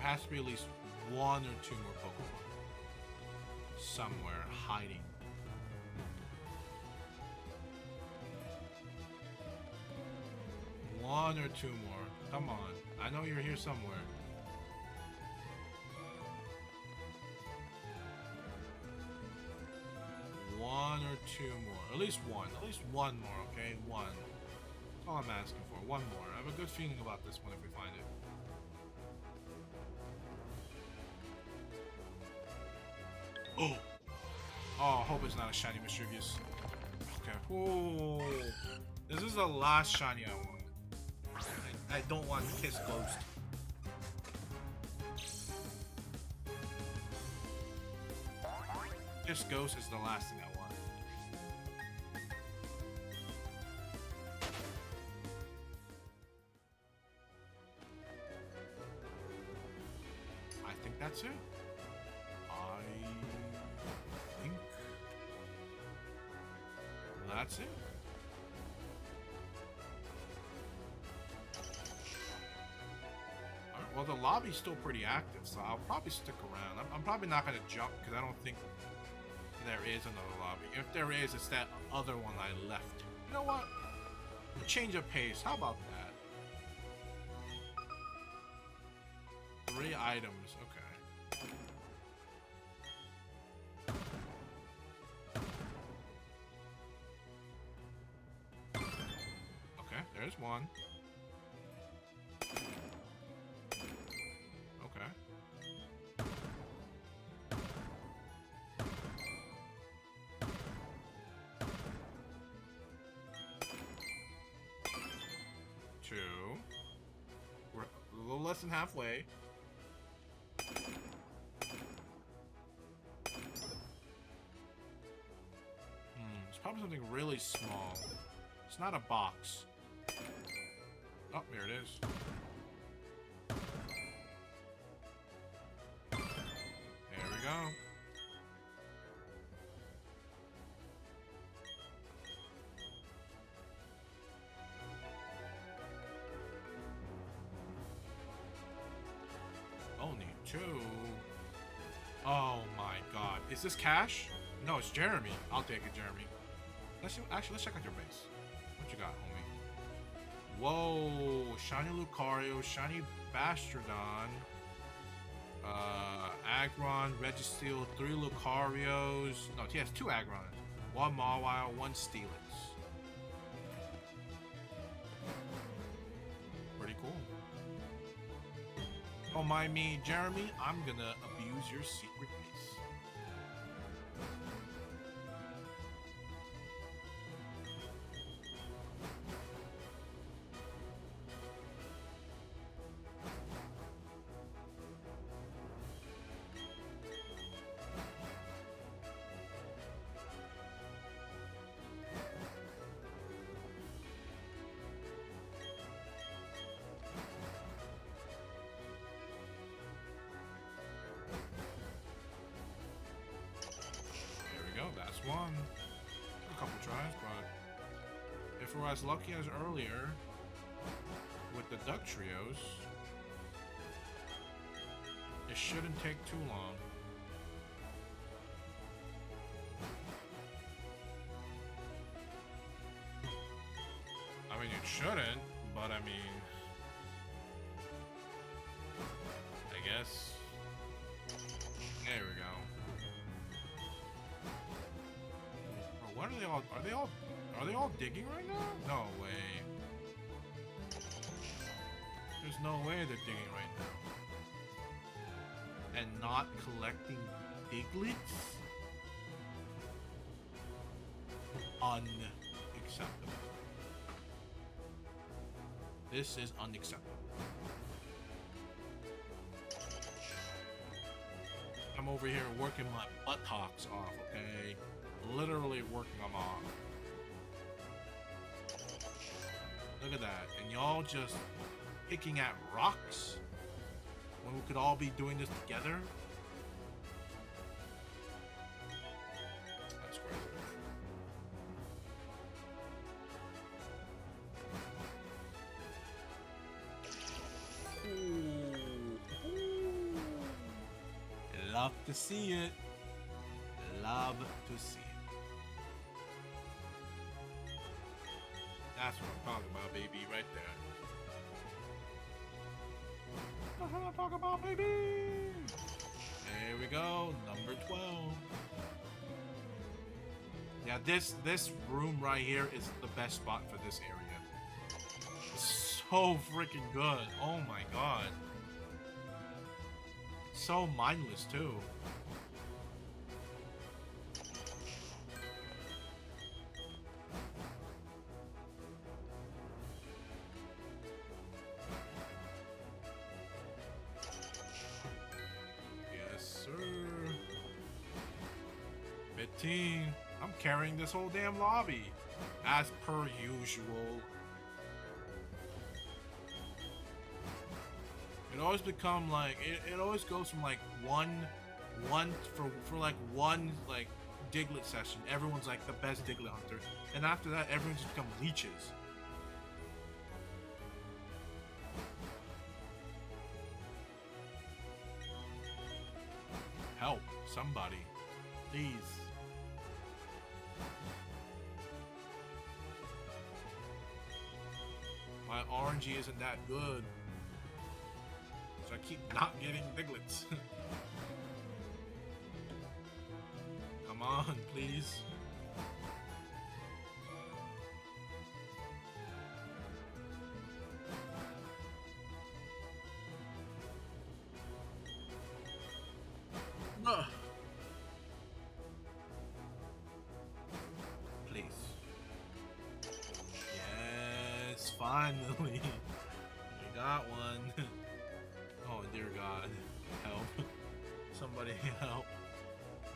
has to be at least one or two more Pokemon somewhere hiding. One or two more. Come on. I know you're here somewhere. One or two more. At least one. At least one more, okay? One. That's all I'm asking for. One more. I have a good feeling about this one if we find it. Oh! Oh, I hope it's not a shiny Mischievous. Okay. Oh! This is the last shiny I want. I don't want Kiss Ghost. Kiss Ghost is the last thing I want. I think that's it. I think that's it. Well, the lobby's still pretty active, so I'll probably stick around. I'm probably not going to jump because I don't think there is another lobby. If there is, it's that other one I left. You know what? A change of pace. How about that? 3 items. Okay. Okay, there's one. Okay. Two. We're a little less than halfway. It's probably something really small. It's not a box. Oh, here it is. There we go. Only 2. Oh my god. Is this Cash? No, it's Jeremy. I'll take it, Jeremy. Let's check out your base. What you got, homie? Whoa, shiny Lucario, shiny Bastrodon, Aggron, Registeel, 3 Lucarios. No, he has 2 Aggrons, 1 Mawile, 1 Steelix. Pretty cool. Don't mind me, Jeremy. I'm gonna abuse your secret base. That's one. A couple tries, but if we're as lucky as earlier with the Duck Trios, it shouldn't take too long. I mean, it shouldn't, but I mean, I guess. There we go. What are they all? Are they all digging right now? No way. There's no way they're digging right now. And not collecting Diglets? Unacceptable. This is unacceptable. I'm over here working my buttocks off, okay? Literally working them off. Look at that. And y'all just picking at rocks when we could all be doing this together? That's crazy. Ooh. Love to see it. Love to see it. That's what I'm talking about, baby, right there. That's what I'm talking about, baby. There we go, number 12. Yeah, this room right here is the best spot for this area. It's so freaking good. Oh my god. So mindless too. Yes, sir. 15. I'm carrying this whole damn lobby, as per usual. It always become like it always goes from like one for like one like Diglett session. Everyone's like the best Diglett hunter, and after that, everyone's just become leeches. Help somebody, please. My RNG isn't that good. So I keep not getting Diglets. Come on, please. Ugh. Please. Yes, finally. We got one. Oh dear God, help. Somebody help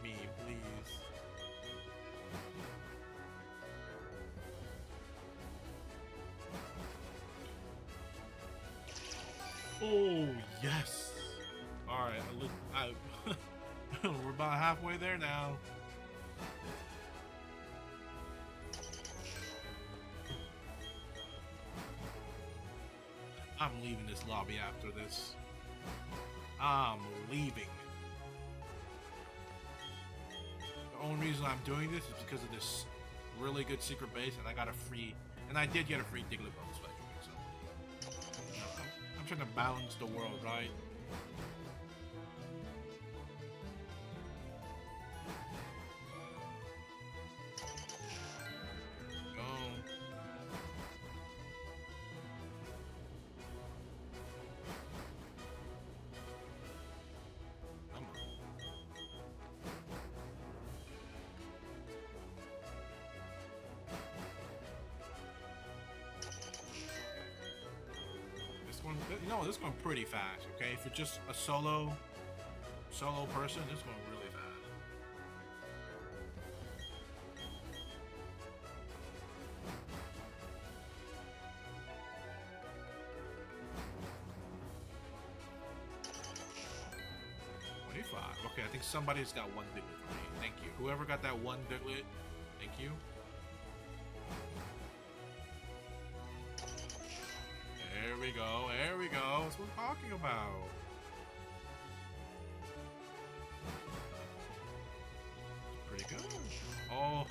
me, please. Oh, yes. Alright, we're about halfway there now. I'm leaving this lobby after this. I'm leaving. The only reason I'm doing this is because of this really good secret base, and I got a free, and I did get a free Diglett bonus by doing it, so you know, I'm trying to balance the world, right? Go. Come on. This one, you know, this going pretty fast. Okay, for just a solo person, this going really fast. Okay, I think somebody's got one Diglett for me. Thank you. Whoever got that one Diglett, thank you. There we go. There we go. That's what I'm talking about. Pretty good. Oh,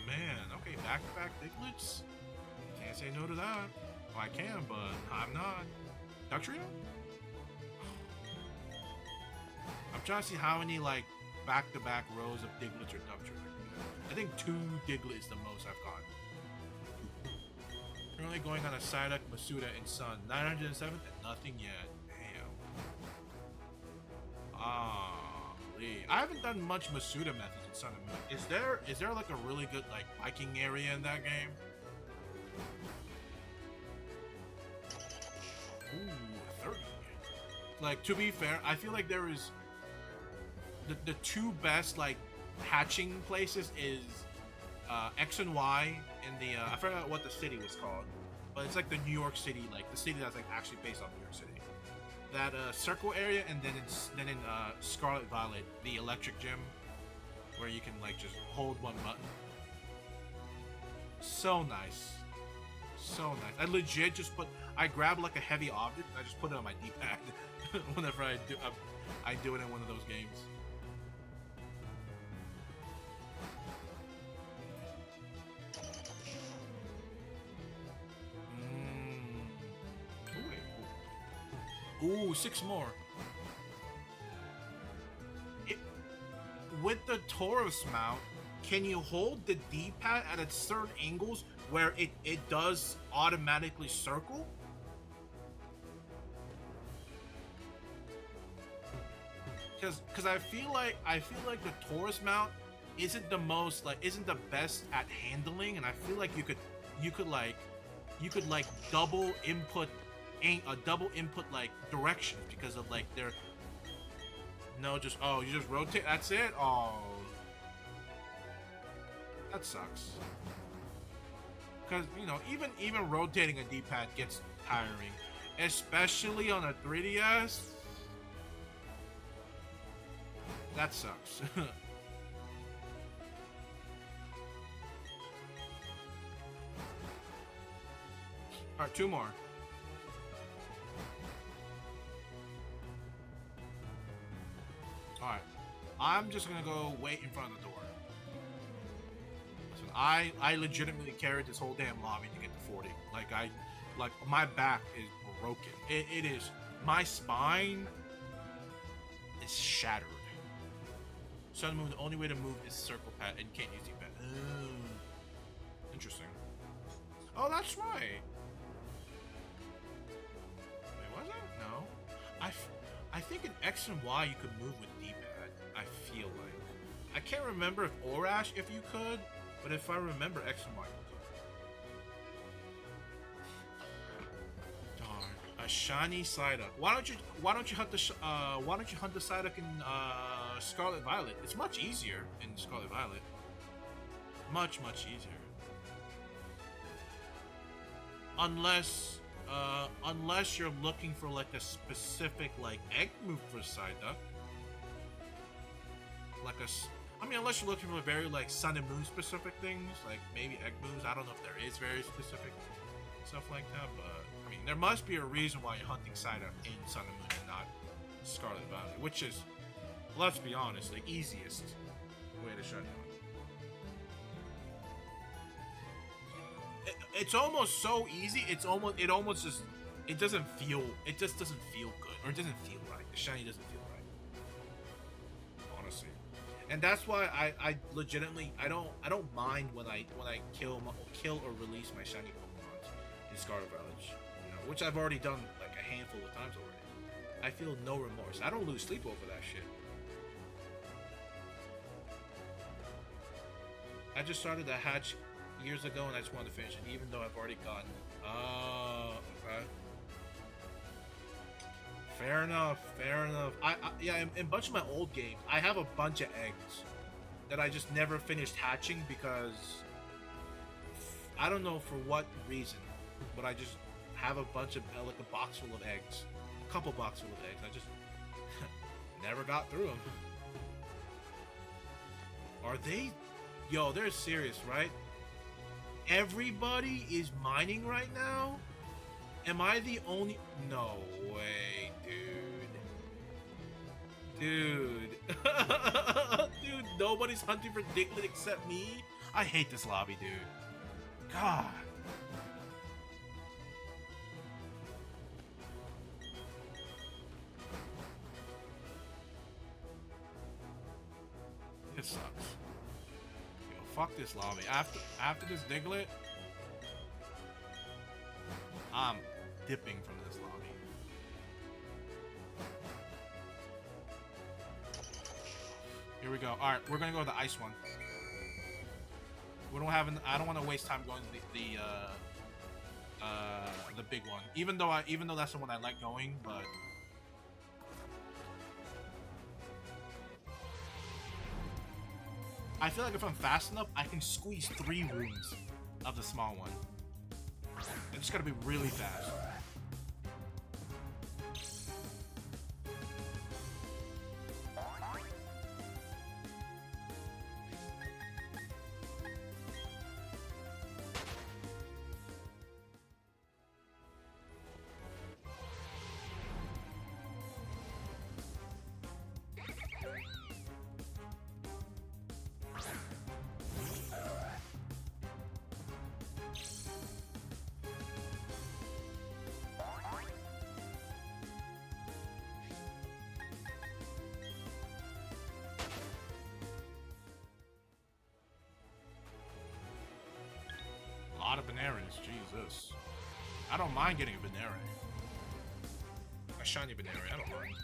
man. Okay, back-to-back Diglets. Can't say no to that. Well, I can, but I'm not. Duck Trio? I'm trying to see how many like back-to-back rows of Diglets or Duck Trio. I think 2 Diglett is the most I've gotten. Currently going on a Psyduck, Masuda, and Sun. 907th and nothing yet. Damn. I haven't done much Masuda methods in Sun and Moon. Is there like a really good like biking area in that game? Ooh, 30. Like, to be fair, I feel like there is the 2 best like hatching places is X and Y in the I forgot what the city was called, but it's like the New York City, like the city that's like actually based on New York City. That circle area, and then in Scarlet Violet, the electric gym, where you can like just hold one button. So nice, so nice. I legit just I grab like a heavy object and I just put it on my D-pad whenever I do it in one of those games. Ooh, 6 more. With the Taurus mount, can you hold the D-pad at a certain angles where it does automatically circle? Because I feel like the Taurus mount isn't the best at handling, and I feel like you could double input like directions because of like their no just oh you just rotate, that's it. Oh, that sucks. Because you know even rotating a D-pad gets tiring, especially on a 3DS. That sucks. Alright, 2 more. Alright. I'm just gonna go wait in front of the door. Listen, I legitimately carried this whole damn lobby to get to 40. Like my back is broken. It is, my spine is shattered. Sun Moon, the only way to move is circle pad and can't use D-pad. Interesting. Oh, that's right. Wait, was it? No. I think in X and Y you could move with D-pad. I feel like. I can't remember if Orash if you could, but if I remember X and Y you could. Darn. A shiny Psyduck. Why don't you hunt the Psyduck in Scarlet Violet? It's much easier in Scarlet Violet. Much easier. Unless you're looking for like a specific like egg move for Psyduck. Unless you're looking for very like Sun and Moon specific things, like maybe egg moves. I don't know if there is very specific stuff like that, but I mean there must be a reason why you're hunting Psyduck in Sun and Moon and not Scarlet Violet, which is, let's be honest, the easiest way to shut down. It's almost so easy. It just doesn't feel good, or it doesn't feel right. The shiny doesn't feel right, honestly. And that's why I legitimately I don't mind when I kill or release my shiny Pokemon in Scarlet Violet, you know, which I've already done like a handful of times already. I feel no remorse. I don't lose sleep over that shit. I just started to hatch years ago and I just wanted to finish it, even though I've already gotten it. Oh, okay. Fair enough. Yeah, in a bunch of my old games, I have a bunch of eggs that I just never finished hatching because I don't know for what reason, but I just have a bunch of like a box full of eggs, a couple boxes full of eggs. I just never got through them. Are they? Yo, they're serious, right? Everybody is mining right now? Am I the only? No way, dude. Dude, nobody's hunting for Diglett except me? I hate this lobby, dude. God. This sucks. Yo, fuck this lobby. After this Diglett, I'm dipping from this lobby. Here we go. All right, we're gonna go to the ice one. We don't have. I don't want to waste time going to the big one. Even though that's the one I like going, but. I feel like if I'm fast enough, I can squeeze 3 rooms of the small one. I just gotta be really fast. Veneris, Jesus. I don't mind getting a Venere. A shiny Venere, I don't mind.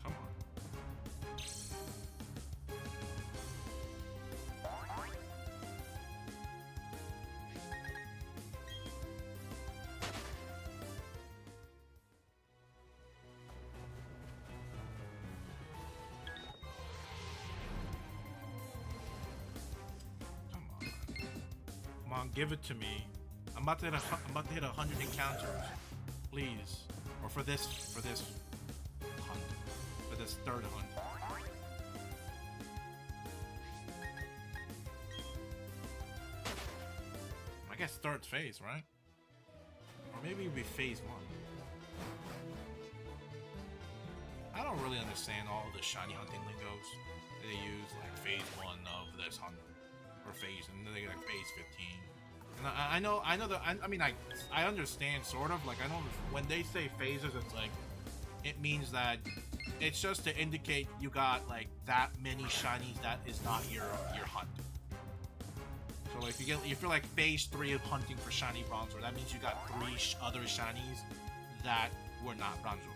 Come on. Come on. Come on, give it to me. I'm about to hit 100 encounters. Please. Or for this hunt. For this third hunt. I guess third phase, right? Or maybe it'd be phase 1. I don't really understand all the shiny hunting lingos that they use, like phase 1 of this hunt. Or phase, and then they get like phase 15. And I know that, I mean, I understand, sort of. Like, I know when they say phases, it's like, it means that it's just to indicate you got, like, that many shinies that is not your hunt. So if you're like phase 3 of hunting for shiny Bronzor, that means you got 3 other shinies that were not Bronzor.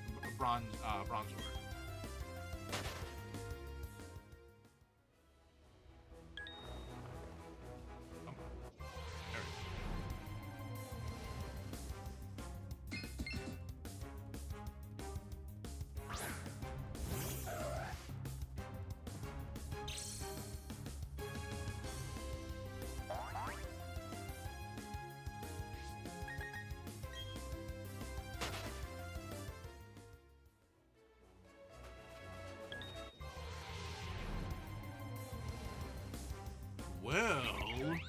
Well,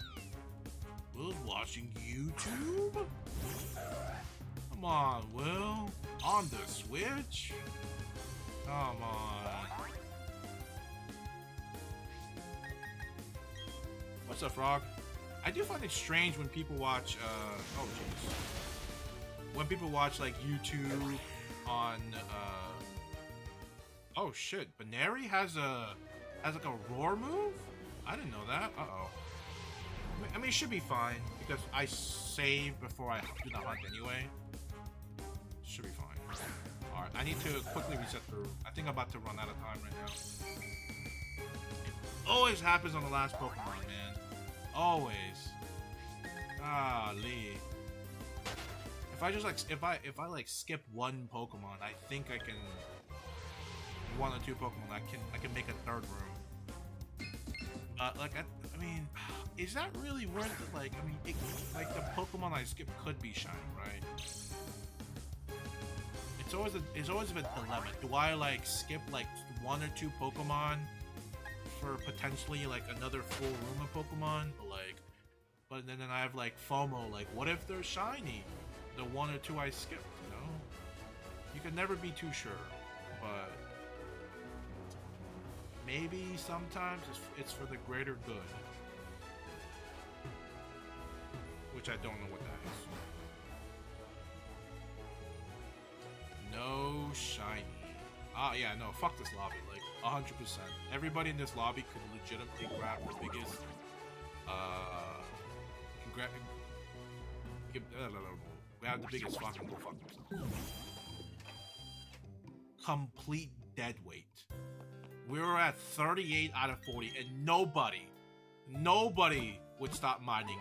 Will's watching YouTube? Come on, Will. On the Switch? Come on. What's up, Frog? I do find it strange when people watch, oh jeez. When people watch, like, YouTube on, oh shit, Baneri has like a roar move? I didn't know that. Uh-oh. I mean, it should be fine, because I save before I do the hunt anyway. Should be fine. Alright, I need to quickly reset through. I think I'm about to run out of time right now. It always happens on the last Pokemon, man. Always. Golly. If I just like, if I like skip one Pokemon, I think I can, 1 or 2 Pokemon, I can make a third room. Like, I mean, is that really worth it? Like, I mean, like, the Pokemon I skip could be shiny, right? It's always a bit dilemma. Do I, like, skip, like, 1 or 2 Pokemon for potentially, like, another full room of Pokemon? But then I have, like, FOMO, like, what if they're shiny? The 1 or 2 I skipped, you know? You can never be too sure, but maybe sometimes it's for the greater good. Which I don't know what that is. No shiny. Ah, yeah, no, fuck this lobby. Like, 100%. Everybody in this lobby could legitimately grab the biggest, grab the biggest fucking go fuck themselves. Complete dead weight. We were at 38 out of 40, and nobody would stop mining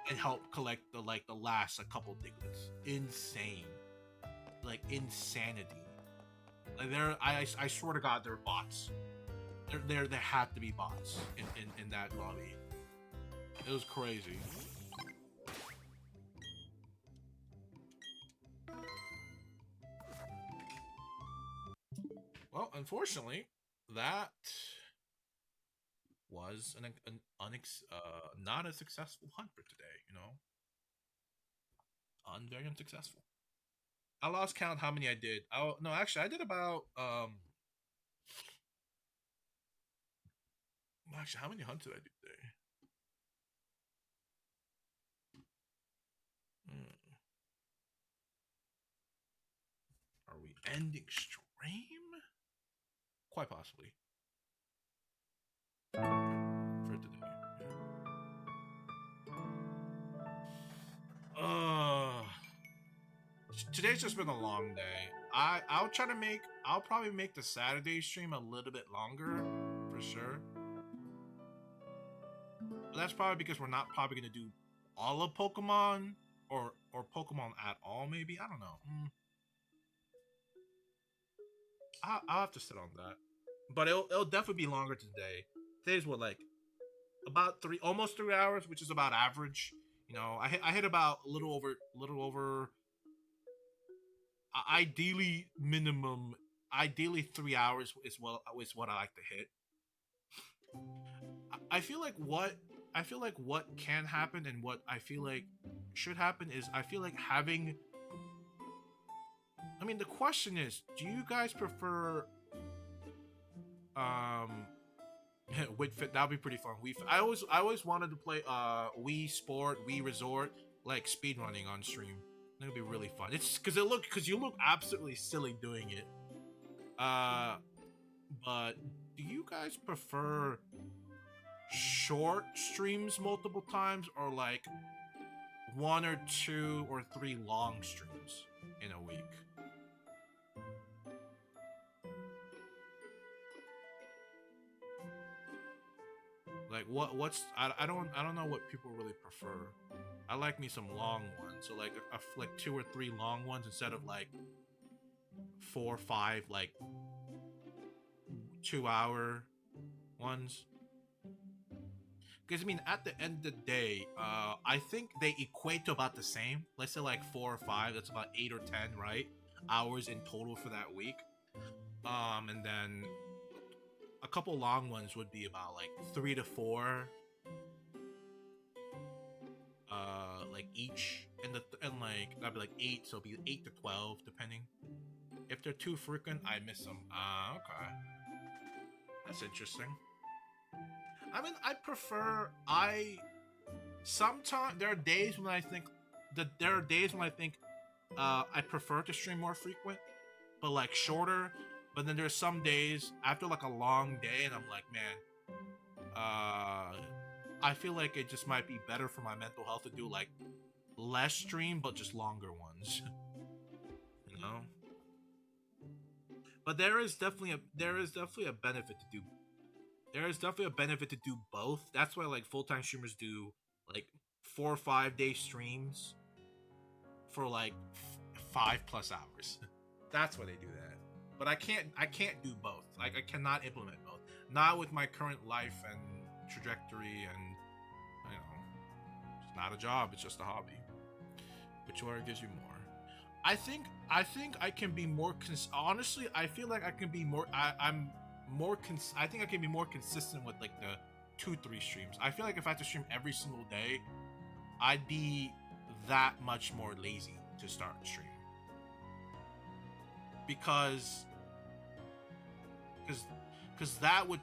and help collect the last couple Diglets. Insane, like insanity. Like I swear to God, they're bots. There had to be bots in that lobby. It was crazy. Well, unfortunately, that was not a successful hunt for today. Very unsuccessful. I lost count how many I did. Oh no, actually, I did about Actually, how many hunts did I do today? Hmm. Are we ending stream? Quite possibly. For today. Today's just been a long day. I'll probably make the Saturday stream a little bit longer, for sure. But that's probably because we're not probably gonna do all of Pokemon or Pokemon at all. Maybe, I don't know. I'll have to sit on that. But it'll definitely be longer today. Today's what, like about almost 3 hours, which is about average. I hit about a little over. Ideally, minimum. Ideally, 3 hours is what I like to hit. I feel like what can happen and what I feel like should happen is I feel like having. I mean, the question is, do you guys prefer Wii Fit? That'd be pretty fun. I always wanted to play Wii Sport, Wii Resort, like speedrunning on stream. That'd be really fun. It's because you look absolutely silly doing it. But do you guys prefer short streams multiple times, or like 1 or 2 or 3 long streams in a week? Like what's I don't know what people really prefer. I like me some long ones, so like like 2 or 3 long ones instead of like 4 or 5 like 2-hour ones. Because I mean, at the end of the day, I think they equate to about the same. Let's say like 4 or 5. That's about 8 or 10, right? Hours in total for that week. And then a couple long ones would be about like 3 to 4, like each, and like that'd be like 8, so it'd be 8 to 12 depending. If they're too frequent, I miss them. Okay, that's interesting. I mean, sometimes there are days when I think I prefer to stream more frequent, but like shorter. But then there's some days after like a long day, and I'm like, man, I feel like it just might be better for my mental health to do like less stream, but just longer ones. you know. But there is definitely a benefit to do. There is definitely a benefit to do both. That's why like full-time streamers do like 4 or 5 day streams for like 5+ hours. That's why they do that. But I can't do both. Like I cannot implement both. Not with my current life and trajectory, and it's not a job, it's just a hobby. Which one gives you more? I think I can be more honestly, I feel like I can be more I think I can be more consistent with like the 2-3 streams. I feel like if I had to stream every single day, I'd be that much more lazy to start a stream. Because that would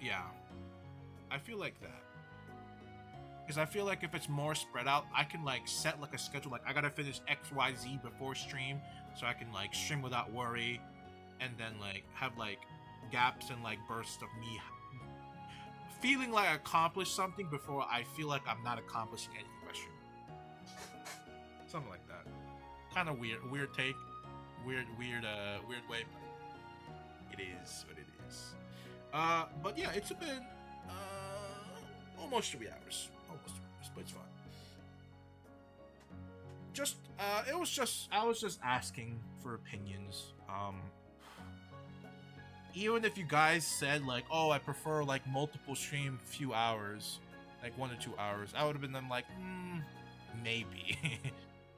yeah, I feel like that. Because I feel like if it's more spread out, I can like set like a schedule, like I gotta finish XYZ before stream, so I can like stream without worry, and then like have like gaps and like bursts of me feeling like I accomplished something before I feel like I'm not accomplishing anything by stream. Something like that. Kind of weird take, weird way, but it is what it is. But yeah, it's been almost 3 hours. But it's fine. I was just asking for opinions. Even if you guys said like, oh, I prefer like multiple stream few hours, like 1 to 2 hours, I would have been then like, maybe.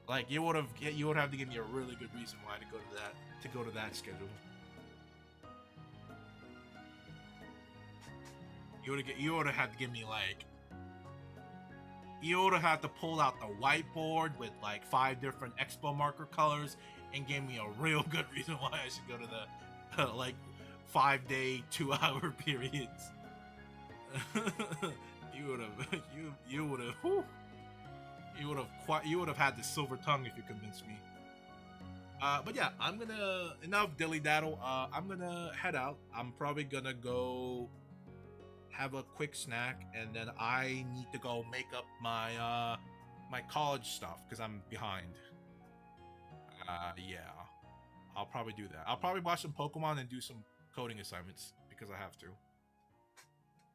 Like you would have to give me a really good reason why to go to that schedule. You would have had to give me like. You would have had to pull out the whiteboard with like 5 different expo marker colors and give me a real good reason why I should go to the like 5-day, 2-hour periods. you would have you would have had the silver tongue if you convinced me. But yeah, I'm gonna enough dilly daddle. I'm gonna head out. I'm probably gonna go have a quick snack, and then I need to go make up my my college stuff because I'm behind. Yeah, I'll probably do that. I'll probably watch some Pokemon and do some coding assignments because I have to.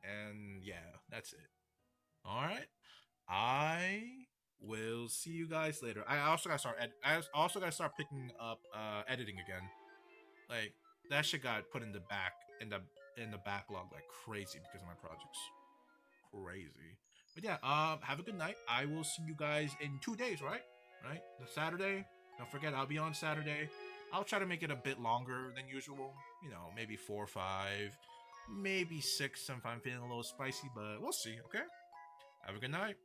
And yeah, that's it. All right, I will see you guys later. I also gotta start. I also gotta start picking up editing again. Like that shit got put in the backlog like crazy because of my projects. Crazy. But yeah, have a good night. I will see you guys in 2 days, right? Right? The Saturday. Don't forget, I'll be on Saturday. I'll try to make it a bit longer than usual. You know, maybe 4 or 5, maybe 6 if I'm feeling a little spicy, but we'll see, okay? Have a good night.